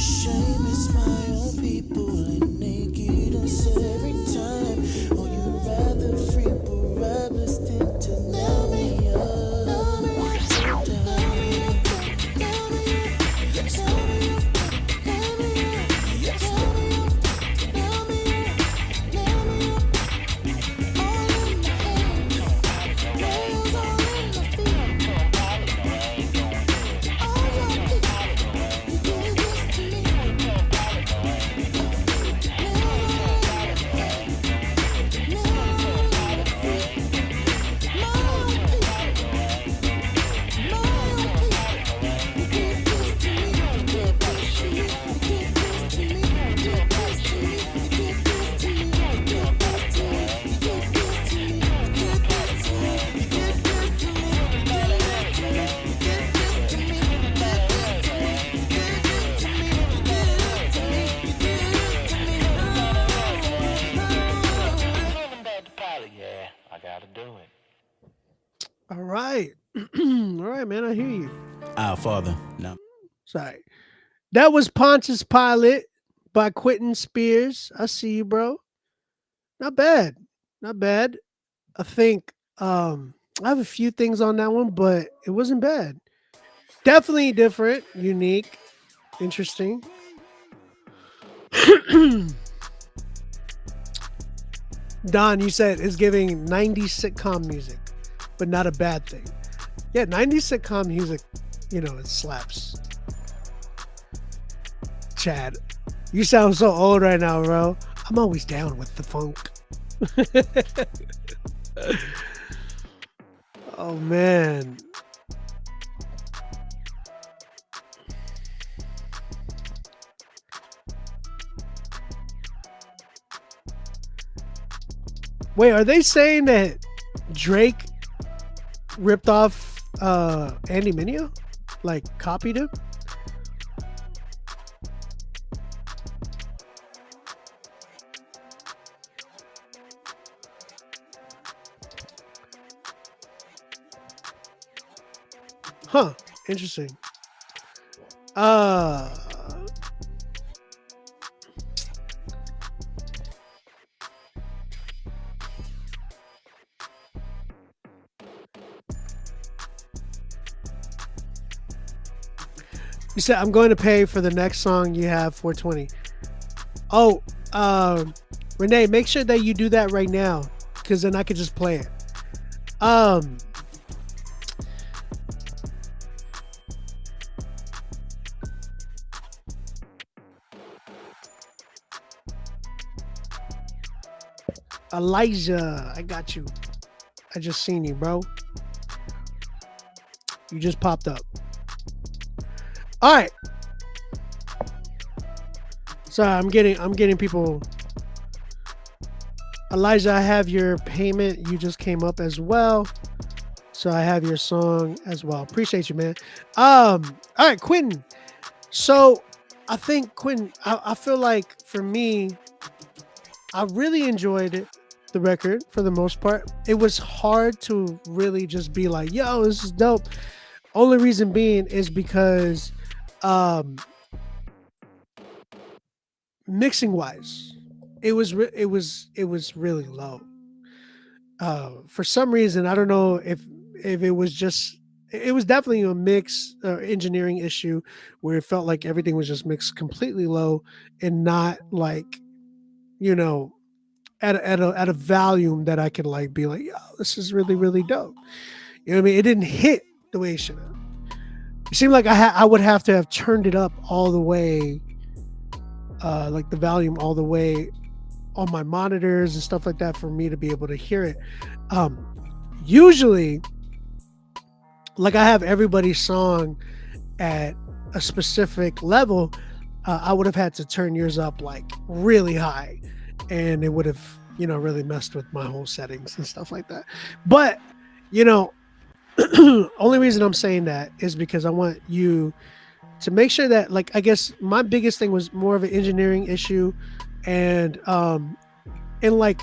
shame, it's my own people and naked us every time. Oh, you rather free Barabbas than to know me up. All right. All right, man. I hear you. Our Father. No. Sorry. That was Pontius Pilate by Quentin Spears. I see you, bro. Not bad. Not bad. I think I have a few things on that one, but it wasn't bad. Definitely different, unique, interesting. Don, you said it's giving 90s sitcom music, but not a bad thing. Yeah, 90s sitcom music, you know, it slaps. Chad, you sound so old right now, bro. I'm always down with the funk. Oh, man. Wait, are they saying that Drake ripped off Andy Mineo? Like, copied him? Huh, interesting. You said I'm going to pay for the next song you have 420. Oh, Renee, make sure that you do that right now, because then I could just play it. Elijah, I got you. I just seen you, bro. You just popped up. All right. Sorry, I'm getting people. Elijah, I have your payment. You just came up as well. So I have your song as well. Appreciate you, man. All right, Quentin. So I think Quentin, I feel like for me, I really enjoyed it. The record for the most part. It was hard to really just be like, yo, this is dope. Only reason being is because mixing wise, it was really low. For some reason, I don't know if it was just, it was definitely a mix engineering issue where it felt like everything was just mixed completely low and not like, you know, at a volume that I could like be like, yo, this is really, really dope. You know what I mean? It didn't hit the way it should have. It seemed like I would have to have turned it up all the way, like the volume all the way on my monitors and stuff like that for me to be able to hear it. Usually, like I have everybody's song at a specific level, I would have had to turn yours up like really high. And it would have, you know, really messed with my whole settings and stuff like that. But, you know, only reason I'm saying that is because I want you to make sure that, like, I guess my biggest thing was more of an engineering issue. And like,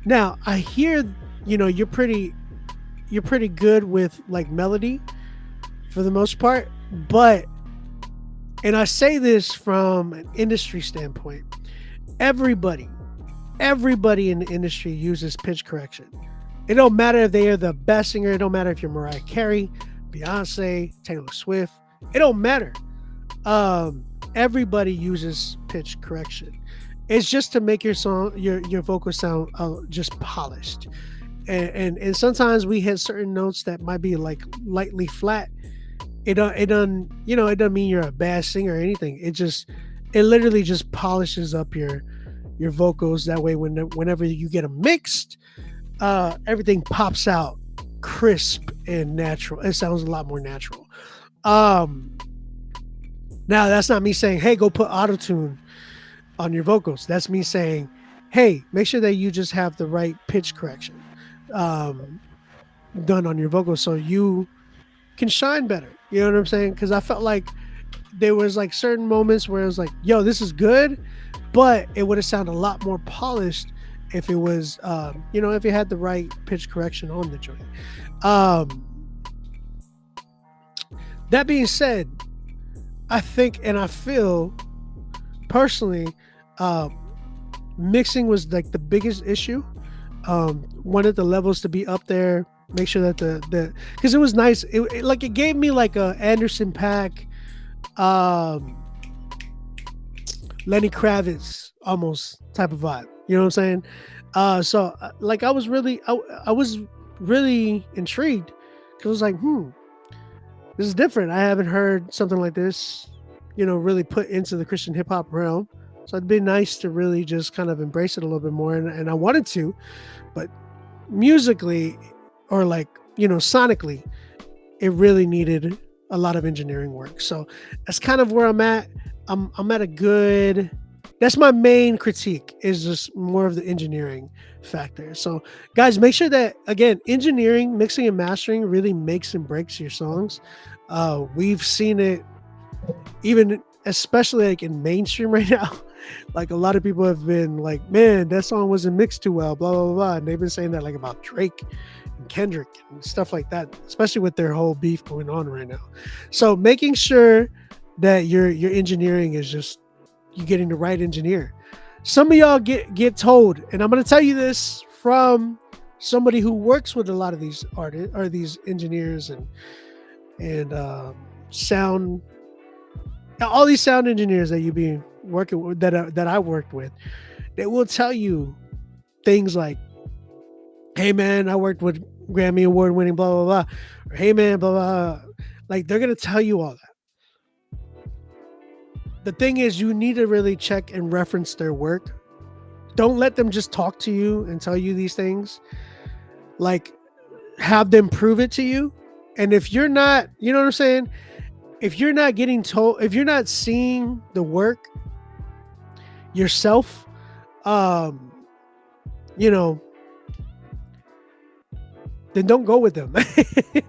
now I hear, you know, you're pretty good with like melody for the most part, but And I say this from an industry standpoint. Everybody in the industry uses pitch correction. It don't matter if they are the best singer. It don't matter if you're Mariah Carey, Beyonce, Taylor Swift. It don't matter. Everybody uses pitch correction. It's just to make your song, your vocal sound just polished. And sometimes we hit certain notes that might be like lightly flat. It doesn't mean you're a bad singer or anything. It literally just polishes up your vocals. That way, whenever you get them mixed, everything pops out crisp and natural. It sounds a lot more natural. Now that's not me saying, hey, go put autotune on your vocals. That's me saying, hey, make sure that you just have the right pitch correction done on your vocals so you can shine better. You know what I'm saying? Because I felt like there was like certain moments where it was like, yo, this is good, but it would have sounded a lot more polished if it was, if you had the right pitch correction on the joint. That being said, I think and I feel personally, mixing was like the biggest issue. Wanted the levels to be up there. Make sure that the because it was nice. It gave me like a Anderson .Paak, Lenny Kravitz almost type of vibe. You know what I'm saying? So I was really intrigued because I was like, this is different. I haven't heard something like this, really put into the Christian hip hop realm. So it'd be nice to really just kind of embrace it a little bit more. And I wanted to, but musically or sonically, it really needed a lot of engineering work. So that's kind of where I'm at. I'm at a good, that's my main critique, is just more of the engineering factor. So guys, make sure that, again, engineering, mixing and mastering really makes and breaks your songs. We've seen it even, especially like in mainstream right now. Like a lot of people have been like, man, that song wasn't mixed too well, blah, blah, blah. And they've been saying that like about Drake and Kendrick and stuff like that, especially with their whole beef going on right now. So making sure that your engineering is just, you getting the right engineer. Some of y'all get told, and I'm going to tell you this from somebody who works with a lot of these artists or these engineers and sound, all these sound engineers that you be working with, that I worked with, they will tell you things like, hey man, I worked with Grammy award winning blah blah blah, or hey man blah blah. Like they're gonna tell you all that. The thing is, you need to really check and reference their work. Don't let them just talk to you and tell you these things. Like, have them prove it to you. And if you're not, you know what I'm saying? If you're not getting told, if you're not seeing the work yourself, then don't go with them.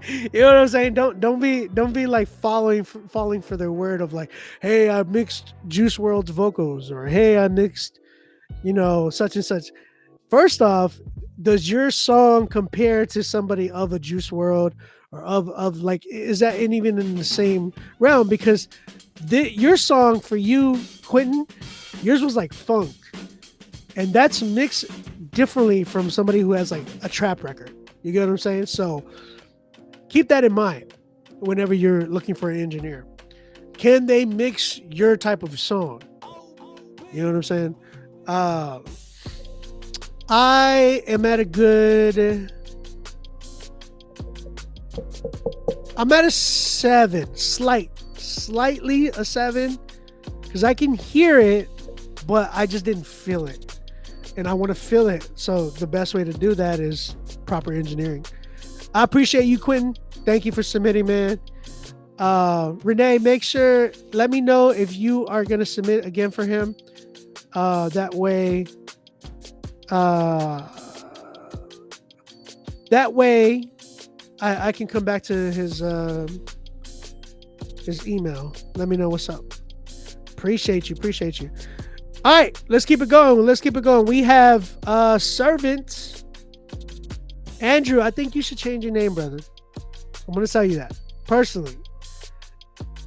You know what I'm saying? Don't be like falling for their word of like, hey, I mixed Juice WRLD's vocals, or hey, I mixed, such and such. First off, does your song compare to somebody of a Juice WRLD or of like, is that even in the same realm? Because your song for you, Quentin, yours was like funk, and that's mixed differently from somebody who has like a trap record. You get what I'm saying? So keep that in mind whenever you're looking for an engineer. Can they mix your type of song? You know what I'm saying? I am at a good, I'm at a 7, slightly a 7, because I can hear it, but I just didn't feel it. And I want to feel it. So the best way to do that is proper engineering. I appreciate you, Quentin. Thank you for submitting, man. Renee, make sure, let me know if you are going to submit again for him. That way I can come back to his email. Let me know what's up. Appreciate you. All right, let's keep it going. We have Servant. Andrew, I think you should change your name, brother. I'm going to tell you that personally.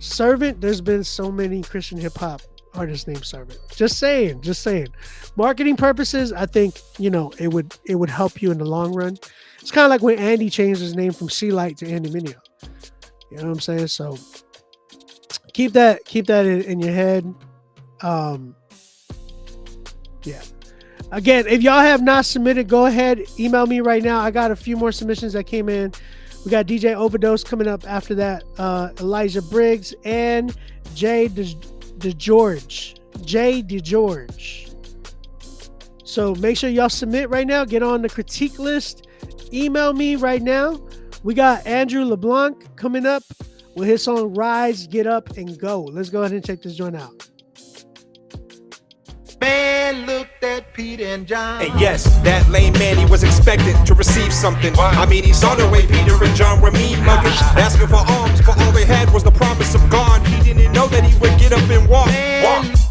Servant, there's been so many Christian hip hop artists named Servant. Just saying. Marketing purposes, I think, it would help you in the long run. It's kind of like when Andy changed his name from C Light to Andy Mineo. You know what I'm saying? So keep that in your head. Yeah. Again, if y'all have not submitted, go ahead, email me right now. I got a few more submissions that came in. We got DJ Overdose coming up after that. Elijah Briggs and Jay DeGeorge. So make sure y'all submit right now. Get on the critique list. Email me right now. We got Andrew LeBlanc coming up with his song Rise, Get Up, and Go. Let's go ahead and check this joint out. Man looked at Peter and John. And yes, that lame man, he was expected to receive something. I mean, he saw the way Peter and John were mean mugging, asking for alms, but all they had was the promise of God. He didn't know that he would get up and walk.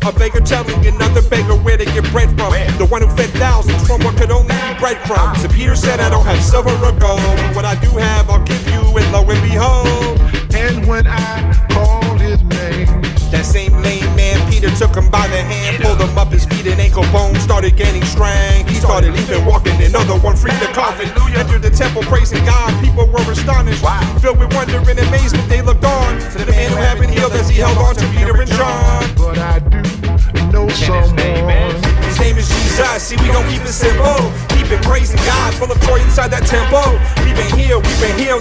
A beggar telling another beggar where to get bread from. The one who fed thousands from what could only be breadcrumbs. And Peter said, I don't have silver or gold, but what I do have, I'll give you, and lo and behold. And when I called his name, that same lame man, Peter took him by the hand, pulled him up his feet and ankle bones started gaining strength. He started even walking, another one freed the coffin. Entered the temple praising God, people were astonished. Filled with wonder and amazement, they looked on to the man who had been healed as he held on to Peter and John. But I do know someone. His name is Jesus, see we gon' keep it simple. We've been praising God, full of joy inside that temple. We've been healed,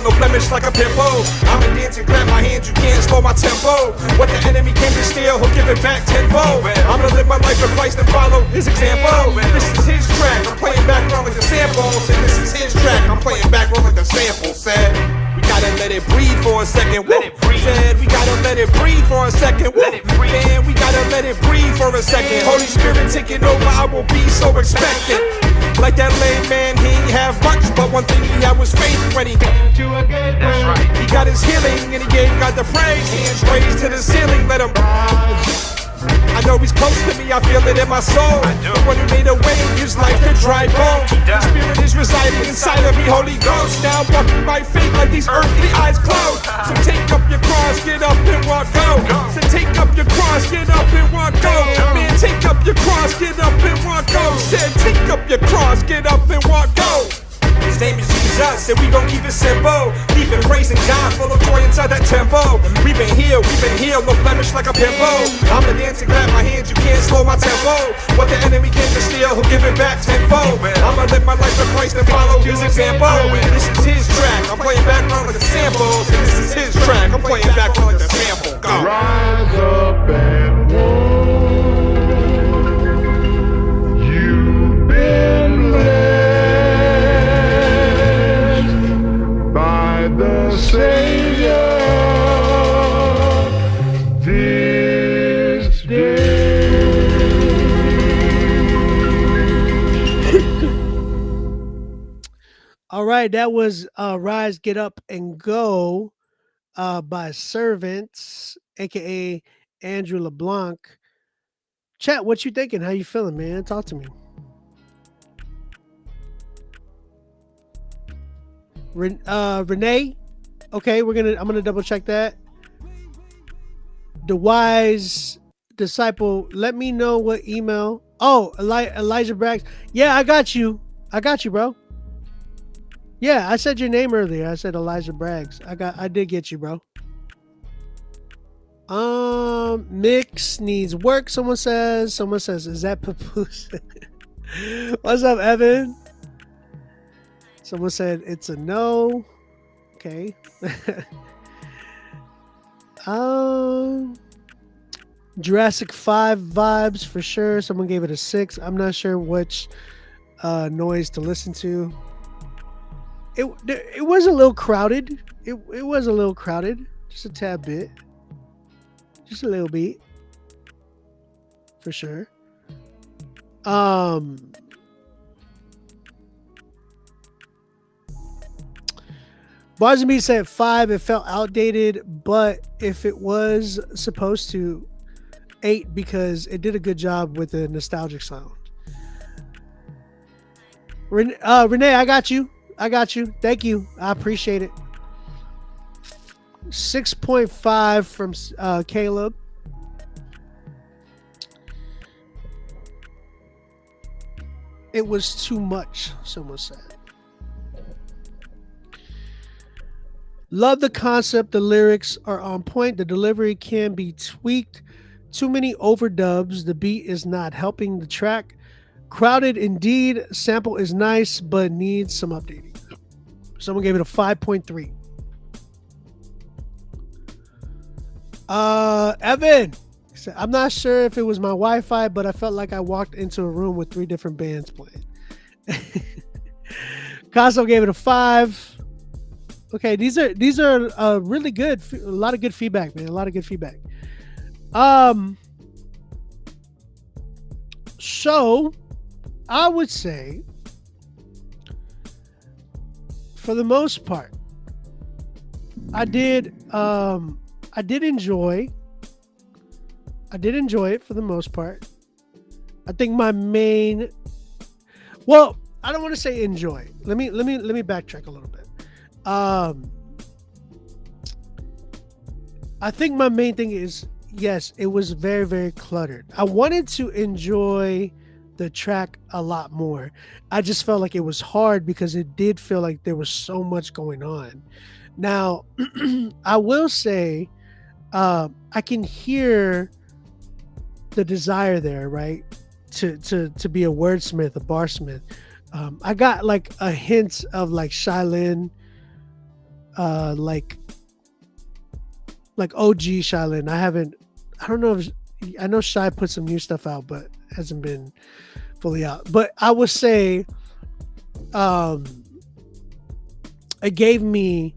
no blemish like a pimple. I'm a dancing, clap my hands, you can't slow my tempo. What the enemy came to steal, he'll give it back tenfold. I'm gonna live my life for Christ and follow his example. This is his track, I'm playing background like a sample. Said this is his track, I'm playing background like a sample. Said we gotta let it breathe for a second. Said we gotta let it breathe for a second. Man, we gotta let it breathe for a second. Holy Spirit taking over, I will be so expectant. Like that lame man, he ain't have much, but one thing he had was faith when he came to a gateway. That's right. He got his healing and he gave God the praise. Hands raised to the ceiling, let him rise. I know he's close to me, I feel it in my soul. The one who made a way gives life to dry bone. The Spirit is residing inside of me, Holy Ghost. Now I'm walking by faith like these earthly eyes closed. So take up your cross, get up and walk, go. So take up your cross, get up and walk, go. Man, take up your cross, get up and walk, go. Said take up your cross, get up and walk, go. His name is Jesus, and we gon' keep it simple. We've been praising God, full of joy inside that temple. We've been healed, no blemish like a pimple. I'm the dancing, clap my hands, you can't slow my tempo. What the enemy came to steal, he'll give it back tenfold. I'ma live my life for Christ and follow his example. This is his track, I'm playing background like a sample. So this is his track, I'm playing background like a sample. Go. Rise up and walk. You've been blessed by the Savior this day. All right, that was Rise, Get Up, and Go by Servants, aka Andrew LeBlanc. Chat, what you thinking? How you feeling, man? Talk to me. Renee, okay, I'm gonna double check that. The Wise Disciple, let me know what email. Oh, Elijah Braggs. Yeah, I got you, bro. Yeah, I said your name earlier. I said Elijah Braggs. I did get you, bro. Mix needs work. Someone says, is that Papoose? What's up, Evan? Someone said it's a no. Okay. Jurassic 5 vibes for sure. Someone gave it a 6. I'm not sure which noise to listen to. It was a little crowded. It was a little crowded. Just a tad bit. Just a little bit. For sure. Bars and Beats said 5. It felt outdated, but if it was supposed to, 8 because it did a good job with the nostalgic sound. Renee, I got you. Thank you. I appreciate it. 6.5 from Caleb. It was too much, someone said. Love the concept. The lyrics are on point. The delivery can be tweaked. Too many overdubs. The beat is not helping the track. Crowded indeed. Sample is nice, but needs some updating. Someone gave it a 5.3. Evan. I'm not sure if it was my Wi-Fi, but I felt like I walked into a room with 3 different bands playing. Caso gave it a 5. Okay, these are really good. A lot of good feedback, man. A lot of good feedback. So I would say, for the most part, I did enjoy it for the most part. I think my main, well, I don't want to say enjoy. Let me backtrack a little bit. I think my main thing is, yes, it was very, very cluttered. I wanted to enjoy the track a lot more. I just felt like it was hard because it did feel like there was so much going on. Now, I will say, I can hear the desire there, right? To be a wordsmith, a barsmith. I got like a hint of like Shaolin, like OG Shaolin. I don't know if, I know Shy put some new stuff out, but hasn't been fully out. But I would say, it gave me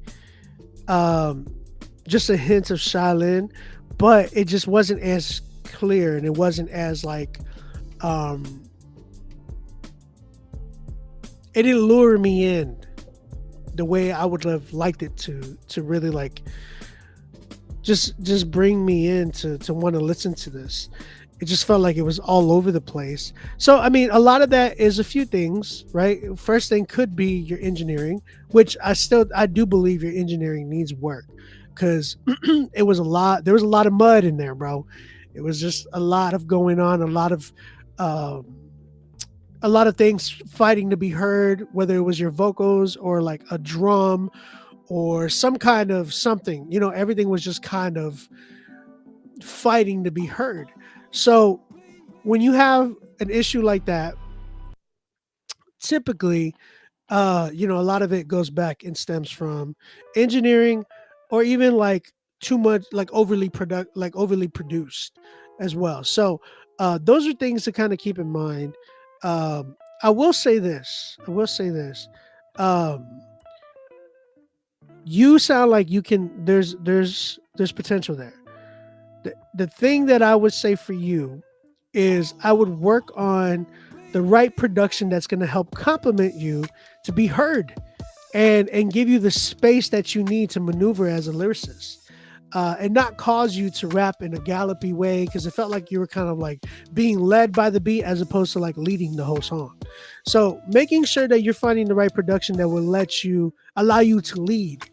just a hint of Shaolin, but it just wasn't as clear, and it wasn't as like, it didn't lure me in the way I would have liked it to really like just bring me in to want to listen to this. It just felt like it was all over the place. So I mean, a lot of that is a few things, right? First thing could be your engineering, which I do believe your engineering needs work, because there was a lot of mud in there, bro. It was just a lot of going on, a lot of things fighting to be heard, whether it was your vocals or like a drum or some kind of something, everything was just kind of fighting to be heard. So when you have an issue like that, typically, a lot of it goes back and stems from engineering, or even like too much, like overly produced as well. So those are things to kind of keep in mind. I will say this. You sound like you can. There's potential there. The thing that I would say for you is I would work on the right production that's going to help complement you to be heard, and give you the space that you need to maneuver as a lyricist. And not cause you to rap in a gallopy way, because it felt like you were kind of like being led by the beat as opposed to like leading the whole song. So making sure that you're finding the right production that will allow you to lead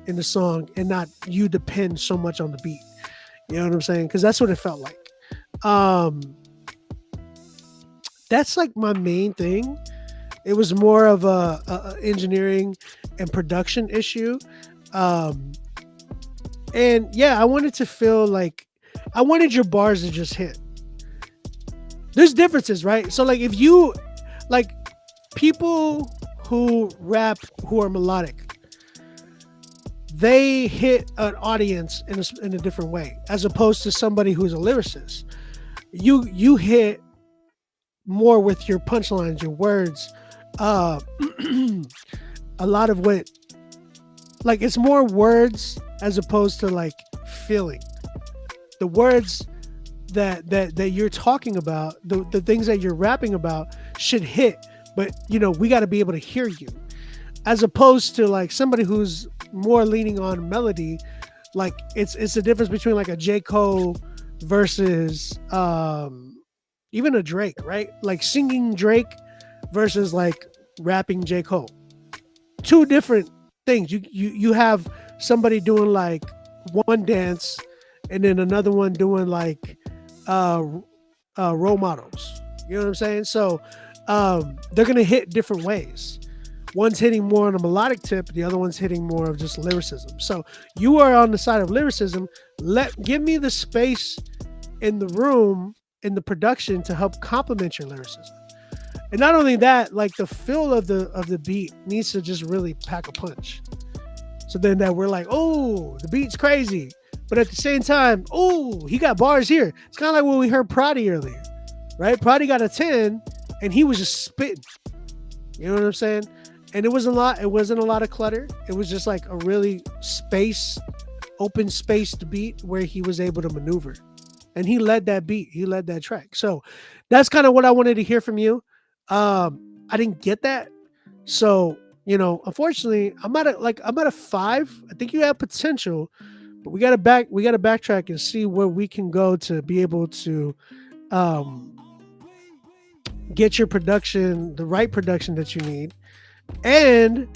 in the song and not you depend so much on the beat. You know what I'm saying? Because that's what it felt like. That's like my main thing. It was more of a engineering and production issue. And yeah, I wanted to feel like I wanted your bars to just hit. There's differences, right? So like if you like people who rap who are melodic, they hit an audience in a different way, as opposed to somebody who's a lyricist. You hit more with your punchlines, your words. A lot of what, like, it's more words as opposed to like feeling. The words that you're talking about, the things that you're rapping about should hit, but we got to be able to hear you, as opposed to like somebody who's more leaning on melody. Like it's the difference between like a J. Cole versus even a Drake, right? Like singing Drake versus like rapping J. Cole. Two different things. You have somebody doing like one dance and then another one doing like role models. You know what I'm saying? So they're gonna hit different ways. One's hitting more on a melodic tip, the other one's hitting more of just lyricism. So you are on the side of lyricism. Give me the space in the room, in the production, to help complement your lyricism. And not only that, like the feel of the beat needs to just really pack a punch. So then that we're like, oh, the beat's crazy. But at the same time, oh, he got bars here. It's kind of like when we heard Prodigy earlier, right? Prodigy got a 10 and he was just spitting. You know what I'm saying? And it wasn't a lot of clutter. It was just like a really open spaced beat where he was able to maneuver. And he led that beat. He led that track. So that's kind of what I wanted to hear from you. I didn't get that. So, you know, unfortunately, I'm at a 5. I think you have potential, but we gotta backtrack and see where we can go to be able to get your production, the right production that you need, and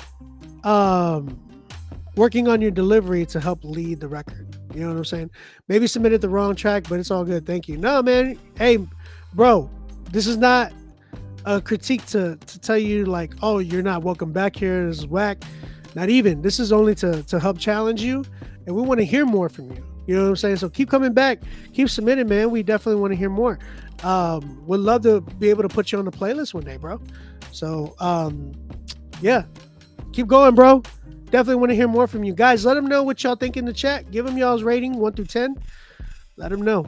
working on your delivery to help lead the record. You know what I'm saying? Maybe submitted the wrong track, but it's all good. Thank you. No, man. Hey, bro, this is not a critique to tell you like, oh, you're not welcome back here. This is whack. Not even. This is only to help challenge you, and we want to hear more from you. You know what I'm saying? So keep coming back, keep submitting, man. We definitely want to hear more. Would love to be able to put you on the playlist one day, bro. So yeah, keep going, bro. Definitely want to hear more from you guys. Let them know what y'all think in the chat. Give them y'all's rating 1 through 10. Let them know.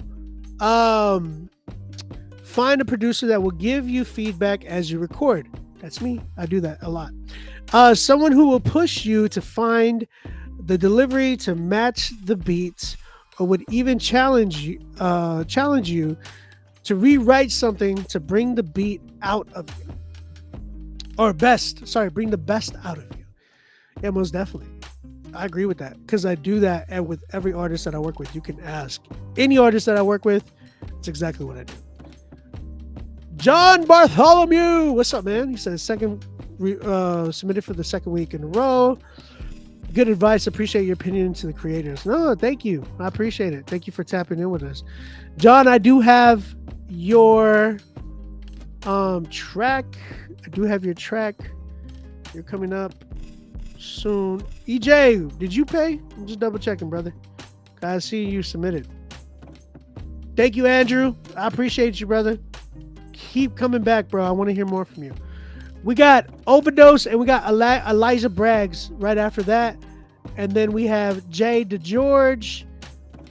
Find a producer that will give you feedback as you record. That's me. I do that a lot. Someone who will push you to find the delivery to match the beats, or would even challenge you to rewrite something to bring the beat out of you. Bring the best out of you. Yeah, most definitely. I agree with that, because I do that and with every artist that I work with. You can ask any artist that I work with. It's exactly what I do. John Bartholomew, what's up, man? He says submitted for the second week in a row. Good advice. Appreciate your opinion to the creators. No, thank you. I appreciate it. Thank you for tapping in with us. John, I do have your track. I do have your track. You're coming up soon. EJ, did you pay? I'm just double checking, brother. I see you submitted. Thank you, Andrew. I appreciate you, brother. Keep coming back, bro. I want to hear more from you. We got Overdose and we got Elijah Braggs right after that. And then we have Jay DeGeorge,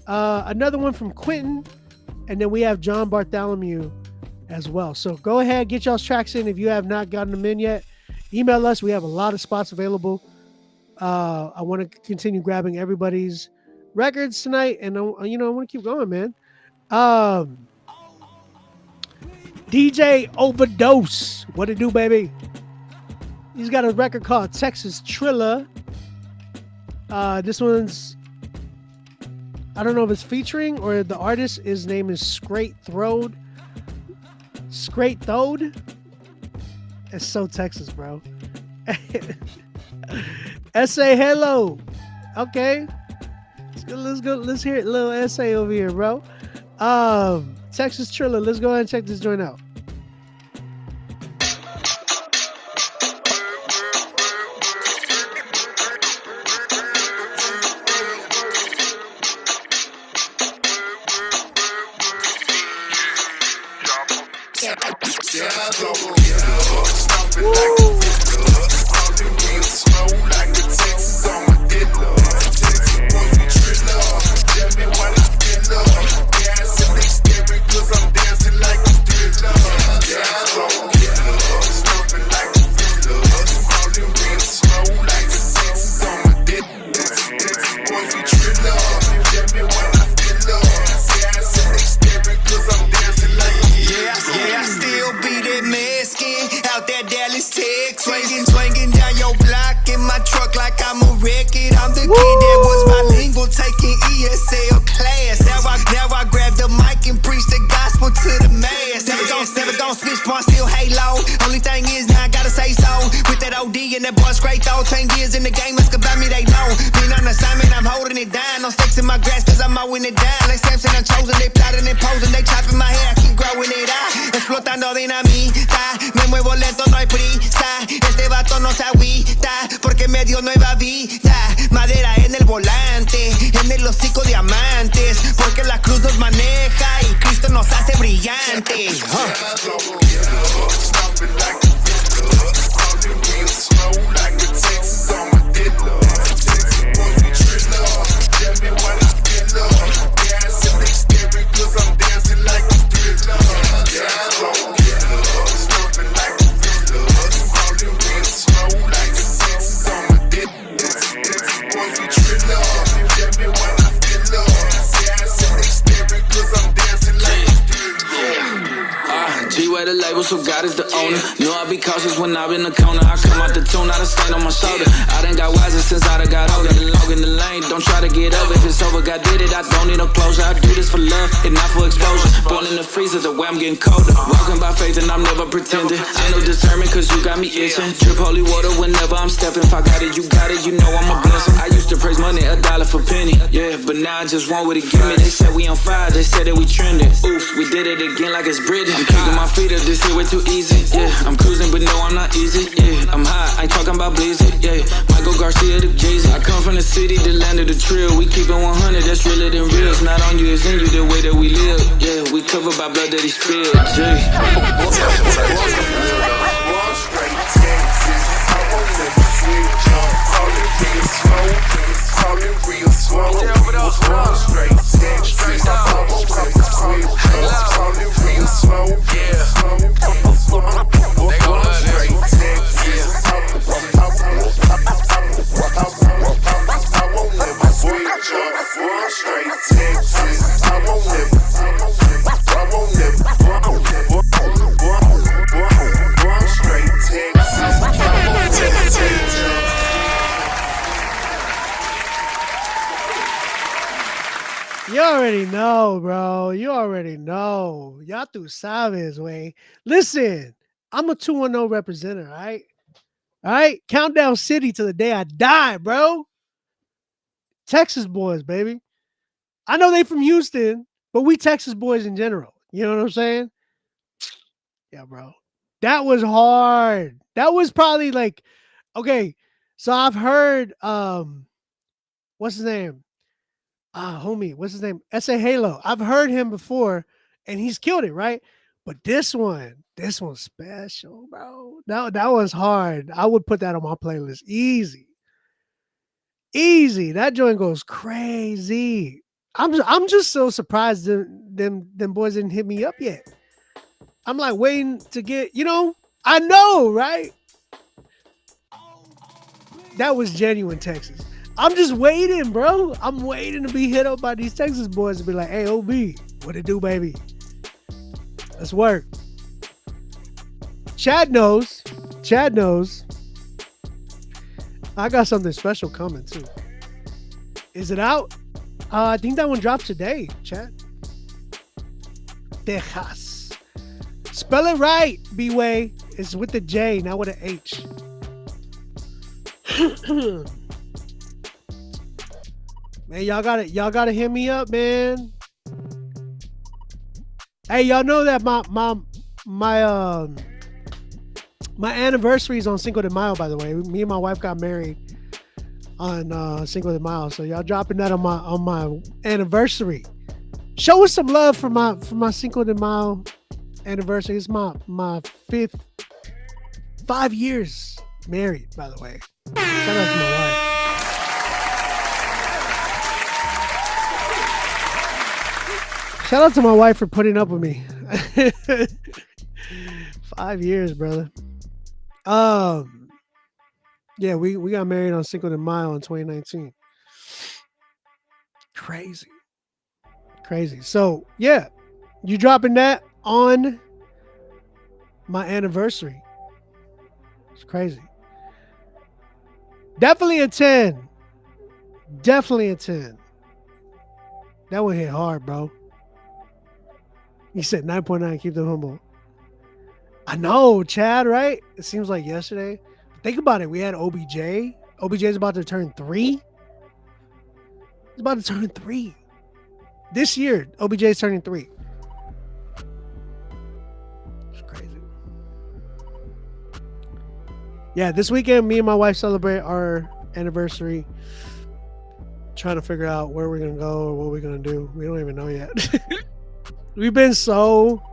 another one from Quentin. And then we have John Bartholomew as well. So go ahead, get y'all's tracks in if you have not gotten them in yet. Email us. We have a lot of spots available. I want to continue grabbing everybody's records tonight. And, I want to keep going, man. DJ Overdose. What it do, baby? He's got a record called Texas Trilla. This one's, I don't know if it's featuring or the artist, his name is Scrate Throde. It's so Texas, bro. Essay hello. Okay. Let's go. Let's hear it. Little essay over here, bro. Texas Trilla. Let's go ahead and check this joint out. OD and that boy straight though. 10 years in the game, let's go buy me, they know. Been on assignment. chosen, I'm chosen. They plotting and posing, they chopping my hair, I keep growing it out. Explotando dinamita, me muevo lento, no hay prisa. Este vato no se agüita, porque me dio nueva vida. Madera en el volante, en el hocico diamantes, porque la cruz nos maneja y Cristo nos hace brillantes. Where the label, so God is the owner. Know I be cautious when I'm in the corner. I come out the tune, I done stand on my shoulder. I done got wiser since I done got older. The log in the lane, don't try to get over. If it's over, God did it, I don't need no closure. I do this for love and not for exposure. Born in the freezer, the way I'm getting colder. Walking by faith and I'm never pretending. I know determined cause you got me itching. Drip holy water whenever I'm stepping. If I got it, you got it, you know I'm a blessing. I used to praise money, $1 for penny. Yeah, but now I just want what it give me. They said we on fire, they said that we trending. Oops, we did it again like it's British. I'm kicking my feet up, this shit way too easy. Yeah, I'm cruising, but no, I'm not easy. Yeah, I'm high, I ain't talking about bleezing. Yeah, Michael Garcia, the Jeezy. I come from the city, the land of the trill. We keep it 100, that's realer than real. It's not on you, it's in you, the way that we live. Yeah, we covered by blood that he spilled. You already know, bro. You already know. Y'all tú sabes, way. Listen, I'm a 210 representative, all right? All right? Countdown City to the day I die, bro. Texas boys, baby. I know they from Houston, but we Texas boys in general. You know what I'm saying? Yeah, bro. That was hard. That was probably like, okay, so I've heard, what's his name? Homie, what's his name? S.A. Halo. I've heard him before, and he's killed it, right? But this one's special, bro. That was hard. I would put that on my playlist. Easy. That joint goes crazy. I'm just so surprised them boys didn't hit me up yet. I'm like waiting to get, I know, right? That was genuine Texas. I'm just waiting, bro. I'm waiting to be hit up by these Texas boys and be like, hey, OB, what it do, baby? Let's work. Chad knows. I got something special coming, too. Is it out? I think that one drops today, Chad. Texas. Spell it right, B-Way. It's with the J, not with an H. Man, y'all gotta hit me up, man. Hey, y'all know that my anniversary is on Cinco de Mayo, by the way. Me and my wife got married on Cinco de Mayo, so y'all dropping that on my anniversary. Show us some love for my Cinco de Mayo anniversary. It's my 5 years married, by the way. Shout out to my wife. Shout out to my wife for putting up with me. 5 years, brother. Yeah, we got married on Cinco de Mayo in 2019. Crazy. So yeah, you dropping that on my anniversary. It's crazy. Definitely a 10. Definitely a 10. That one hit hard, bro. He said 9.9, keep them humble. I know, Chad, right? It seems like yesterday. Think about it. We had OBJ. OBJ's about to turn 3. He's about to turn 3. This year, OBJ is turning 3. It's crazy. Yeah, this weekend, me and my wife celebrate our anniversary. Trying to figure out where we're gonna go or what we're gonna do. We don't even know yet. We've been so,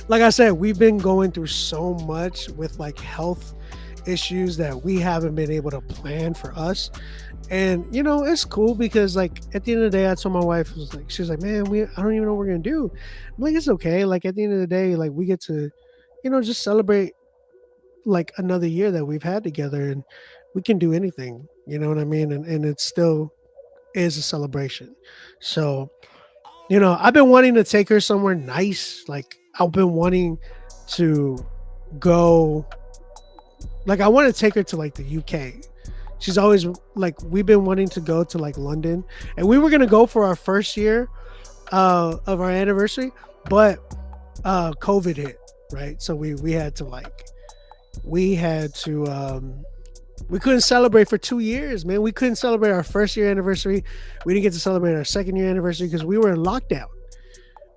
like I said, we've been going through so much with like health issues that we haven't been able to plan for us. And you know, it's cool because like at the end of the day, I told my wife, she was like, man, I don't even know what we're gonna do. I'm like, it's okay. Like at the end of the day, like we get to, you know, just celebrate like another year that we've had together, and we can do anything, you know what I mean? And it still is a celebration. So, you know, I've been wanting to take her somewhere nice. Like I've been wanting to go, like I want to take her to like the UK. She's always like, we've been wanting to go to like London, and we were going to go for our first year of our anniversary, but COVID hit, right? So we had to we couldn't celebrate for 2 years, man. We couldn't celebrate our first year anniversary. We didn't get to celebrate our second year anniversary because we were in lockdown.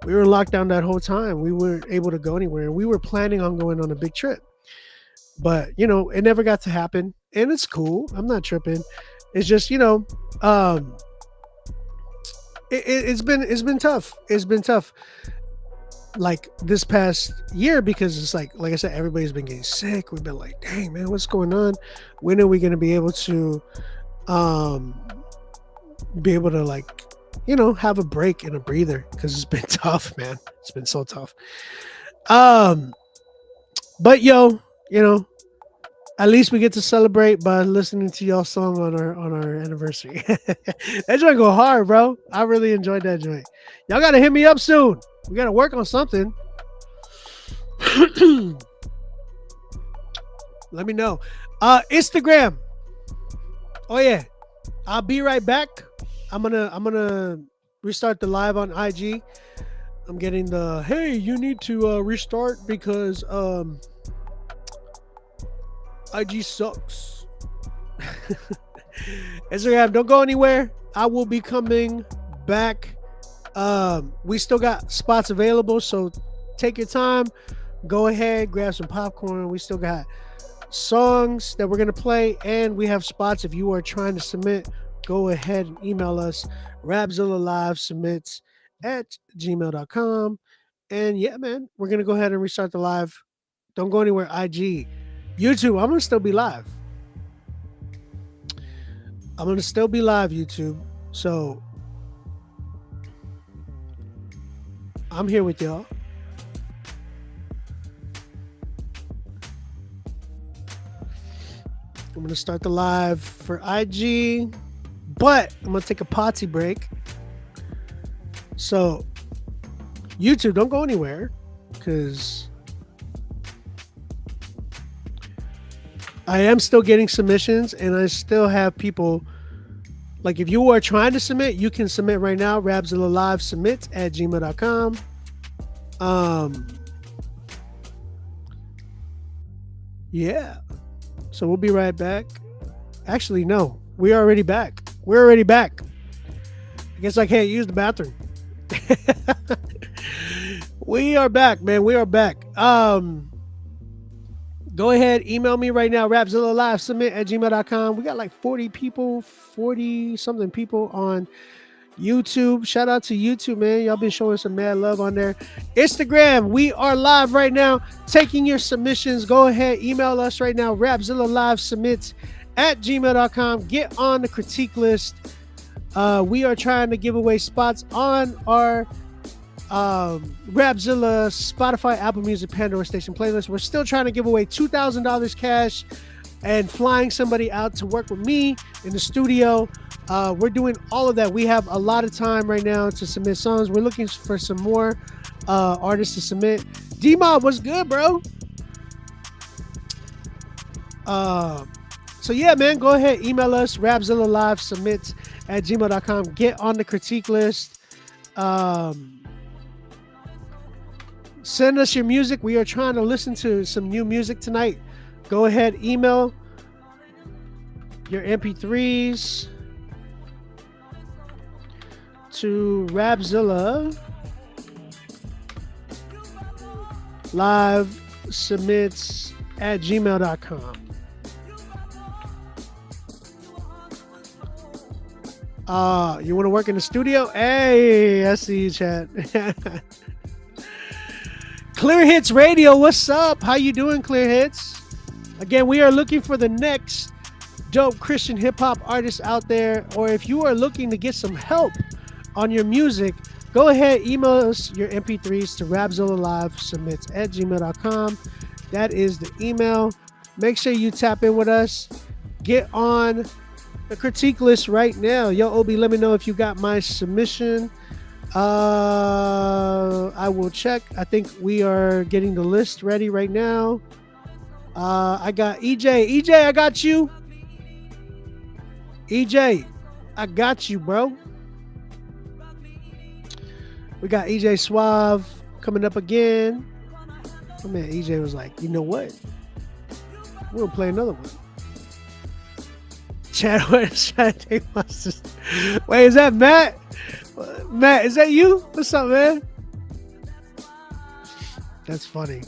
We were in lockdown that whole time. We weren't able to go anywhere, and we were planning on going on a big trip. But, you know, it never got to happen, and it's cool. I'm not tripping. It's just, you know, it's been tough. It's been tough. Like this past year, because it's like I said, everybody's been getting sick. We've been like, dang man, what's going on? When are we going to be able to like, you know, have a break and a breather? Because it's been tough, man. It's been so tough. But yo, you know, at least we get to celebrate by listening to y'all song on our anniversary. That joint go hard, bro. I really enjoyed that joint. Y'all gotta hit me up soon. We gotta work on something. Let me know. Instagram. Oh yeah, I'll be right back. I'm gonna restart the live on IG. I'm getting the hey, you need to restart because IG sucks. Instagram, don't go anywhere. I will be coming back. We still got spots available, so take your time. Go ahead, grab some popcorn. We still got songs that we're gonna play, and we have spots. If you are trying to submit, go ahead and email us rapzillalivesubmits@gmail.com. And yeah, man, we're gonna go ahead and restart the live. Don't go anywhere. IG, YouTube, I'm gonna still be live. YouTube. So I'm here with y'all. I'm gonna start the live for IG, but I'm gonna take a potty break. So YouTube, don't go anywhere, because I am still getting submissions, and I still have people. Like, if you are trying to submit, you can submit right now. rapzillalivesubmits@gmail.com. Yeah. So we'll be right back. Actually, no. We're already back. I guess I can't use the bathroom. We are back, man. We are back. Go ahead, email me right now, rapzillalivesubmit@gmail.com. We got like 40 something people on YouTube. Shout out to YouTube, man. Y'all been showing some mad love on there. Instagram, we are live right now, taking your submissions. Go ahead, email us right now, rapzillalivesubmits@gmail.com. Get on the critique list. We are trying to give away spots on our Rapzilla, Spotify, Apple Music, Pandora Station playlist. We're still trying to give away $2,000 cash and flying somebody out to work with me in the studio. We're doing all of that. We have a lot of time right now to submit songs. We're looking for some more artists to submit. D-Mob, what's good, bro? So yeah, man, go ahead, email us, rapzillalivesubmits@gmail.com. Get on the critique list. Send us your music. We are trying to listen to some new music tonight. Go ahead, email your MP3s to Rapzilla live submits at gmail.com. You want to work in the studio? Hey, I see you, chat. Clear Hits Radio, what's up? How you doing, Clear Hits? Again, we are looking for the next dope Christian hip-hop artist out there, or if you are looking to get some help on your music, go ahead, email us your MP3s to rapzillalivesubmits@gmail.com. That is the email. Make sure you tap in with us. Get on the critique list right now. Yo, Obi, let me know if you got my submission. I will check. I think we are getting the list ready right now. I got EJ. EJ, I got you. EJ, I got you, bro. We got EJ Suave coming up again. Oh man, EJ was like, you know what? We'll play another one. Chad, where's Chad? Wait, is that Matt? Matt, is that you? What's up, man? That's funny.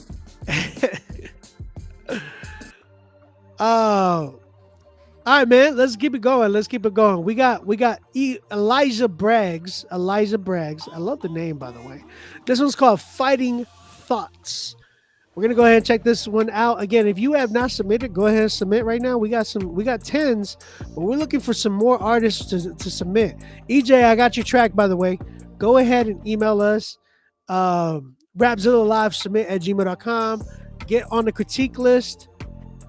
Oh. All right, man. Let's keep it going. We got Elijah Braggs. I love the name, by the way. This one's called Fighting Thoughts. We're gonna go ahead and check this one out. Again, if you have not submitted, go ahead and submit right now. We got 10s, but we're looking for some more artists to submit. EJ, I got your track, by the way. Go ahead and email us. rapzillalivesubmit@gmail.com. Get on the critique list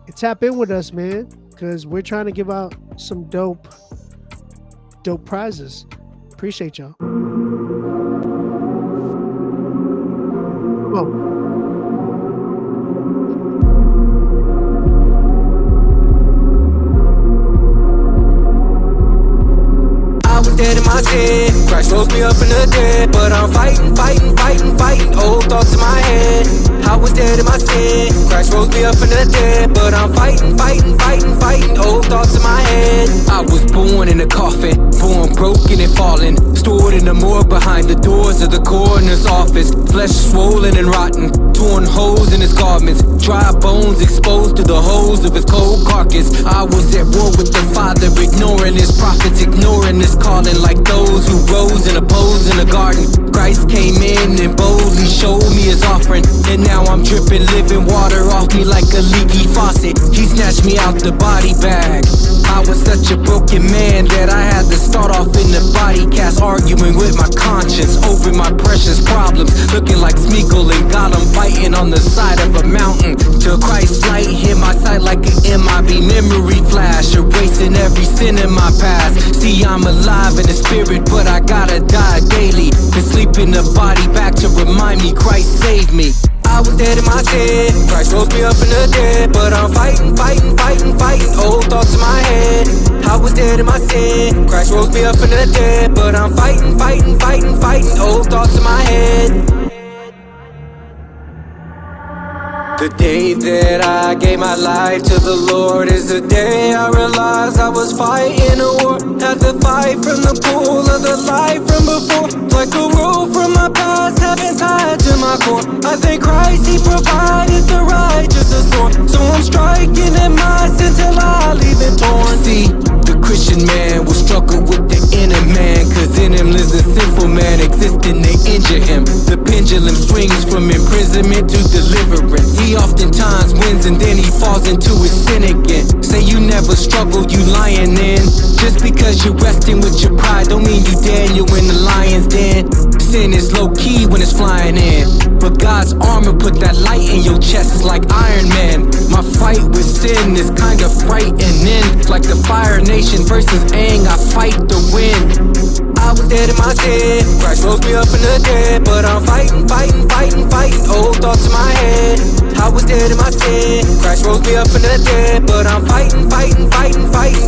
and tap in with us, man, because we're trying to give out some dope prizes. Appreciate y'all. Come on. Dead in my sin, Christ rose me up in the dead, but I'm fighting, old thoughts in my head. I was dead in my sin, Christ rose me up in the dead, but I'm fighting, old thoughts in my head. I was born in a coffin, born broken and fallen, stored in the morgue behind the doors of the coroner's office. Flesh swollen and rotten, torn holes in his garments, dry bones exposed to the holes of his cold carcass. I was at war with the Father, ignoring his prophets, ignoring his calling. Like those who rose and opposed in the garden, Christ came in and boldly showed me his offering, and now I'm dripping living water off me like a leaky faucet. He snatched me out the body bag. I was such a broken man that I had to start off in the body cast, arguing with my conscience over my precious problems, looking like Smeagol and Gollum fighting on the side of a mountain, till Christ's light hit my sight like an MIB memory flash, erasing every sin in my past. See, I'm alive in the spirit, but I gotta die daily, and sleep in the body back to remind me Christ saved me. I was dead in my sin, Christ rose me up in the dead, but I'm fighting, old thoughts in my head. I was dead in my sin, Christ rose me up in the dead, but I'm fighting, old thoughts in my head. The day that I gave my life to the Lord is the day I realized I was fighting a war. Had to fight from the pool of the life from before, like a rope from my past have been tied to my core. I thank Christ, he provided the righteous sword, so I'm striking at my sin till I leave it torn. See, the Christian man will struggle with the inner man, cause in him lives a sinful man existing to injure him. The pendulum swings from imprisonment to deliverance. He oftentimes wins and then he falls into his sin again. Say you never struggled, you lying in. Just because you're resting with your pride don't mean you Daniel in the lion's den. Sin is low key when it's flying in, but God's armor put that light in your chest like Iron Man. My fight with sin is kinda frightening, like the Fire Nation versus Aang, I fight to win. I was dead in my sin, Christ rose me up in the dead, but I'm fighting, old thoughts in my head. I was dead in my sin, Christ rose me up in the dead, but I'm fighting,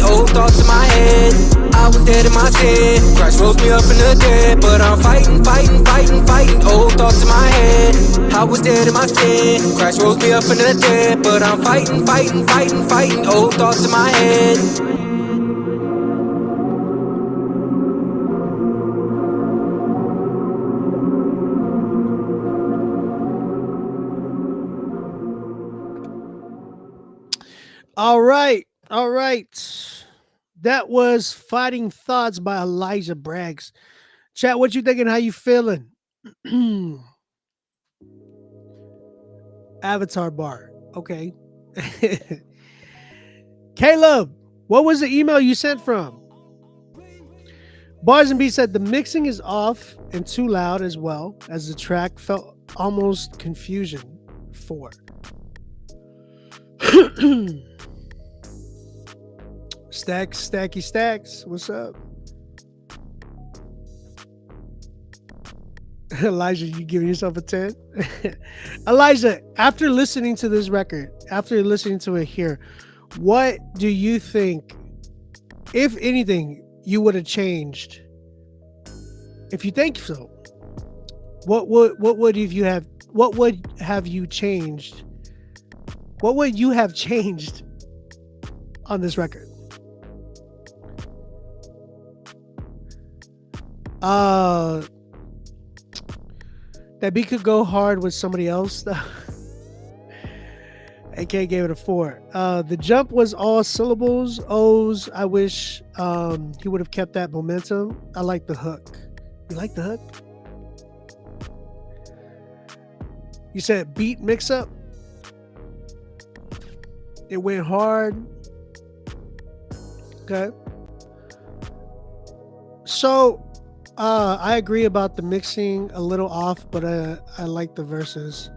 old thoughts in my head. I was dead in my sin, Christ rose me up in the dead, but I'm fighting, old thoughts in my head. I was dead in my sin, Christ rose me up in the dead, but I'm fighting, old thoughts in my head. All right. All right. That was Fighting Thoughts by Elijah Braggs. Chat, what you thinking? How you feeling? Avatar bar. Okay. Caleb, what was the email you sent from? Bars and Beats said the mixing is off and too loud as well as the track felt almost confusion for. Stacks. What's up? Elijah, you giving yourself a 10? Elijah, after listening to this record, after listening to it here, what do you think, if anything, you would have changed? If you think so, what would you have changed? What would you have changed on this record? That beat could go hard with somebody else. AK gave it a 4. The jump was all syllables, O's. I wish he would have kept that momentum. I like the hook. You like the hook? You said beat mix up. It went hard. Okay. So I agree about the mixing, a little off, but I like the verses.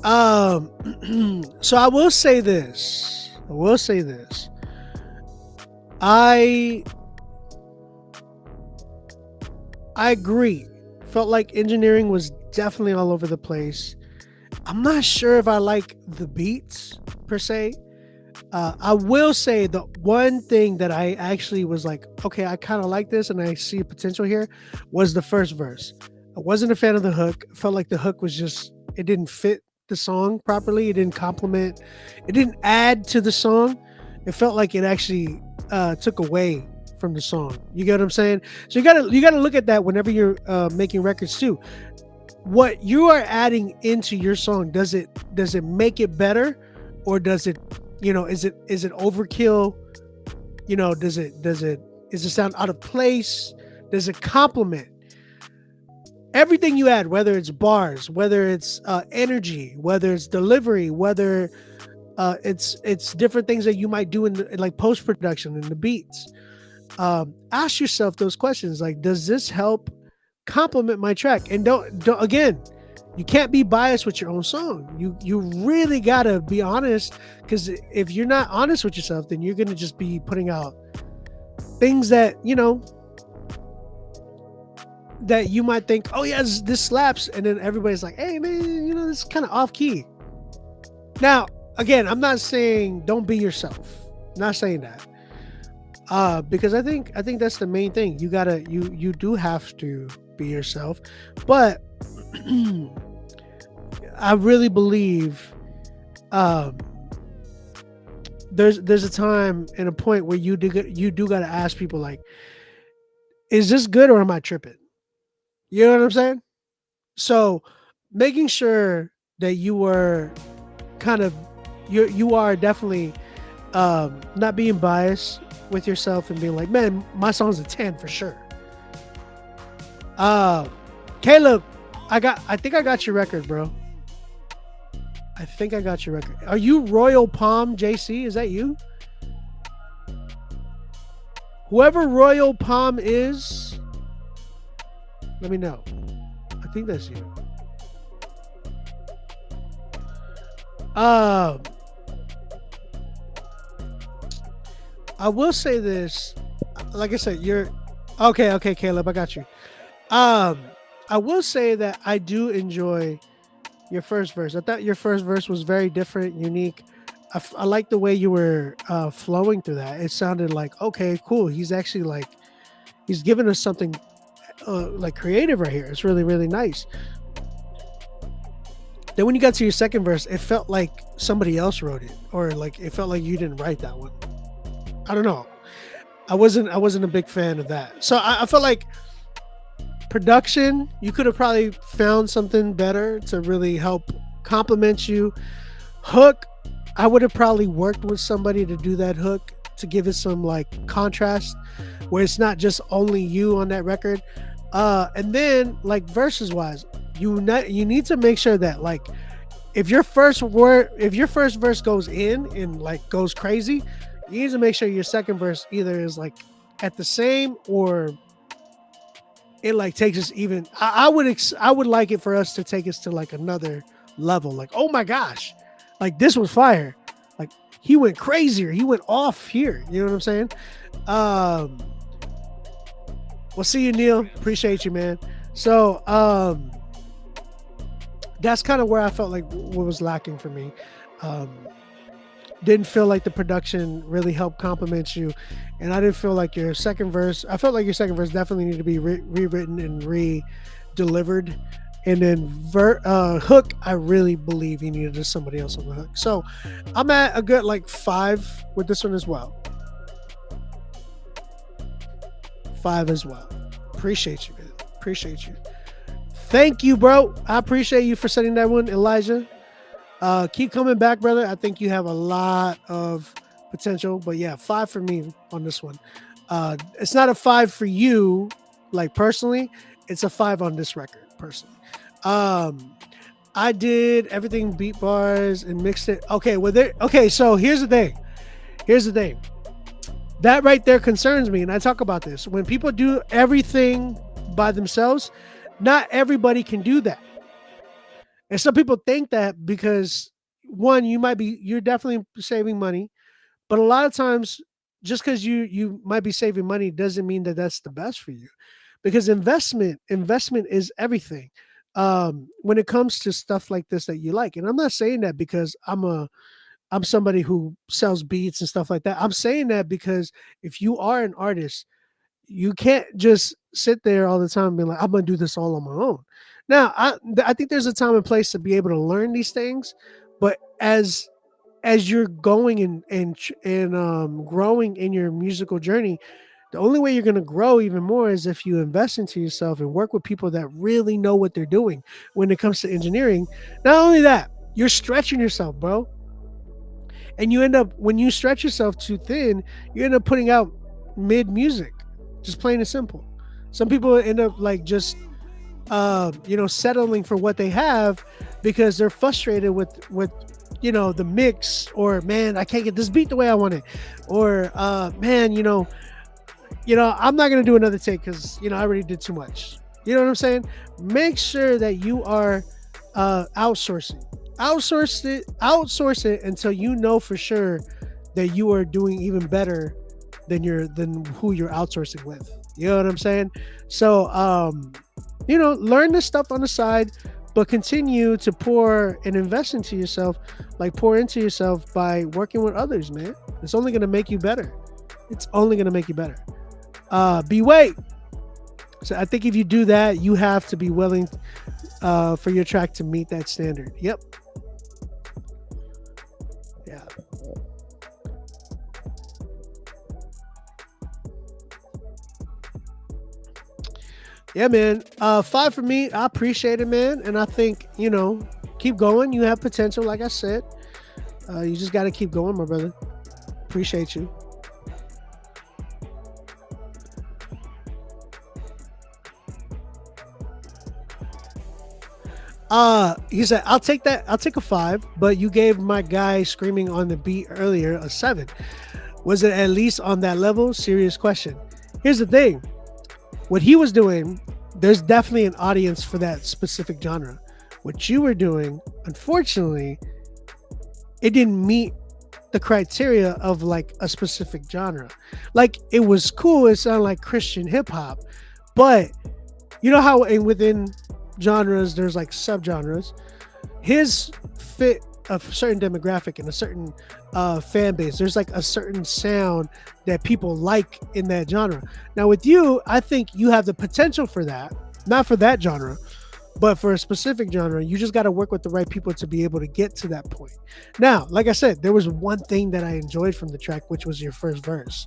So I will say this. I agree. Felt like engineering was definitely all over the place. I'm not sure if I like the beats per se. I will say the one thing that I actually was like, okay, I kind of like this and I see potential here, was the first verse. I wasn't a fan of the hook. I felt like the hook was just, it didn't fit the song properly. It didn't complement. It didn't add to the song. It felt like it actually took away from the song. You get what I'm saying? So you gotta look at that whenever you're making records too. What you are adding into your song, does it make it better, or does it, is it overkill? Does it sound out of place? Does it complement everything you add, whether it's bars, whether it's energy, whether it's delivery, whether it's different things that you might do in like post-production and the beats? Ask yourself those questions. Like, does this help complement my track? And don't again, you can't be biased with your own song. You really gotta be honest, because if you're not honest with yourself, then you're gonna just be putting out things that that you might think, oh yeah, this slaps, and then everybody's like, hey man, this is kind of off key. Now again, I'm not saying don't be yourself. I'm not saying that. Because I think that's the main thing. You do have to be yourself, but I really believe there's a time and a point where you do got to ask people, like, is this good or am I tripping? You know what I'm saying? So making sure that you are you are definitely not being biased with yourself and being like, man, my song's a 10 for sure. Caleb, I think I got your record, bro. I think I got your record. Are you Royal Palm JC? Is that you? Whoever Royal Palm is, let me know. I think that's you. I will say this. Like I said, you're okay, Caleb, I got you. I will say that I do enjoy your first verse. I thought your first verse was very different, unique. I like the way you were flowing through that. It sounded like, okay, cool. He's actually like, he's giving us something like creative right here. It's really, really nice. Then when you got to your second verse, it felt like somebody else wrote it, or like it felt like you didn't write that one. I don't know. I wasn't a big fan of that. So I felt like production, you could have probably found something better to really help complement you. Hook, I would have probably worked with somebody to do that hook to give it some like contrast, where it's not just only you on that record. And then like verses wise, you need to make sure that like if your first verse goes in and like goes crazy, you need to make sure your second verse either is like at the same or it like takes us even. I would like it for us to take us to like another level. Like, oh my gosh, like this was fire. Like he went crazier. He went off here. You know what I'm saying? We'll see you, Neil. Appreciate you, man. So that's kind of where I felt like what was lacking for me. Didn't feel like the production really helped complement you, and I didn't feel like your second verse. I felt like your second verse definitely needed to be rewritten and re-delivered. And then hook, I really believe you needed somebody else on the hook. So I'm at a good like 5 with this one as well. 5 as well. Appreciate you, man. Appreciate you. Thank you, bro. I appreciate you for setting that one, Elijah. Keep coming back, brother. I think you have a lot of potential. But yeah, 5 for me on this one. It's not a 5 for you, like personally. It's a 5 on this record, personally. I did everything beat bars and mixed it. Okay, so here's the thing. That right there concerns me, and I talk about this. When people do everything by themselves, not everybody can do that. And some people think that because one, you're definitely saving money, but a lot of times just because you might be saving money doesn't mean that that's the best for you, because investment is everything. When it comes to stuff like this that you like, and I'm not saying that because I'm somebody who sells beats and stuff like that. I'm saying that because if you are an artist, you can't just sit there all the time and be like, I'm going to do this all on my own. Now, I think there's a time and place to be able to learn these things, but as you're going and growing in your musical journey, the only way you're going to grow even more is if you invest into yourself and work with people that really know what they're doing when it comes to engineering. Not only that, you're stretching yourself, bro. And you end up, when you stretch yourself too thin, you end up putting out mid music, just plain and simple. Some people end up like just, settling for what they have because they're frustrated with, the mix, or man, I can't get this beat the way I want it. Or, man, I'm not going to do another take because, I already did too much. You know what I'm saying? Make sure that you are outsourcing. Outsource it until you know for sure that you are doing even better than who you're outsourcing with. You know what I'm saying? So, learn this stuff on the side, but continue to pour and invest into yourself, like pour into yourself by working with others, man. It's only going to make you better. B-Way. So I think if you do that, you have to be willing for your track to meet that standard. Yep. Yeah. Yeah, man. 5 for me. I appreciate it, man. And I think, keep going. You have potential, like I said. You just got to keep going, my brother. Appreciate you. He said, I'll take that. I'll take a 5, but you gave my guy screaming on the beat earlier a 7. Was it at least on that level? Serious question. Here's the thing. What he was doing, there's definitely an audience for that specific genre. What you were doing, unfortunately, it didn't meet the criteria of like a specific genre. Like, it was cool. It sounded like Christian hip hop, but you know how within genres there's like subgenres. His fit a certain demographic and a certain fan base. There's like a certain sound that people like in that genre. Now with you, I think you have the potential for that, not for that genre, but for a specific genre. You just got to work with the right people to be able to get to that point. Now, like I said, there was one thing that I enjoyed from the track, which was your first verse.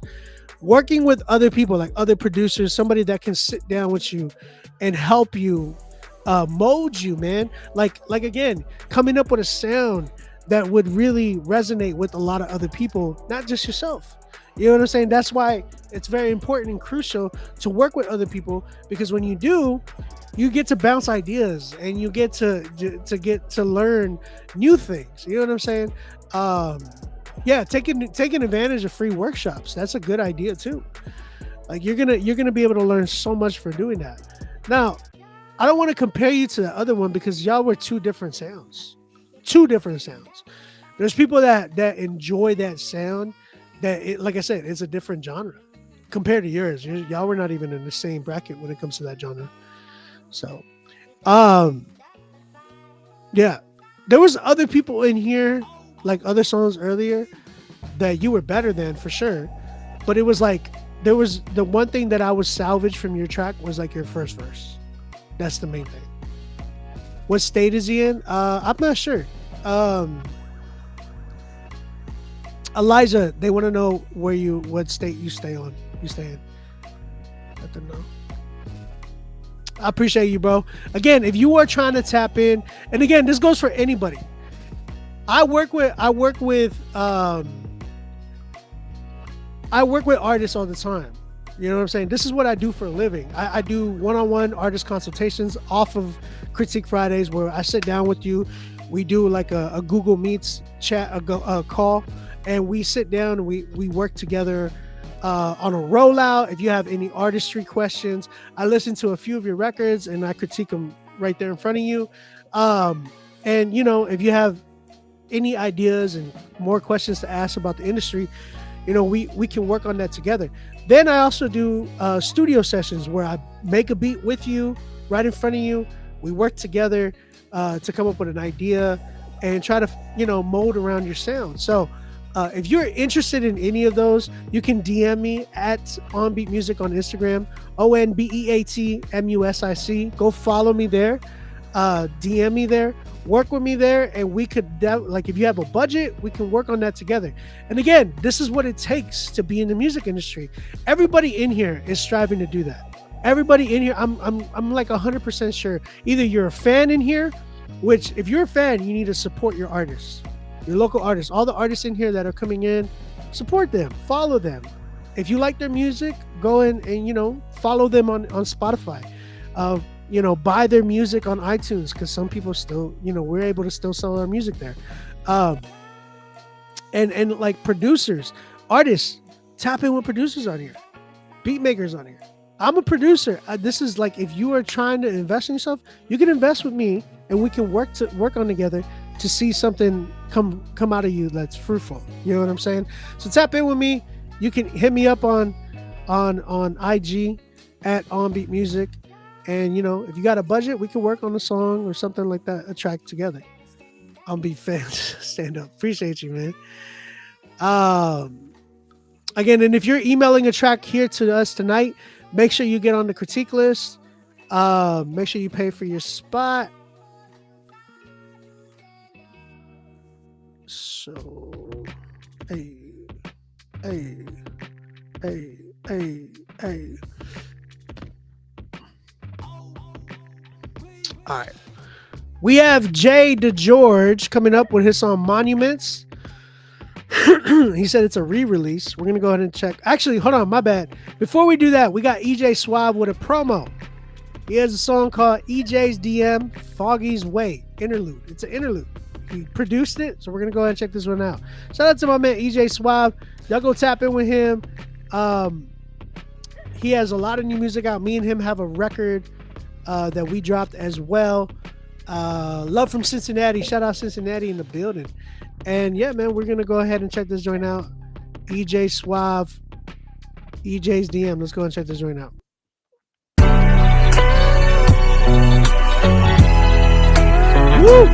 Working with other people, like other producers, somebody that can sit down with you and help you mold you, man. Like again, coming up with a sound that would really resonate with a lot of other people, not just yourself. You know what I'm saying? That's why it's very important and crucial to work with other people, because when you do, you get to bounce ideas and you get to learn new things. You know what I'm saying? Yeah, taking advantage of free workshops. That's a good idea too. Like you're gonna be able to learn so much for doing that. Now, I don't want to compare you to the other one because y'all were two different sounds. There's people that enjoy that sound. Like I said, it's a different genre compared to yours. Y'all were not even in the same bracket when it comes to that genre. So, yeah, there was other people in here, like other songs earlier, that you were better than for sure. But it was like there was the one thing that I was salvaged from your track was like your first verse. That's the main thing. What state is he in? I'm not sure. Elijah, they want to know what state you stay in. Let them know. I appreciate you, bro. Again, if you are trying to tap in, and again, this goes for anybody. I work with artists all the time. You know what I'm saying? This is what I do for a living. I do one-on-one artist consultations off of Critique Fridays, where I sit down with you. We do like a Google Meets chat, a call, and we sit down and we work together on a rollout. If you have any artistry questions, I listen to a few of your records and I critique them right there in front of you. And you know, if you have any ideas and more questions to ask about the industry, you know, we can work on that together. Then I also do studio sessions where I make a beat with you right in front of you. We work together to come up with an idea and try to, you know, mold around your sound. So if you're interested in any of those, you can DM me at OnBeat Music on Instagram, OnBeatMusic. Go follow me there, DM me there, work with me there, and we could, like, if you have a budget, we can work on that together. And again, this is what it takes to be in the music industry. Everybody in here is striving to do that. Everybody in here, I'm like 100% sure. Either you're a fan in here, which if you're a fan, you need to support your artists. Your local artists, all the artists in here that are coming in, support them, follow them. If you like their music, go in and, you know, follow them on Spotify. You know, buy their music on iTunes, because some people still, you know, we're able to still sell our music there. And like producers, artists, tap in with producers on here, beat makers on here. I'm a producer. This is like, if you are trying to invest in yourself, you can invest with me and we can work on together to see something come out of you that's fruitful. You know what I'm saying? So tap in with me. You can hit me up on IG at OnBeat Music. And, you know, if you got a budget, we can work on a song or something like that, a track together. OnBeat fans, stand up. Appreciate you, man. Again, and if you're emailing a track here to us tonight, make sure you get on the critique list. Make sure you pay for your spot. So, hey. All right. We have Jay DeGeorge coming up with his song Monuments. He said it's a re-release. We're going to go ahead and check. Actually, hold on, my bad. Before we do that, we got EJ Suave with a promo. He has a song called EJ's DM Foggy's Way Interlude. It's an interlude. He produced it, so we're going to go ahead and check this one out. Shout out to my man EJ Suave. Y'all go tap in with him. He has a lot of new music out. Me and him have a record that we dropped as well. Love from Cincinnati. Shout out Cincinnati in the building. And yeah, man, we're gonna go ahead and check this joint out. EJ Suave, EJ's DM. Let's go and check this joint out. Woo!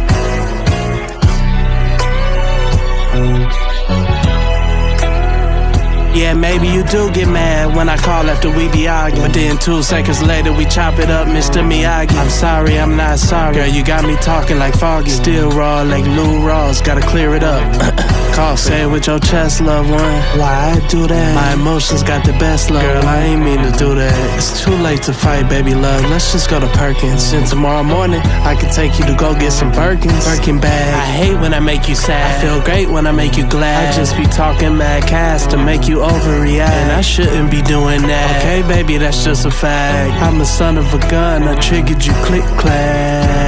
Yeah, maybe you do get mad when I call after we be arguing, but then 2 seconds later we chop it up, Mr. Miyagi. I'm sorry, I'm not sorry. Girl, you got me talking like Foggy. Still raw like Lou Ross, gotta clear it up. cough. Say it with your chest, loved one. Why I do that? My emotions got the best, love. Girl, I ain't mean to do that. It's too late to fight, baby love. Let's just go to Perkins. And tomorrow morning, I can take you to go get some Birkins. Birkin bag. I hate when I make you sad. I feel great when I make you glad. I just be talking mad cast to make you overreact. And I shouldn't be doing that. Okay, baby, that's just a fact. I'm the son of a gun. I triggered you, click clack.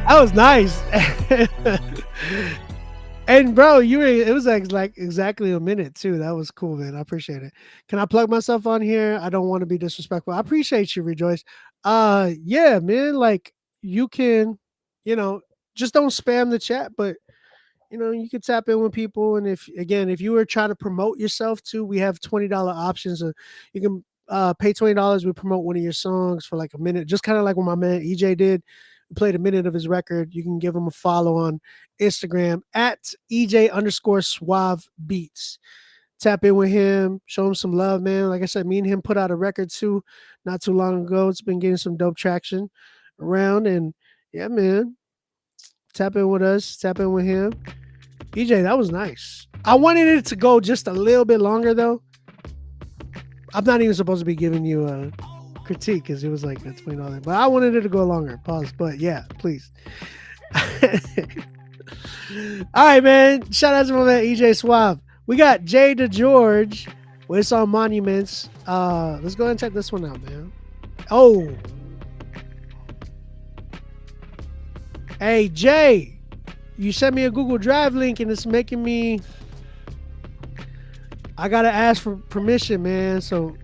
That was nice. And bro, it was like exactly a minute too. That was cool, man. I appreciate it. Can I plug myself on here? I don't want to be disrespectful. I appreciate you, Rejoice. Yeah, man, like you can, just don't spam the chat, but you can tap in with people. And if you were trying to promote yourself too, we have $20 options. You can pay $20. We promote one of your songs for like a minute, just kind of like what my man EJ did. We played a minute of his record. You can give him a follow on Instagram at EJ_Suave Beats. Tap in with him, show him some love, man. Like I said, me and him put out a record too, not too long ago. It's been getting some dope traction around, and yeah, man. Tap in with us, tap in with him. EJ, that was nice. I wanted it to go just a little bit longer though. I'm not even supposed to be giving you a critique because it was like a $20, but I wanted it to go longer. Pause. But yeah, please. All right, man. Shout out to my man EJ Suave. We got Jay DeGeorge with song Monuments. Let's go ahead and check this one out, man. Oh. Hey, Jay, you sent me a Google Drive link and it's making me, I got to ask for permission, man. So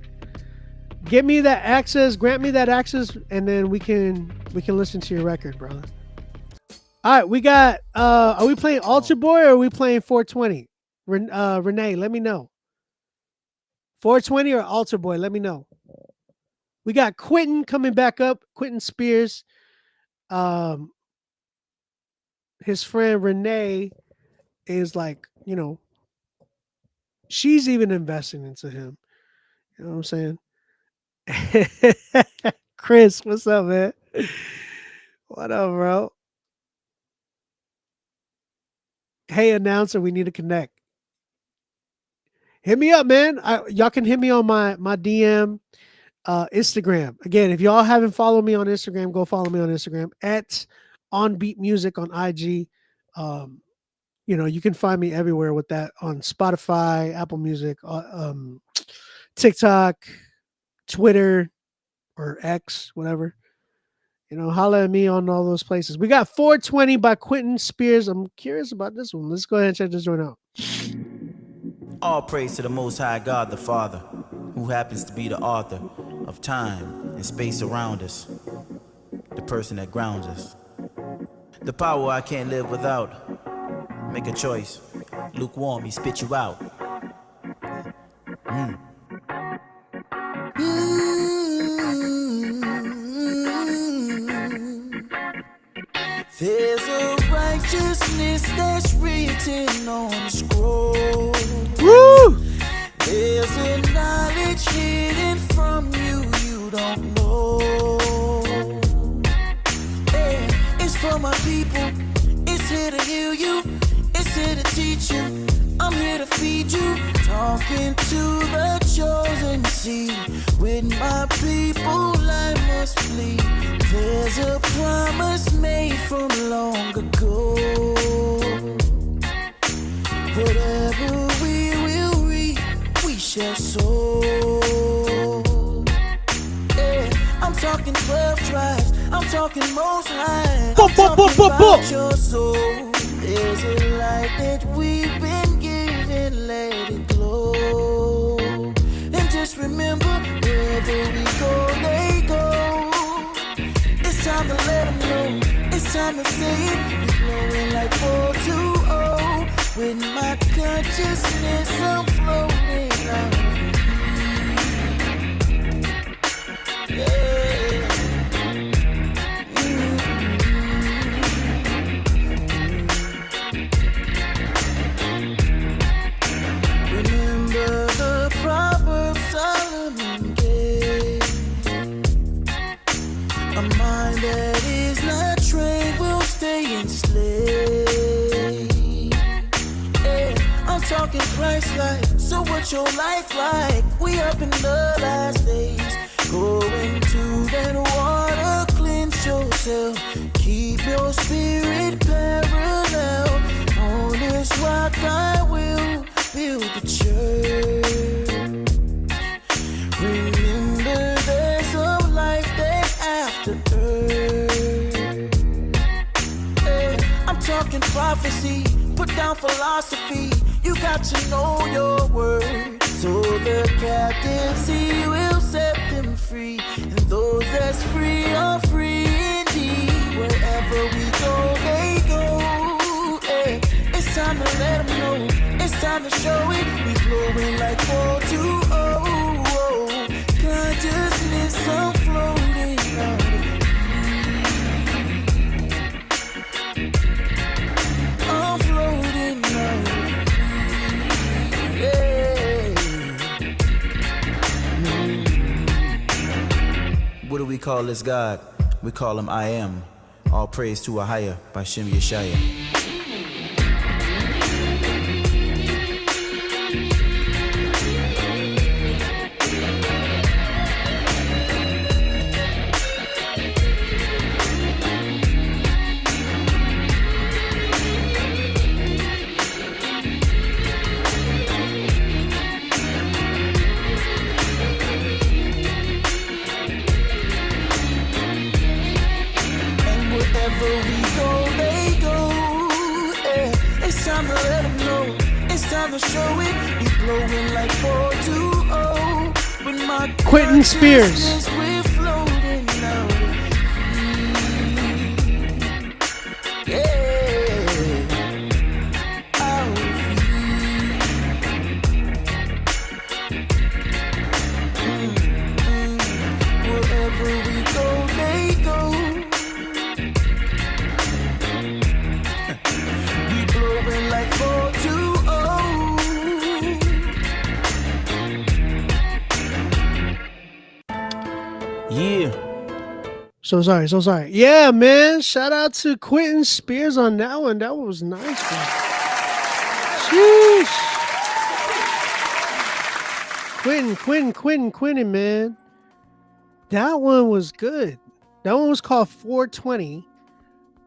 get me that access, grant me that access, and then we can listen to your record, brother. All right, we got, are we playing Altar Boy or are we playing 420? Renee, let me know. 420 or Altar Boy, let me know. We got Quentin coming back up, Quentin Spears. His friend Renee is like, she's even investing into him. You know what I'm saying? Chris, what's up, man? What up, bro? Hey, announcer, we need to connect. Hit me up, man. Y'all can hit me on my DM, Instagram. Again, if y'all haven't followed me on Instagram, go follow me on Instagram at OnBeat Music on IG. You can find me everywhere with that on Spotify, Apple Music, TikTok, Twitter, or X, whatever. Holla at me on all those places. We got 420 by Quentin Spears. I'm curious about this one. Let's go ahead and check this one out. All praise to the Most High God the Father, who happens to be the author of time and space around us, the person that grounds us. The power I can't live without. Make a choice. Lukewarm, he spit you out. There's a righteousness that's written on the scroll. Woo! There's a knowledge hidden from you don't know. Hey, it's for my people. It's here to heal you. It's here to teach you. I'm here to feed you. Talking to the chosen seed. With my people I must plead. There's a promise made from long ago. Whatever we will reap, we shall sow. Yeah, I'm talking 12 tribes. I'm talking most high. I'm talking about your soul. There's a light that we've been given, let it glow. And just remember, wherever we go, they go. It's time to let them know. It's time to say it. We're flowing like 420. With my consciousness, I'm floating out. Yeah. A mind that is not trained will stay enslaved. Yeah, I'm talking Christ-like. So what's your life like? We up in the last days. Going to that water, cleanse yourself. Keep your spirit parallel. On this rock I will build the church. Remember there's a life that's after earth. Hey, I'm talking prophecy, put down philosophy. You got to know your word. So the captives he will set them free. And those that's free are free indeed. Wherever we go, they go. Hey, it's time to let them know. It's time to show it. We glowing like 420. Consciousness, I'm floating out. I'm floating out. What do we call this God? We call him I Am. All praise to Ahaya by Shim Yeshaya. Quentin Spears. So sorry. Yeah, man. Shout out to Quentin Spears on that one. That one was nice, man. Sheesh. Quentin, man. That one was good. That one was called 420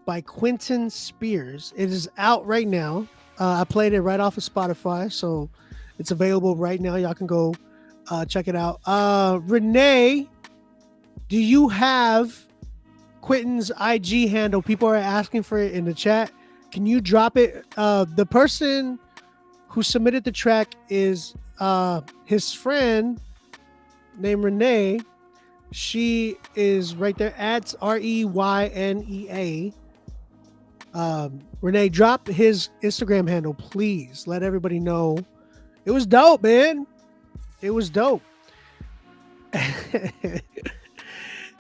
by Quentin Spears. It is out right now. I played it right off of Spotify, so it's available right now. Y'all can go check it out. Renee, do you have Quentin's IG handle? People are asking for it in the chat. Can you drop it? The person who submitted the track is his friend named Renee. She is right there at REYNEA. Renee, drop his Instagram handle, please. Let everybody know. It was dope, man. It was dope. It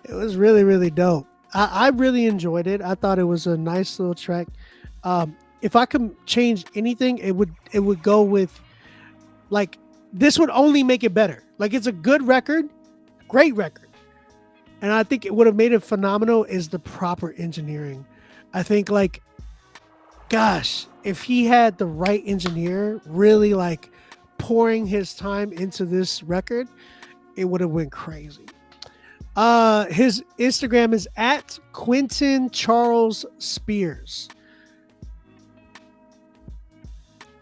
was really, really dope. I really enjoyed it. I thought it was a nice little track. If I could change anything, it would go with, like, this would only make it better. Like, it's a good record, great record. And I think it would have made it phenomenal is the proper engineering. I think, like, gosh, if he had the right engineer really, like, pouring his time into this record, it would have went crazy. His Instagram is at Quentin Charles Spears.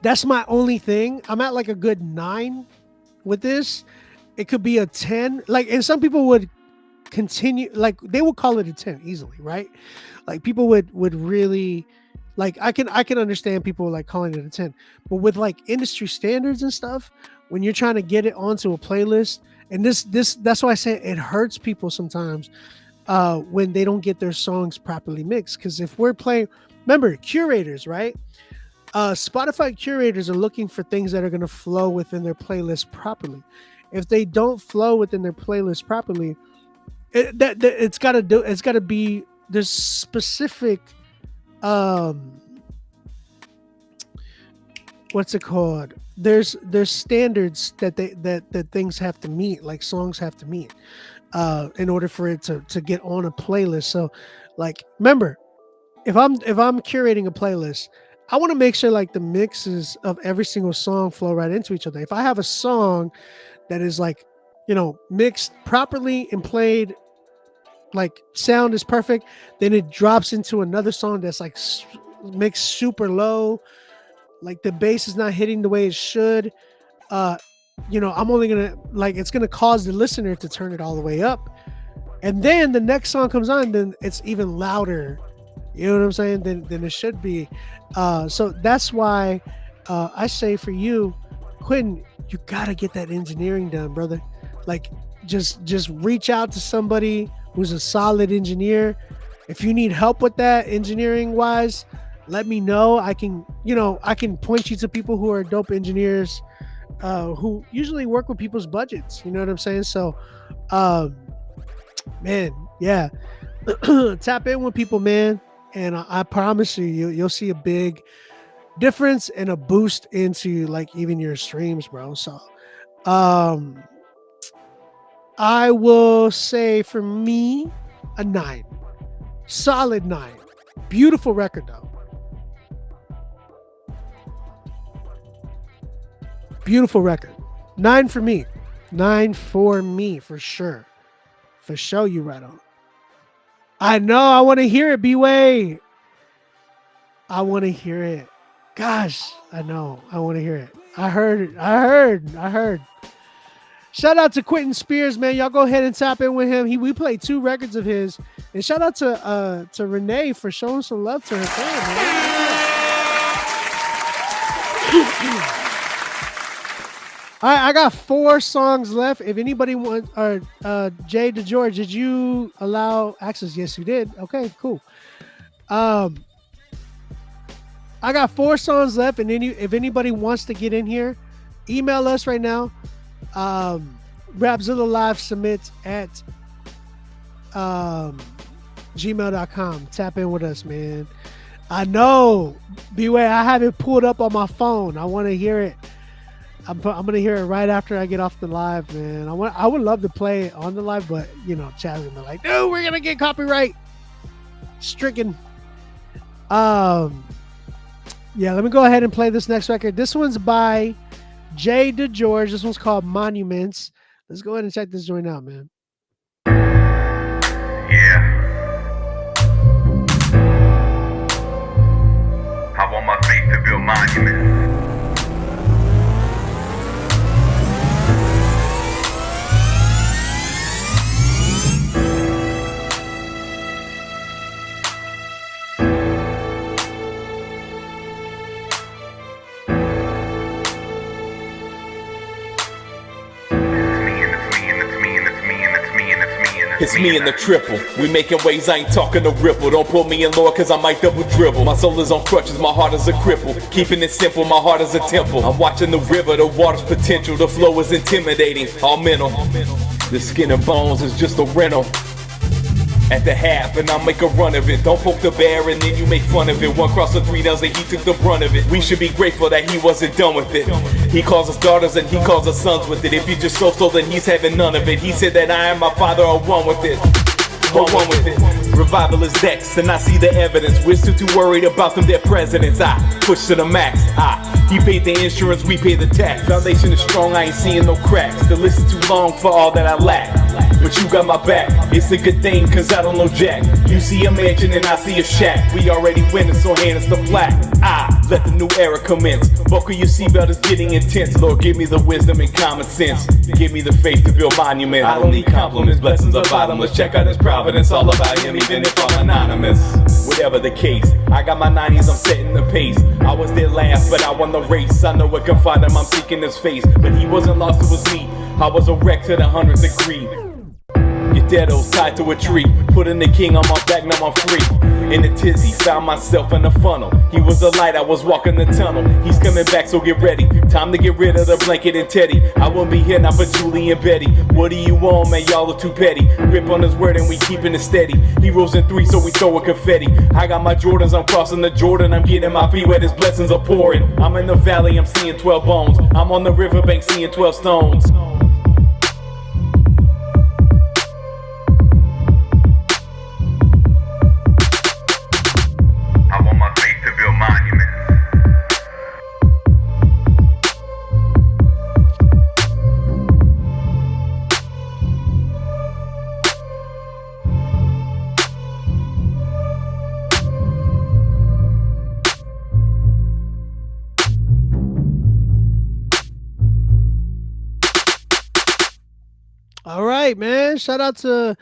That's my only thing. I'm at like a good 9 with this. It could be a 10. Like, and some people would continue, like, they would call it a 10 easily, right? Like, people would really, like, I can understand people like calling it a 10. But with like industry standards and stuff, when you're trying to get it onto a playlist, and this that's why I say it hurts people sometimes when they don't get their songs properly mixed. Because if we're playing, remember, curators, right? Spotify curators are looking for things that are going to flow within their playlist properly. If they don't flow within their playlist properly, it's got to be, there's specific what's it called? There's standards that things have to meet, like songs have to meet. in order for it to get on a playlist. So, like, remember, if I'm curating a playlist, I want to make sure like the mixes of every single song flow right into each other. If I have a song that is like, mixed properly and played, like sound is perfect, then it drops into another song that's like mixed super low, like the bass is not hitting the way it should. I'm only gonna it's gonna cause the listener to turn it all the way up, and then the next song comes on, then it's even louder. You know what I'm saying? Than it should be. So that's why I say for you, Quentin, you gotta get that engineering done, brother. Like, just reach out to somebody who's a solid engineer. If you need help with that engineering wise, let me know. I can point you to people who are dope engineers, who usually work with people's budgets. You know what I'm saying? So, man, yeah, tap in with people, man. And I promise you'll see a big difference and a boost into like even your streams, bro. So, I will say for me, a 9, solid 9. Beautiful record though. Beautiful record. 9 for me. 9 for me for sure. For sure, you right on. I know. I want to hear it, B-Way. I want to hear it. Gosh, I know. I want to hear it. I heard. Shout out to Quentin Spears, man. Y'all go ahead and tap in with him. We played 2 records of his. And shout out to Renee for showing some love to her fan, man. All right, I got 4 songs left. If anybody wants, or Jay DeGeorge, did you allow access? Yes, you did. Okay, cool. I got 4 songs left, and if anybody wants to get in here, email us right now. Rapzilla Live submits at gmail.com. Tap in with us, man. I know, B-Way, I have it pulled up on my phone. I want to hear it. I'm gonna hear it right after I get off the live, man. I would love to play it on the live, but Chad's gonna be like, no, we're gonna get copyright stricken. Yeah, let me go ahead and play this next record. This one's by Jay DeGeorge. This one's called Monuments. Let's go ahead and check this joint out, man. Yeah. I want my faith to build monuments. It's me and the triple. We making waves, I ain't talking to ripple. Don't put me in Lord, cause I might double dribble. My soul is on crutches, my heart is a cripple. Keeping it simple, my heart is a temple. I'm watching the river, the water's potential. The flow is intimidating, all mental. The skin and bones is just a rental. At the half, and I'll make a run of it. Don't poke the bear and then you make fun of it. 1 cross the 3 nails and he took the brunt of it. We should be grateful that he wasn't done with it. He calls us daughters and he calls us sons with it. If you just so then he's having none of it. He said that I and my father are one with it. One with it. Revival is next, and I see the evidence. We're still too worried about them dead presidents. I push to the max. He paid the insurance, we pay the tax. Foundation is strong, I ain't seeing no cracks. The list is too long for all that I lack. But you got my back, it's a good thing cause I don't know jack. You see a mansion and I see a shack. We already winning, so hand us the flag. Let the new era commence. Buckle your seatbelt, is getting intense. Lord, give me the wisdom and common sense. Give me the faith to build monuments. I don't need compliments, blessings are bottomless. Check out his providence, all about him, even if I'm anonymous. Whatever the case, I got my 90s, I'm setting the pace. I was there last, but I won the race. I know what can find him, I'm seeking his face. But he wasn't lost, it was me. I was a wreck to the 100th degree. Get deados tied to a tree. Putting the king on my back, now I'm free. In a tizzy, found myself in a funnel. He was a light, I was walking the tunnel. He's coming back, so get ready. Time to get rid of the blanket and Teddy. I won't be here now for Julie and Betty. What do you want, man? Y'all are too petty. Grip on his word and we keeping it steady. Heroes in 3, so we throw a confetti. I got my Jordans, I'm crossing the Jordan. I'm getting my feet wet, his blessings are pouring. I'm in the valley, I'm seeing 12 bones. I'm on the riverbank, seeing 12 stones. right, man. Shout out to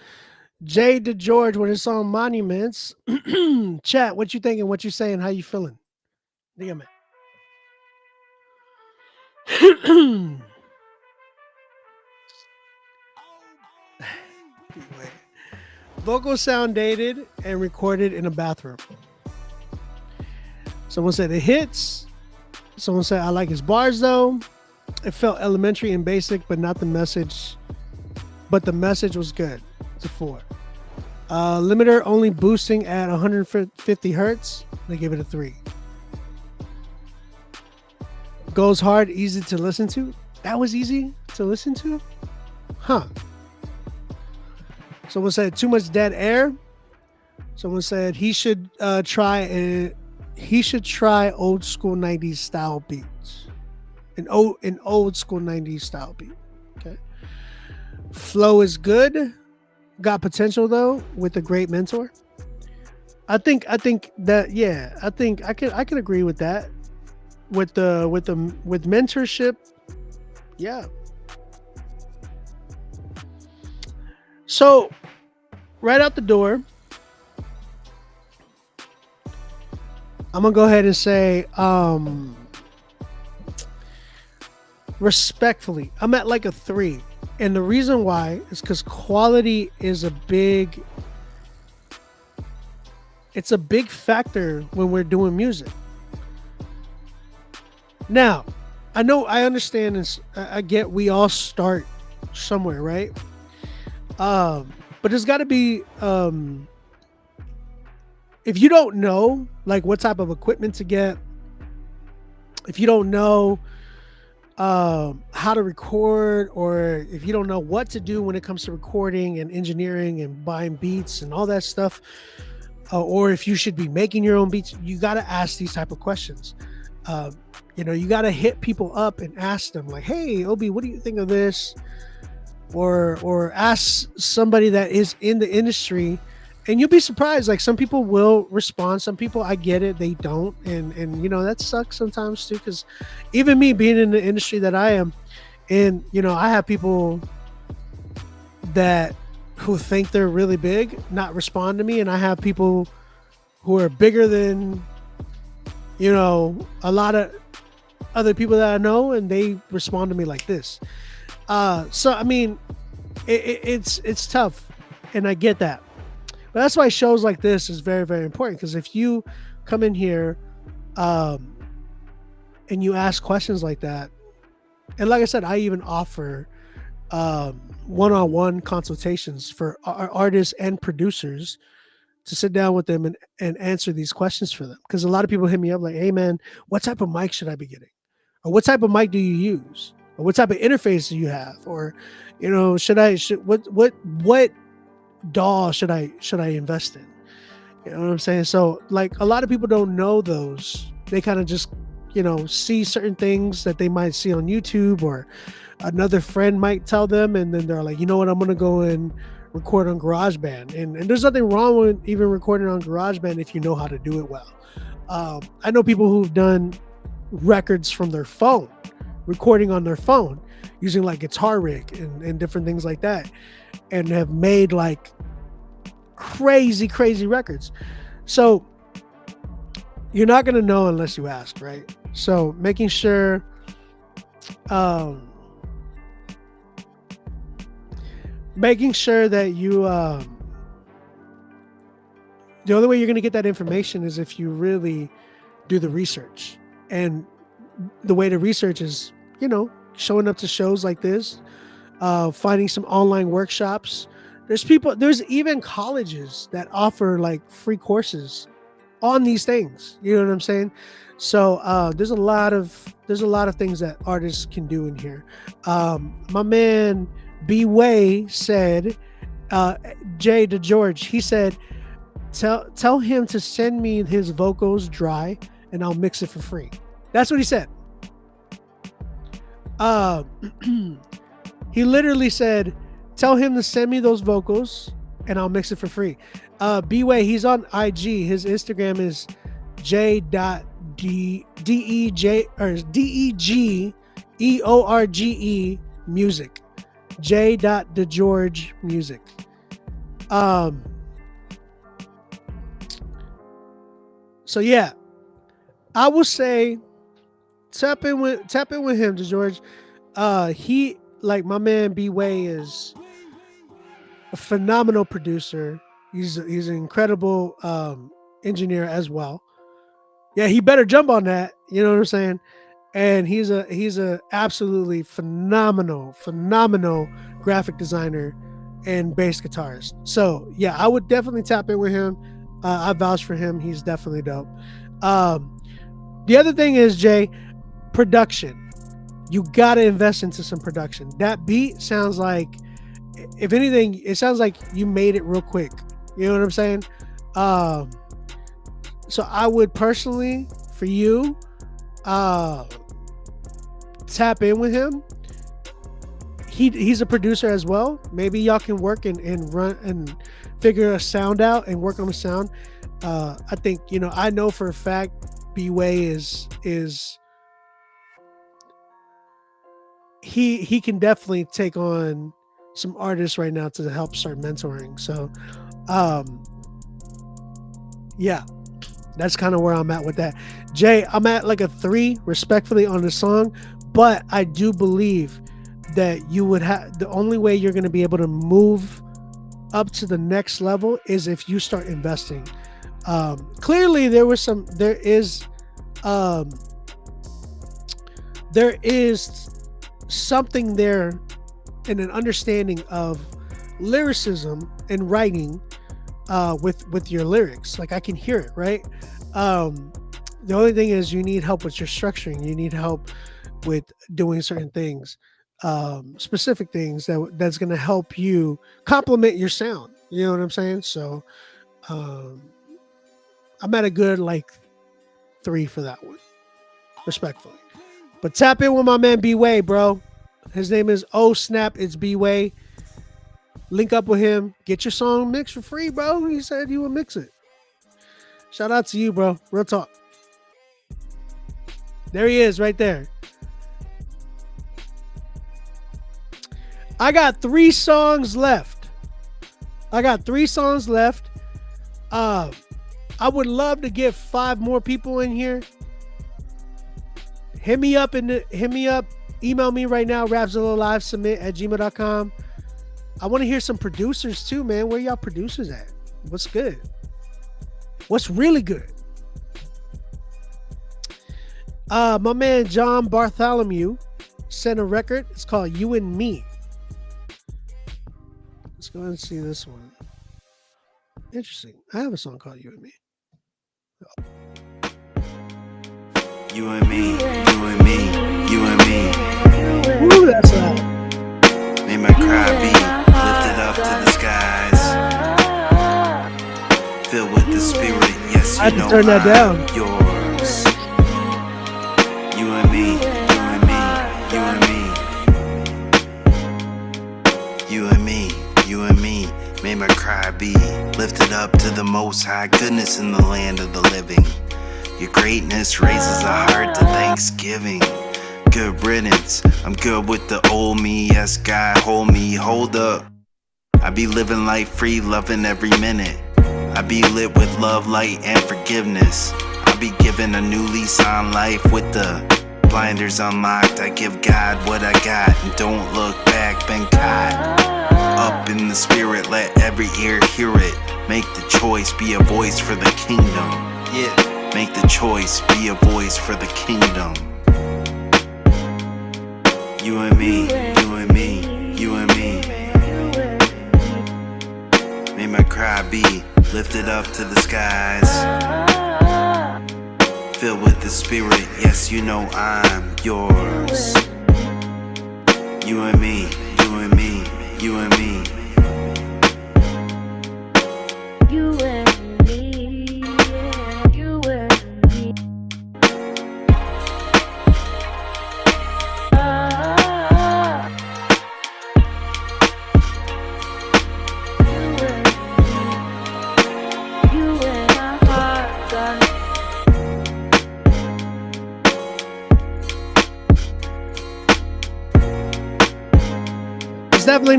Jay DeGeorge with his song Monuments. Chat, what you thinking? What you saying? How you feeling? Dígame. Vocals sound dated and recorded in a bathroom. Someone said it hits. Someone said I like his bars though. It felt elementary and basic, but not the message. But the message was good. It's a 4. Limiter only boosting at 150 hertz. They give it a 3. Goes hard, easy to listen to. That was easy to listen to? Huh. Someone said too much dead air. Someone said he should try old school 90s style beats. An old school 90s style beat. Okay. Flow is good. Got potential though with a great mentor. I think that yeah, I think I can agree with that. With mentorship. Yeah. So right out the door, I'm gonna go ahead and say respectfully, I'm at like a 3. And the reason why is because quality is a big factor when we're doing music. Now, I understand this. I get we all start somewhere, right? But there's got to be, if you don't know like what type of equipment to get, if you don't know how to record, or if you don't know what to do when it comes to recording and engineering and buying beats and all that stuff, or if you should be making your own beats, you got to ask these type of questions. You got to hit people up and ask them like, hey, Obi, what do you think of this? Or ask somebody that is in the industry, and you'll be surprised. Like some people will respond, some people, I get it, they don't, and that sucks sometimes too, because even me being in the industry that I am, and I have people who think they're really big not respond to me, and I have people who are bigger than a lot of other people that I know, and they respond to me like this. So I mean, it's tough, and I get that. But that's why shows like this is very, very important, because if you come in here and you ask questions like that, and like I said, I even offer one-on-one consultations for artists and producers to sit down with them and answer these questions for them. Because a lot of people hit me up like, hey man, what type of mic should I be getting? Or what type of mic do you use? Or what type of interface do you have? Or what DAW should I invest in? You know what I'm saying? So like a lot of people don't know those. They kind of just see certain things that they might see on YouTube, or another friend might tell them, and then they're like, you know what, I'm gonna go and record on GarageBand. And there's nothing wrong with even recording on GarageBand if you know how to do it well. I know people who've done records from their phone, recording on their phone using like Guitar Rig and different things like that, and have made like crazy records. So you're not going to know unless you ask, right? So making sure that you the only way you're going to get that information is if you really do the research. And the way to research is showing up to shows like this, finding some online workshops. There's even colleges that offer like free courses on these things. You know what I'm saying? So there's a lot of things that artists can do in here. My man B Way said, Jay DeGeorge, he said, tell him to send me his vocals dry and I'll mix it for free. That's what he said. He literally said, tell him to send me those vocals and I'll mix it for free. B-Way, he's on IG. His Instagram is j.degeorge music. J.DeGeorge Music. So yeah, I will say tap in with him, DeGeorge. He, like my man B Way, is a phenomenal producer. He's an incredible engineer as well. Yeah, he better jump on that. You know what I'm saying? And he's a absolutely phenomenal graphic designer and bass guitarist. So yeah, I would definitely tap in with him. I vouch for him. He's definitely dope. The other thing is, Jay, production. You got to invest into some production. That beat sounds like, if anything, it sounds like you made it real quick. You know what I'm saying? So I would personally, for you, tap in with him. He's a producer as well. Maybe y'all can work and run and figure a sound out and work on the sound. I think, I know for a fact B-Way is he can definitely take on some artists right now to help start mentoring. So yeah, that's kind of where I'm at with that. Jay, I'm at like a 3 respectfully on the song, but I do believe that you would have, the only way you're going to be able to move up to the next level is if you start investing. Clearly there is something there in an understanding of lyricism and writing with your lyrics. Like I can hear it, right? The only thing is you need help with your structuring. You need help with doing certain things, specific things that's going to help you complement your sound. You know what I'm saying? So I'm at a good 3 for that one, respectfully. But tap in with my man B-Way, bro. His name is Oh Snap, It's B-Way. Link up with him. Get your song mixed for free, bro. He said he would mix it. Shout out to you, bro. Real talk. There he is right there. I got 3 songs left. I would love to get 5 more people in here. Hit me up. Email me right now, rapzillalivesubmit@gmail.com. I want to hear some producers too, man. Where y'all producers at? What's good? What's really good? My man John Bartholomew sent a record. It's called You and Me. Let's go ahead and see this one. Interesting. I have a song called You and Me. You and me, you and me, you and me. Ooh, that's loud. Made my cry beat, lifted up to the skies. Filled with the spirit, yes, I you had to know turn that down. I'm yours. You and me, you and me, you and me. You and me, you and me. Made my cry beat, lifted up to the most high goodness in the land of the living. Your greatness raises a heart to thanksgiving. Good riddance, I'm good with the old me. Yes, God, hold me, hold up. I be living life free, loving every minute. I be lit with love, light, and forgiveness. I be given a new lease on life with the blinders unlocked. I give God what I got and don't look back, been caught up in the spirit, let every ear hear it. Make the choice, be a voice for the kingdom. Yeah. Make the choice, be a voice for the kingdom. You and me, you and me, you and me. Made my cry beat, lifted up to the skies. Filled with the spirit, yes, you know I'm yours. You and me, you and me, you and me. You and me.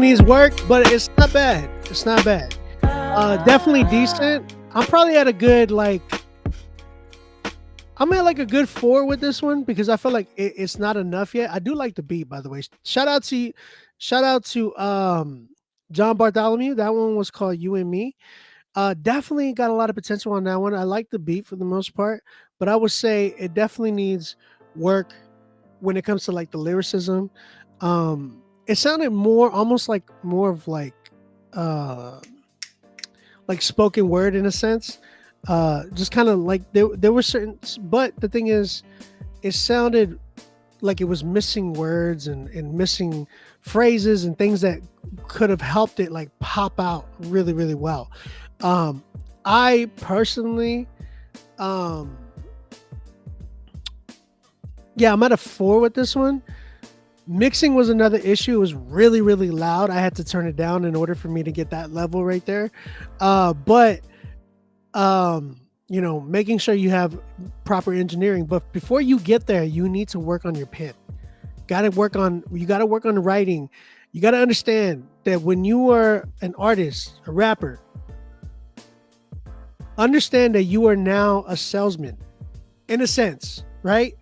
needs work, but it's not bad. It's not bad. Definitely decent. I'm probably at a good I'm at like a good 4 with this one because I feel like it's not enough yet. I do like the beat, by the way. Shout out to John Bartholomew. That one was called You and Me. Definitely got a lot of potential on that one. I like the beat for the most part, but I would say it definitely needs work when it comes to like the lyricism. It sounded almost like more of like spoken word in a sense. Just kind of like there were certain, but the thing is, it sounded like it was missing words and missing phrases and things that could have helped it like pop out really, really well. I personally, I'm at a 4 with this one. Mixing was another issue. It was really, really loud. I had to turn it down in order for me to get that level right there. But making sure you have proper engineering. But before you get there, you need to work on your pen. You got to work on the writing. You got to understand that when you are an artist, a rapper, understand that you are now a salesman in a sense, right?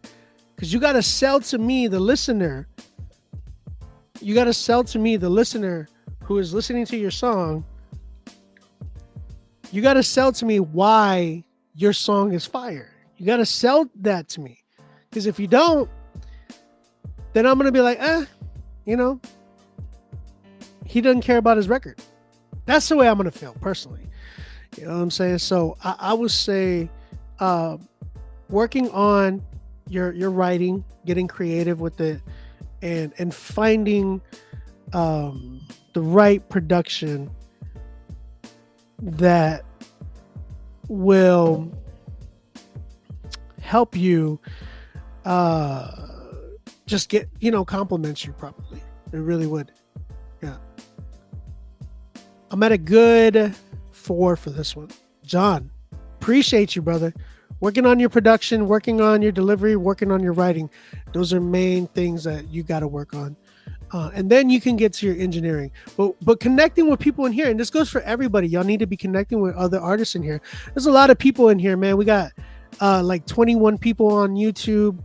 Because you got to sell to me, the listener. You got to sell to me, the listener who is listening to your song. You got to sell to me why your song is fire. You got to sell that to me. Because if you don't, then I'm going to be like, he doesn't care about his record. That's the way I'm going to feel personally. You know what I'm saying? So I would say working on your writing, getting creative with it, and finding the right production that will help you just get, compliments you properly. It really would. Yeah. I'm at a good 4 for this one. John, appreciate you, brother. Working on your production, working on your delivery, working on your writing. Those are main things that you got to work on. And then you can get to your engineering. But connecting with people in here, and this goes for everybody. Y'all need to be connecting with other artists in here. There's a lot of people in here, man. We got like 21 people on YouTube,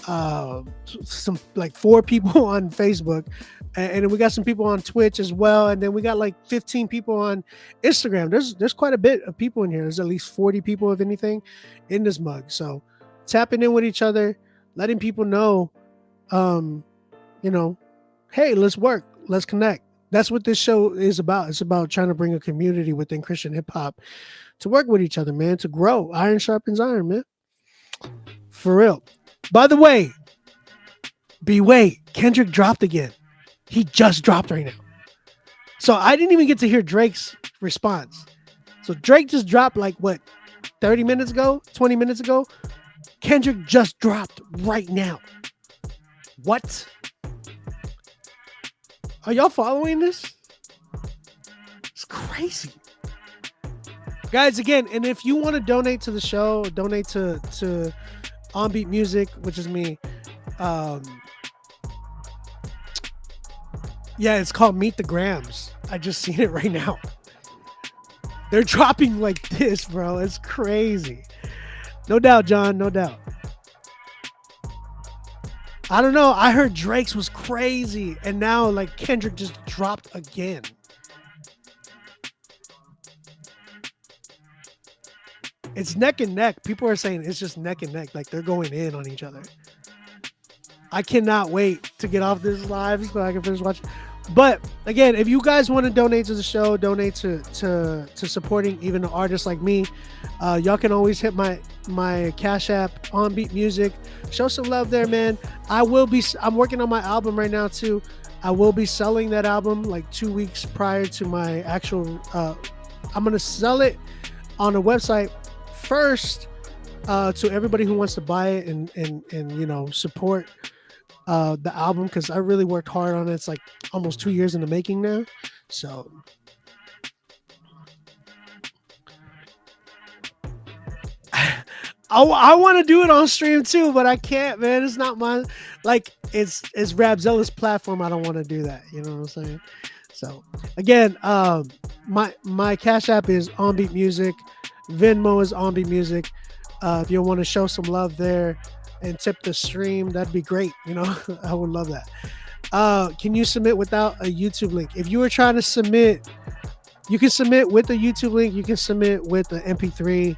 some like 4 people on Facebook, and we got some people on Twitch as well. And then we got like 15 people on Instagram. There's quite a bit of people in here. There's at least 40 people, if anything, in this mug. So tapping in with each other, letting people know, hey, let's work, let's connect. That's what this show is about. It's about trying to bring a community within Christian hip hop to work with each other, man, to grow. Iron sharpens iron, man. For real. By the way, Kendrick dropped again. He just dropped right now. So I didn't even get to hear Drake's response. So Drake just dropped like 30 minutes ago, 20 minutes ago. Kendrick just dropped right now. What? Are y'all following this? It's crazy. Guys, again, and if you want to donate to the show, donate to On Beat Music, which is me. It's called Meet the Grams. I just seen it right now. They're dropping like this, bro. It's crazy. No doubt, John. No doubt. I don't know. I heard Drake's was crazy, and now like Kendrick just dropped again. It's neck and neck. People are saying it's just neck and neck. Like they're going in on each other. I cannot wait to get off this live so I can finish watching. But again, if you guys want to donate to the show, donate to supporting even an artist like me, y'all can always hit my Cash App, On Beat Music. Show some love there, man. I'm working on my album right now too. I will be selling that album like 2 weeks prior to my actual. I'm gonna sell it on a website first to everybody who wants to buy it and support the album, because I really worked hard on it. It's like almost 2 years in the making now. So I want to do it on stream too, but I can't, man. It's not my, it's Rapzella's platform. I don't want to do that. You know what I'm saying? So again, my Cash App is OnBeat Music. Venmo is OnBeat Music. If you want to show some love there and tip the stream, that'd be great. I would love that. Can you submit without a YouTube link? If you were trying to submit, you can submit with a YouTube link. You can submit with the MP3.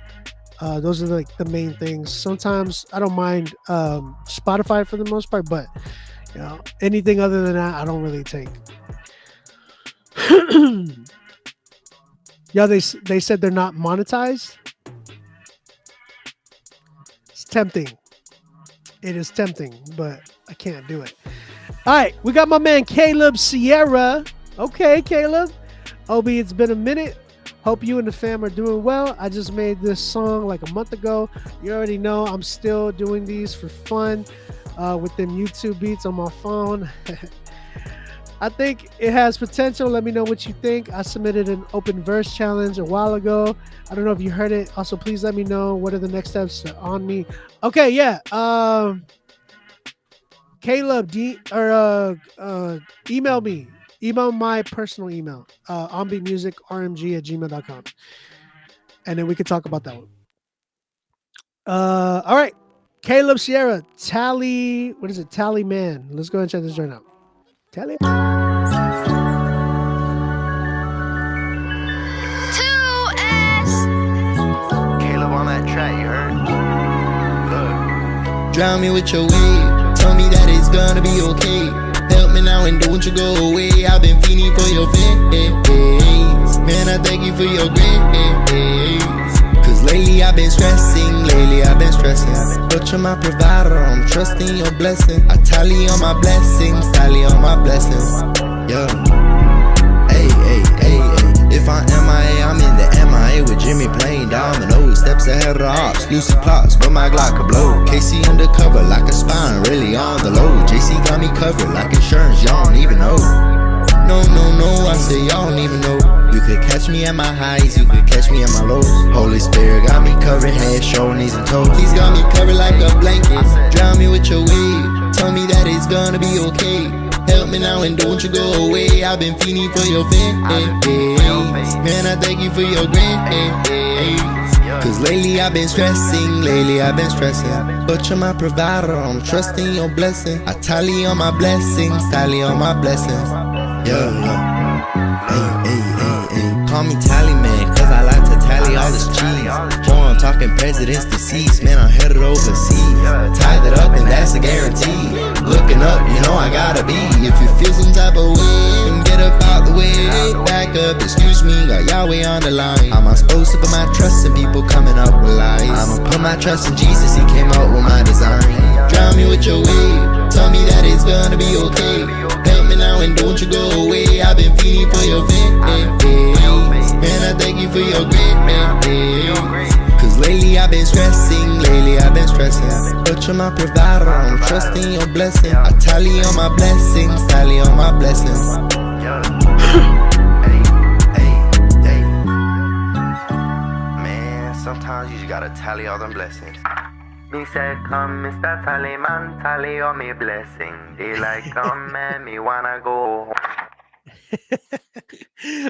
Those are like the main things. Sometimes I don't mind Spotify for the most part, but anything other than that, I don't really take. Yeah, they said they're not monetized. It's tempting. It is tempting, but I can't do it. All right, we got my man Caleb Sierra. Okay, Caleb. Obi, it's been a minute. Hope you and the fam are doing well. I just made this song like a month ago. You already know I'm still doing these for fun with them YouTube beats on my phone. I think it has potential. Let me know what you think. I submitted an open verse challenge a while ago. I don't know if you heard it. Also, please let me know what are the next steps on me. Okay, yeah. Caleb, email me. Email my personal email, onbeatmusicrmg@gmail.com. And then we can talk about that one. All right. Caleb Sierra, Tally, what is it? Tally Man. Let's go and check this joint out. Tally. Caleb on that track, you heard? Look. Drown me with your wave. Tell me that it's gonna be okay. Help me now and don't you go away. I've been feeding for your face. Man, I thank you for your grace. Cause lately I've been stressing. But you're my provider, I'm trusting your blessing. I tally on my blessings, Yeah. Hey. If I'm MIA, I'm in the MIA with Jimmy playing dominoes. Steps ahead of the ops, lucid plots, but my Glock could blow. KC undercover like a spine, really on the low. JC got me covered like insurance, y'all don't even know. No, I say y'all don't even know. You could catch me at my highs, you could catch me at my lows. Holy Spirit got me covered, head, shoulder, knees, and toes. He's got me covered like a blanket. Drown me with your wave. Tell me that it's gonna be okay. Help me now and don't you go away. I've been feeding for your face. Man, I thank you for your grace. Cause lately I've been stressing. But you're my provider, I'm trusting your blessing. I tally on my blessings, Yeah. Hey. Call me Tally Man, cause I like to tally all this cheese. Boy, I'm talking presidents deceased. Man, I'm headed overseas. Tie that up and that's a guarantee. Looking up, you know I gotta be. If you feel some type of way, get up out the way. Back up, excuse me, got Yahweh on the line. Am I supposed to put my trust in people coming up with lies? I'ma put my trust in Jesus, he came out with my design. Drown me with your wave. Tell me that it's gonna be okay. Help me now and don't you go away. I've been feeding for your face. Man, I thank you for your grace. Cause lately I've been stressing. But you're my provider, I'm trusting your blessing. I tally on my blessings, Man, sometimes you just gotta tally all them blessings. Me said, come, Mr. Tally Man, tally on me blessing. They like, come, man, me wanna go.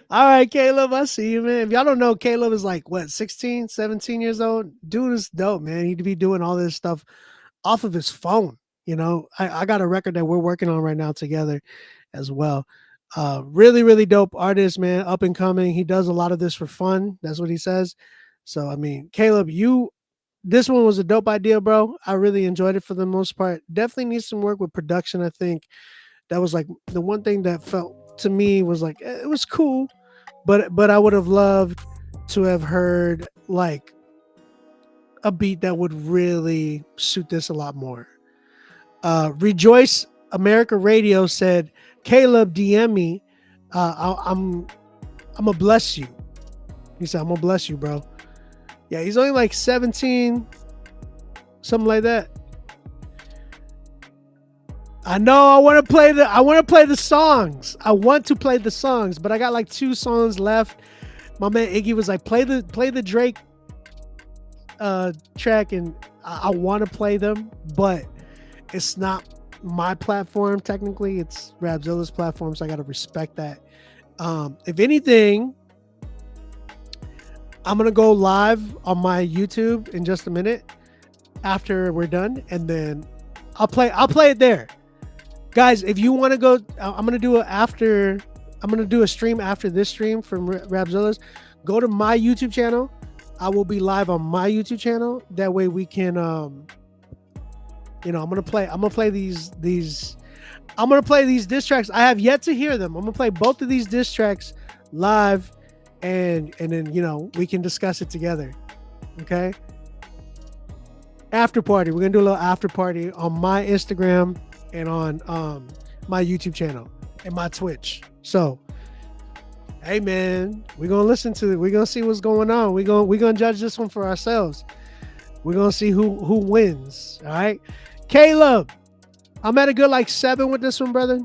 All right, Caleb, I see you, man. If y'all don't know, Caleb is like, 16, 17 years old? Dude is dope, man. He'd be doing all this stuff off of his phone. I got a record that we're working on right now together as well. Really, really dope artist, man. Up and coming. He does a lot of this for fun. That's what he says. So, I mean, Caleb, this one was a dope idea, bro. I really enjoyed it for the most part. Definitely needs some work with production. I think that was like the one thing that felt to me was like, it was cool, but I would have loved to have heard like a beat that would really suit this a lot more. Rejoice America Radio said, Caleb, DM me. I'm gonna bless you. He said, I'm gonna bless you, bro. Yeah, he's only like 17, something like that. I know I want to play the songs. I want to play the songs, but I got like 2 songs left. My man Iggy was like, play the Drake track, and I want to play them, but it's not my platform technically. It's Rapzilla's platform, so I got to respect that If anything, I'm gonna go live on my YouTube in just a minute after we're done, and then I'll play it there. Guys, if you want to go, I'm gonna do a stream after this stream from Rapzilla's. Go to my YouTube channel. I will be live on my YouTube channel. That way we can, I'm gonna play these diss tracks. I have yet to hear them. I'm gonna play both of these diss tracks live, and then we can discuss it together. Okay. After party. We're gonna do a little after party on my Instagram and on my YouTube channel and my Twitch. So, hey man, we're gonna see what's going on. We're gonna judge this one for ourselves. We're gonna see who wins. All right, Caleb, I'm at a good 7 with this one, brother.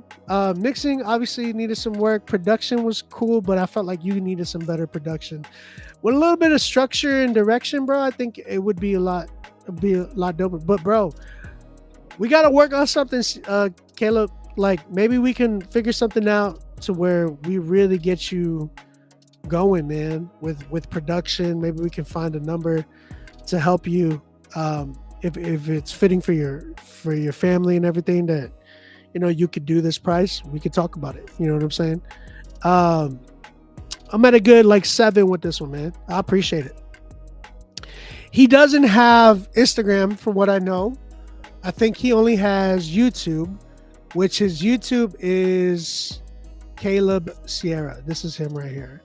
Mixing obviously needed some work. Production was cool, but I felt like you needed some better production with a little bit of structure and direction, bro. I think it would be a lot doper. But bro, we got to work on something, Caleb. Like maybe we can figure something out to where we really get you going, man, with production. Maybe we can find a number to help you, if it's fitting for your family and everything, that you could do this price. We could talk about it. You know what I'm saying? I'm at a good 7 with this one, man. I appreciate it. He doesn't have Instagram, from what I know. I think he only has YouTube, which his YouTube is Caleb Sierra. This is him right here.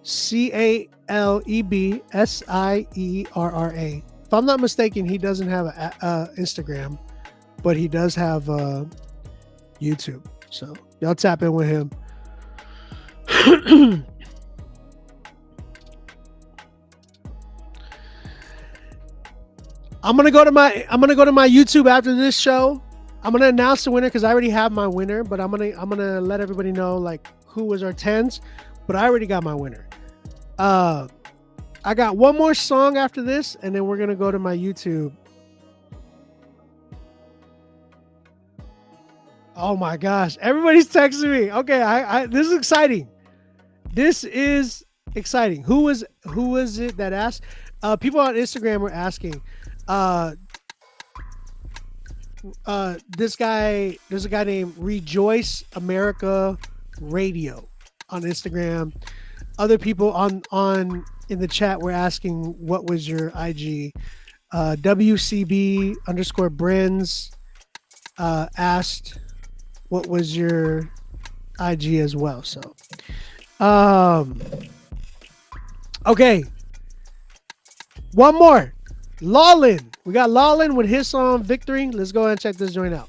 CalebSierra. If I'm not mistaken, he doesn't have a Instagram, but he does have YouTube. So y'all tap in with him. I'm gonna go to my YouTube after this show. I'm gonna announce the winner because I already have my winner, but I'm gonna let everybody know who was our 10s. But I already got my winner. I got one more song after this, and then we're gonna go to my YouTube. Oh my gosh, everybody's texting me. Okay, this is exciting. This is exciting. Who was it that asked? People on Instagram were asking. There's a guy named Rejoice America Radio on Instagram. Other people on in the chat were asking what was your IG. WCB_Brins asked what was your IG as well. So okay, one more. Lawlin. We got Lawlin with his song Victory. Let's go ahead and check this joint out.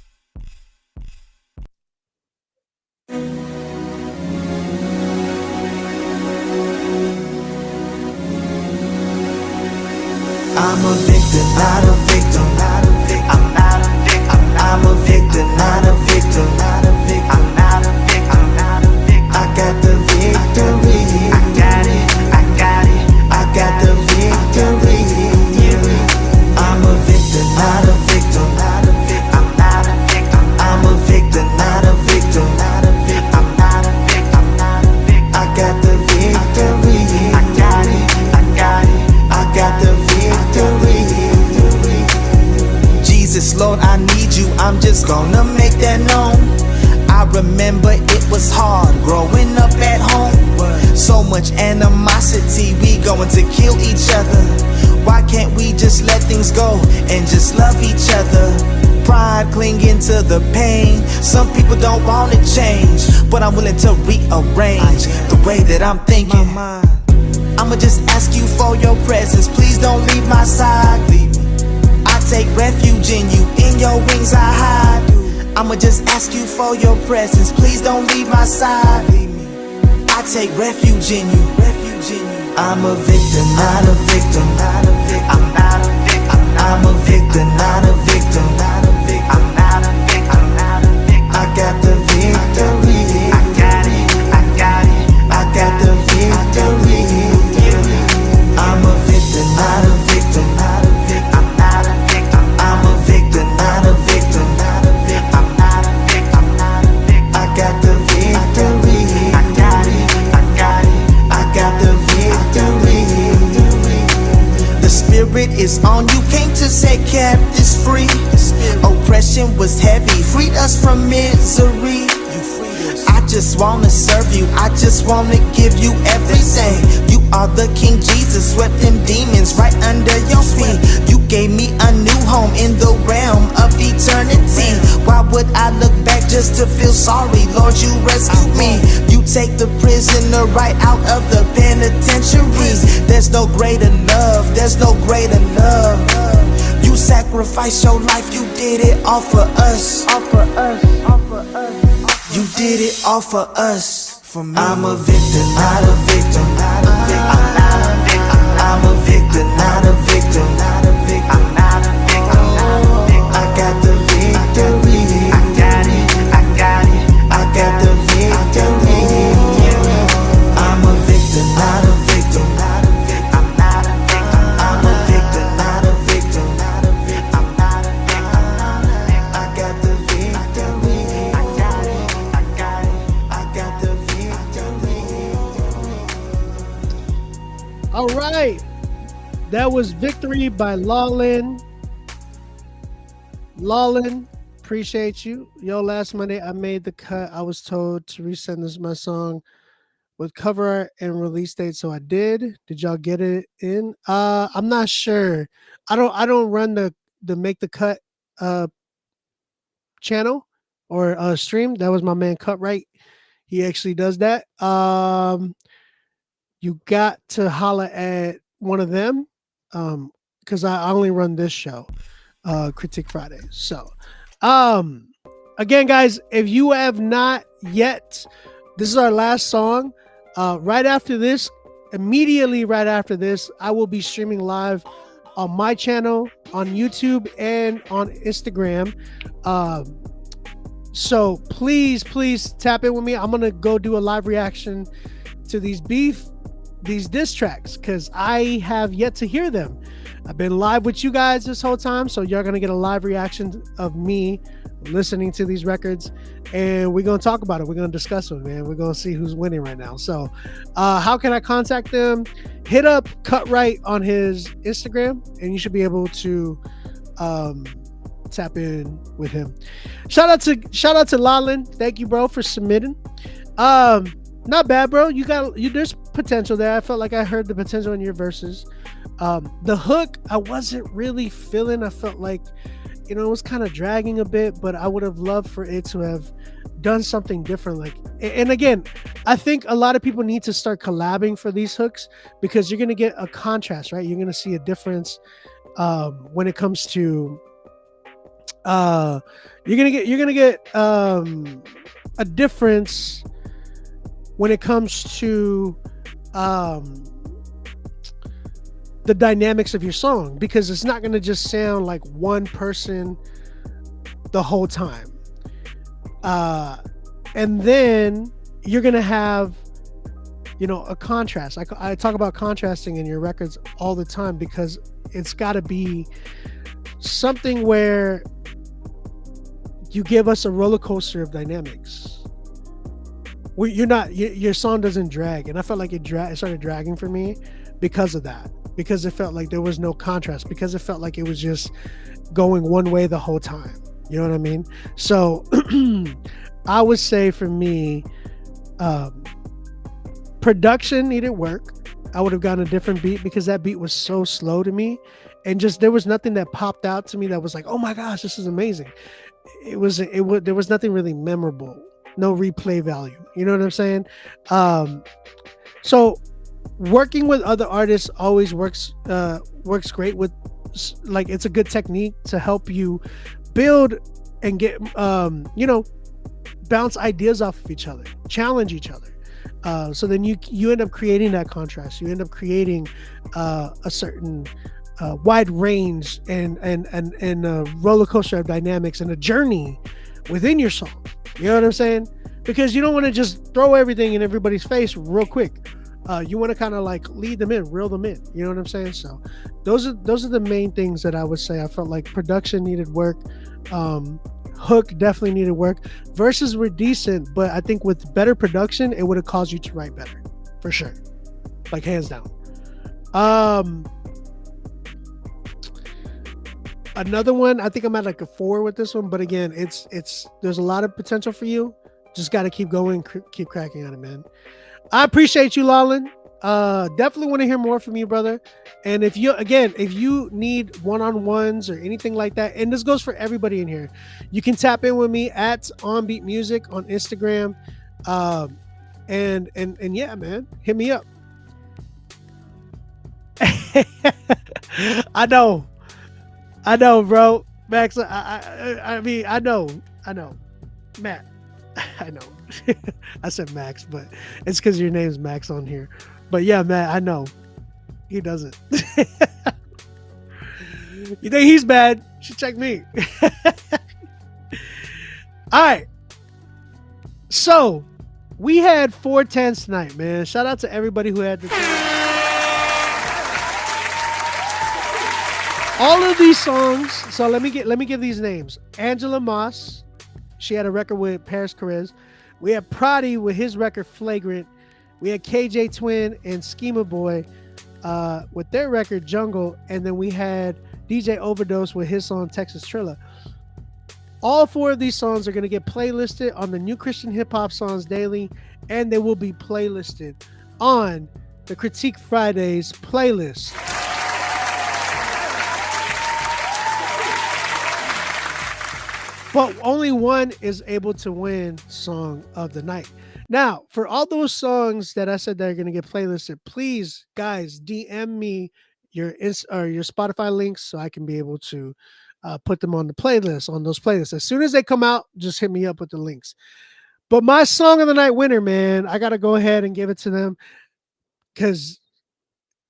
I'm a victim, not a victim. I'm not a victim. I'm a victim, not a victim. I'm not a victim. I got the victory. I got it. I got the victory. I'm a victim, not a victim. I'm not a victim. I'm a victim, not a victim. I'm not a victim. I got the victory. I got it. I got the victory. Jesus, Lord, I need you. I'm just gonna make that known. I remember it was hard growing up at home. So much animosity, we going to kill each other. Why can't we just let things go and just love each other? Pride clinging to the pain. Some people don't want to change, but I'm willing to rearrange the way that I'm thinking. I'ma just ask you for your presence. Please don't leave my side. I take refuge in you. In your wings I hide. I'ma just ask you for your presence. Please don't leave my side. I take refuge in you. I'm a victim, not a victim. I'm not a victim. I'm a victim, not a victim. I'm not a victim. I got the victory. I got it. I got the victory. I'm a victim, not a victim. I'm not a victim. I'm a victim, not a victim. I'm not a victim. I got the victory. spirit is on you. Came to set captives free. Oppression was heavy, freed us from misery. I just wanna serve you, I just wanna give you everything. You are the King Jesus, swept them demons right under your feet. You gave me a new home in the realm of eternity. Why would I look back just to feel sorry? Lord, you rescued me. You take the prisoner right out of the penitentiary. There's no greater love, there's no greater love. You sacrificed your life, you did it all for us. You did it all for us. I'm a victor, not a victim. I'm a victor, not a victim. I'm not a victim. I got the victory. I got it. I got the victory. I'm a victor, not a victim. I'm not a victim. I'm a victor, not a victim. I'm not a victim. I got the victory. I got the victory. All right. That was Victory by Lawlin. Lawlin, appreciate you. Yo, last Monday I made the cut. I was told to resend this my song with cover art and release date, so I did. Did y'all get it in? I'm not sure. I don't run the Make the Cut channel or stream. That was my man Cut Right. He actually does that. You got to holla at one of them because I only run this show, Critique Friday. So again, guys, if you have not yet, this is our last song. Right after this, immediately right after this, I will be streaming live on my channel, on YouTube, and on Instagram. So please tap in with me. I'm gonna go do a live reaction to these diss tracks because I have yet to hear them. I've been live with you guys this whole time, so you're gonna get a live reaction of me listening to these records, and we're gonna talk about it. We're gonna discuss it, man. We're gonna see who's winning right now. So how can I contact them? Hit up Cut Right on his Instagram, and you should be able to tap in with him. Shout out to Lawlin. Thank you, bro, for submitting. Not bad, bro. There's potential there. I felt like I heard the potential in your verses. The hook, I wasn't really feeling. I felt like, it was kind of dragging a bit, but I would have loved for it to have done something different. Like, and again, I think a lot of people need to start collabing for these hooks because you're gonna get a contrast, right? You're gonna see a difference when it comes to you're gonna get a difference when it comes to the dynamics of your song, because it's not going to just sound like one person the whole time. And then you're going to have, a contrast. I talk about contrasting in your records all the time because it's got to be something where you give us a roller coaster of dynamics. Your song doesn't drag, and I felt like it started dragging for me because of that, because it felt like there was no contrast, because it felt like it was just going one way the whole time. You know what I mean? So I would say for me, production needed work. I would have gotten a different beat because that beat was so slow to me, and just there was nothing that popped out to me that was like, oh my gosh, this is amazing. There was nothing really memorable. No replay value. You know what I'm saying? So working with other artists always works great with, like, it's a good technique to help you build and get, bounce ideas off of each other, challenge each other. So then you end up creating that contrast. You end up creating a certain wide range and a roller coaster of dynamics and a journey within your song. You know what I'm saying? Because you don't want to just throw everything in everybody's face real quick. You want to kind of like lead them in, reel them in. You know what I'm saying? So those are the main things that I would say. I felt like production needed work. Hook definitely needed work. Verses were decent, but I think with better production, it would have caused you to write better, for sure. Like, hands down. another one. I think I'm at like a 4 with this one, but again, it's there's a lot of potential for you. Just got to keep going, keep cracking on it, man. I appreciate you, Lawlin. Definitely want to hear more from you, brother. And if you need one-on-ones or anything like that, and this goes for everybody in here, you can tap in with me at OnBeat Music on Instagram. And yeah, man, hit me up. I know, bro. Max, I mean, I know, Matt. I know. I said Max, but it's because your name's Max on here. But yeah, Matt, I know. He doesn't. You think he's bad? You should check me. All right. So we had 410s tonight, man. Shout out to everybody who had the all of these songs. So let me give these names. Angela Moss, she had a record with Paris Carez. We had Prodi with his record Flagrant. We had KJ Twin and Schema Boy with their record Jungle, and then we had DJ Overdose with his song Texas Trilla. All 4 of these songs are going to get playlisted on the New Christian Hip Hop Songs Daily, and they will be playlisted on the Critique Fridays playlist. But only one is able to win Song of the Night. Now, for all those songs that I said that are going to get playlisted, please, guys, DM me your Spotify links so I can be able to put them on the playlist, on those playlists. As soon as they come out, just hit me up with the links. But my Song of the Night winner, man, I got to go ahead and give it to them because,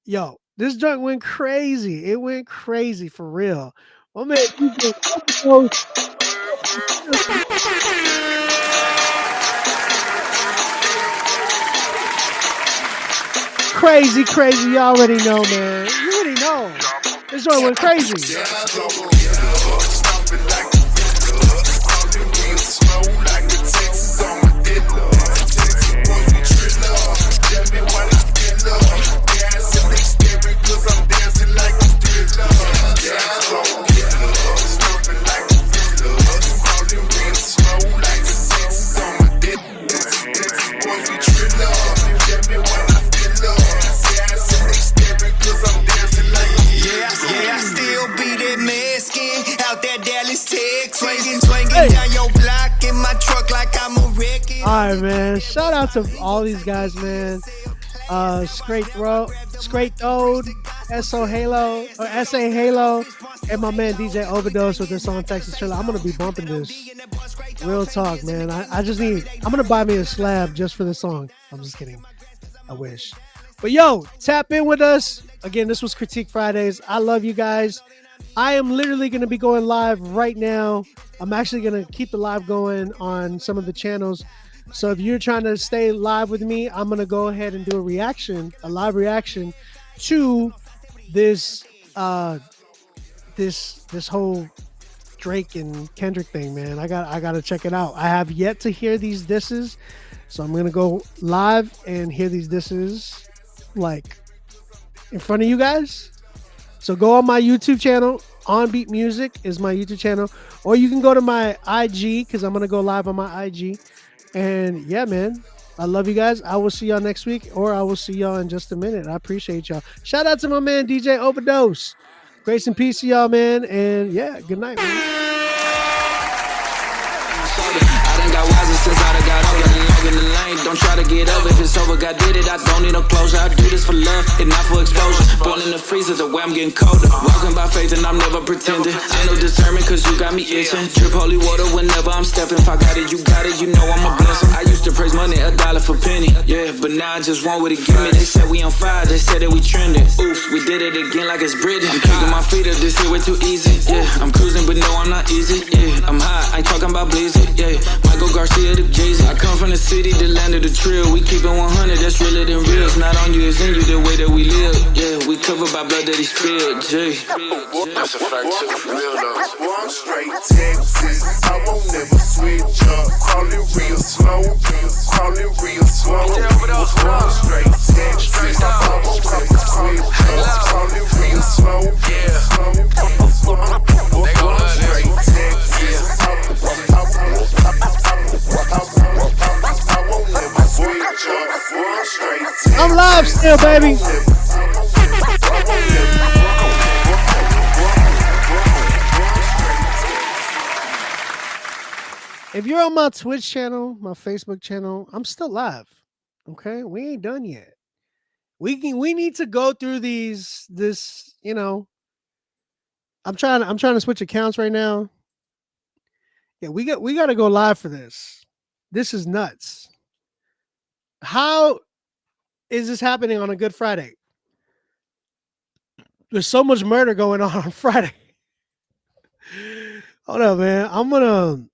yo, this joint went crazy. It went crazy for real. Oh, man, crazy. You already know, man. You already know. This one went crazy. All right, man. Shout out to all these guys, man. Straight Throat, S.O. Halo, or S.A. Halo, and my man DJ Overdose with their song Texas Trilla. I'm gonna be bumping this. Real talk, man. I'm gonna buy me a slab just for the song. I'm just kidding. I wish. But yo, tap in with us. Again, this was Critique Fridays. I love you guys. I am literally going to be going live right now. I'm actually going to keep the live going on some of the channels. So if you're trying to stay live with me, I'm going to go ahead and do a live reaction to this this whole Drake and Kendrick thing, man. I got to check it out. I have yet to hear these disses. So I'm going to go live and hear these disses like in front of you guys. So go on my YouTube channel. OnBeat Music is my YouTube channel. Or you can go to my IG because I'm going to go live on my IG. And yeah, man, I love you guys. I will see y'all next week, or I will see y'all in just a minute. I appreciate y'all. Shout out to my man, DJ Overdose. Grace and peace to y'all, man. And yeah, good night, man. Since I done got over, log in the lane, don't try to get up. If it's over, God did it, I don't need no closure. I do this for love and not for exposure. Born in the freezer, the way I'm getting colder. Walking by faith and I'm never pretending. I know determined cause you got me itching. Drip holy water whenever I'm stepping. If I got it, you got it, you know I'm a blessing. I used to praise money, $1 for penny. Yeah, but now I just want what it give me. They said we on fire, they said that we trending. Oops, we did it again like it's Britain. I'm kicking my feet up, this shit way too easy. Yeah, I'm cruising, but no, I'm not easy. Yeah, I'm high, I ain't talking about bleezing. Yeah, Michael Garcia the Jay-Z. I come from the city, the land of the trill. We keep it 100, that's realer than real. It's not on you, it's in you, the way that we live. Yeah, we covered by blood that he spilled. Jay. That's a fact too, real though. One straight Texas, I won't never switch up. Call it real slow, call it real slow. One straight Texas, I won't never switch up. Call it real slow, slow. If you're on my Twitch channel, my Facebook channel, I'm still live. Okay, we ain't done yet. We need to go through this, you know. I'm trying to switch accounts right now. Yeah, we got to go live for this. This is nuts. How is this happening on a Good Friday? There's so much murder going on Friday. Hold up, man. I'm gonna.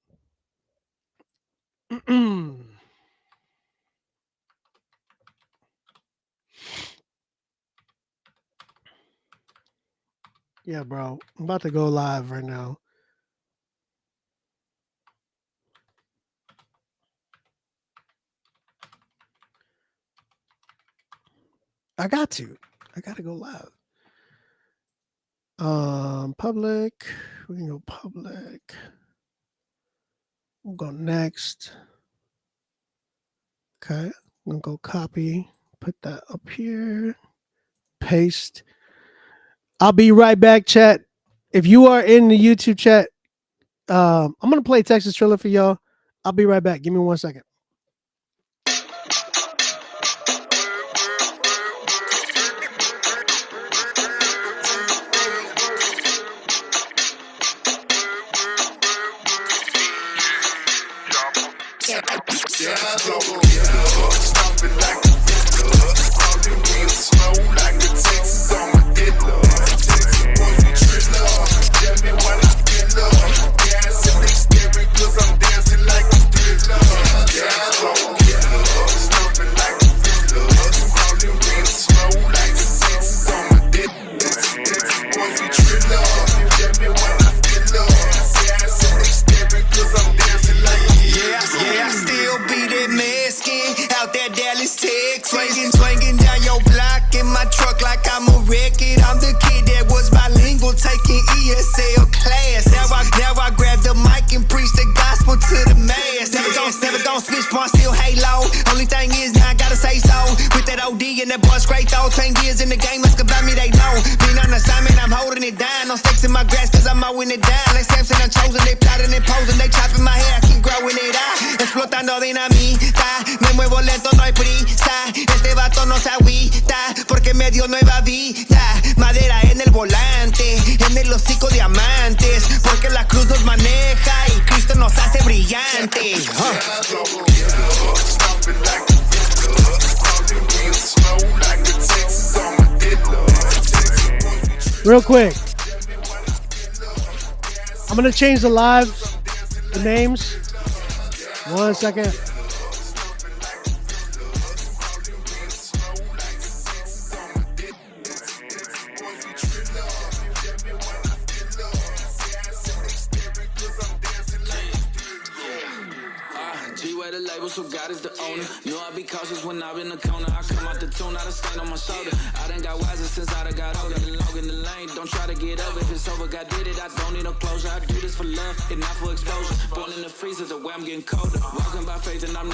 Yeah, bro. I'm about to go live right now. I got to go live. Public. We can go public. We'll go next. Okay. I'm gonna go copy. Put that up here. Paste. I'll be right back, chat. If you are in the YouTube chat, I'm gonna play Texas Triller for y'all. I'll be right back. Give me 1 second. Swinging down your block in my truck like I'm a record. I'm the kid that was bilingual, taking ESL class. Now I grab the mic and preach the gospel to the mass. Never gon' switch, but still halo. Only thing is now I gotta say so. With that OD and that boy straight though. 10 years in the game, ask about me, they know. Been on assignment, I'm holding it down. No sticks in my grass, cause I'm mowing it down. Like Samson, I'm chosen, they plotting and posing. They chopping my hair, I keep growing it out. Explotando dinamita, me muevo lento, no hay prisa. Este vato no se agüita, porque me dio nueva vida. Madera en el volante, en el hocico diamantes. Porque la cruz nos maneja y Cristo nos hace brillantes. Real quick, I'm gonna change the names. 1 second. G-Way the label, so God is the owner. Know I be cautious when I'm in the corner. I come out the tune, I done stand on my shoulder. I done got wiser since I done got older. Log in the lane, don't try to get over. If it's over, God did it, I don't need no closure. I do this for love and not for exposure. Born in the freezer, the way I'm getting colder. Walking by faith and I'm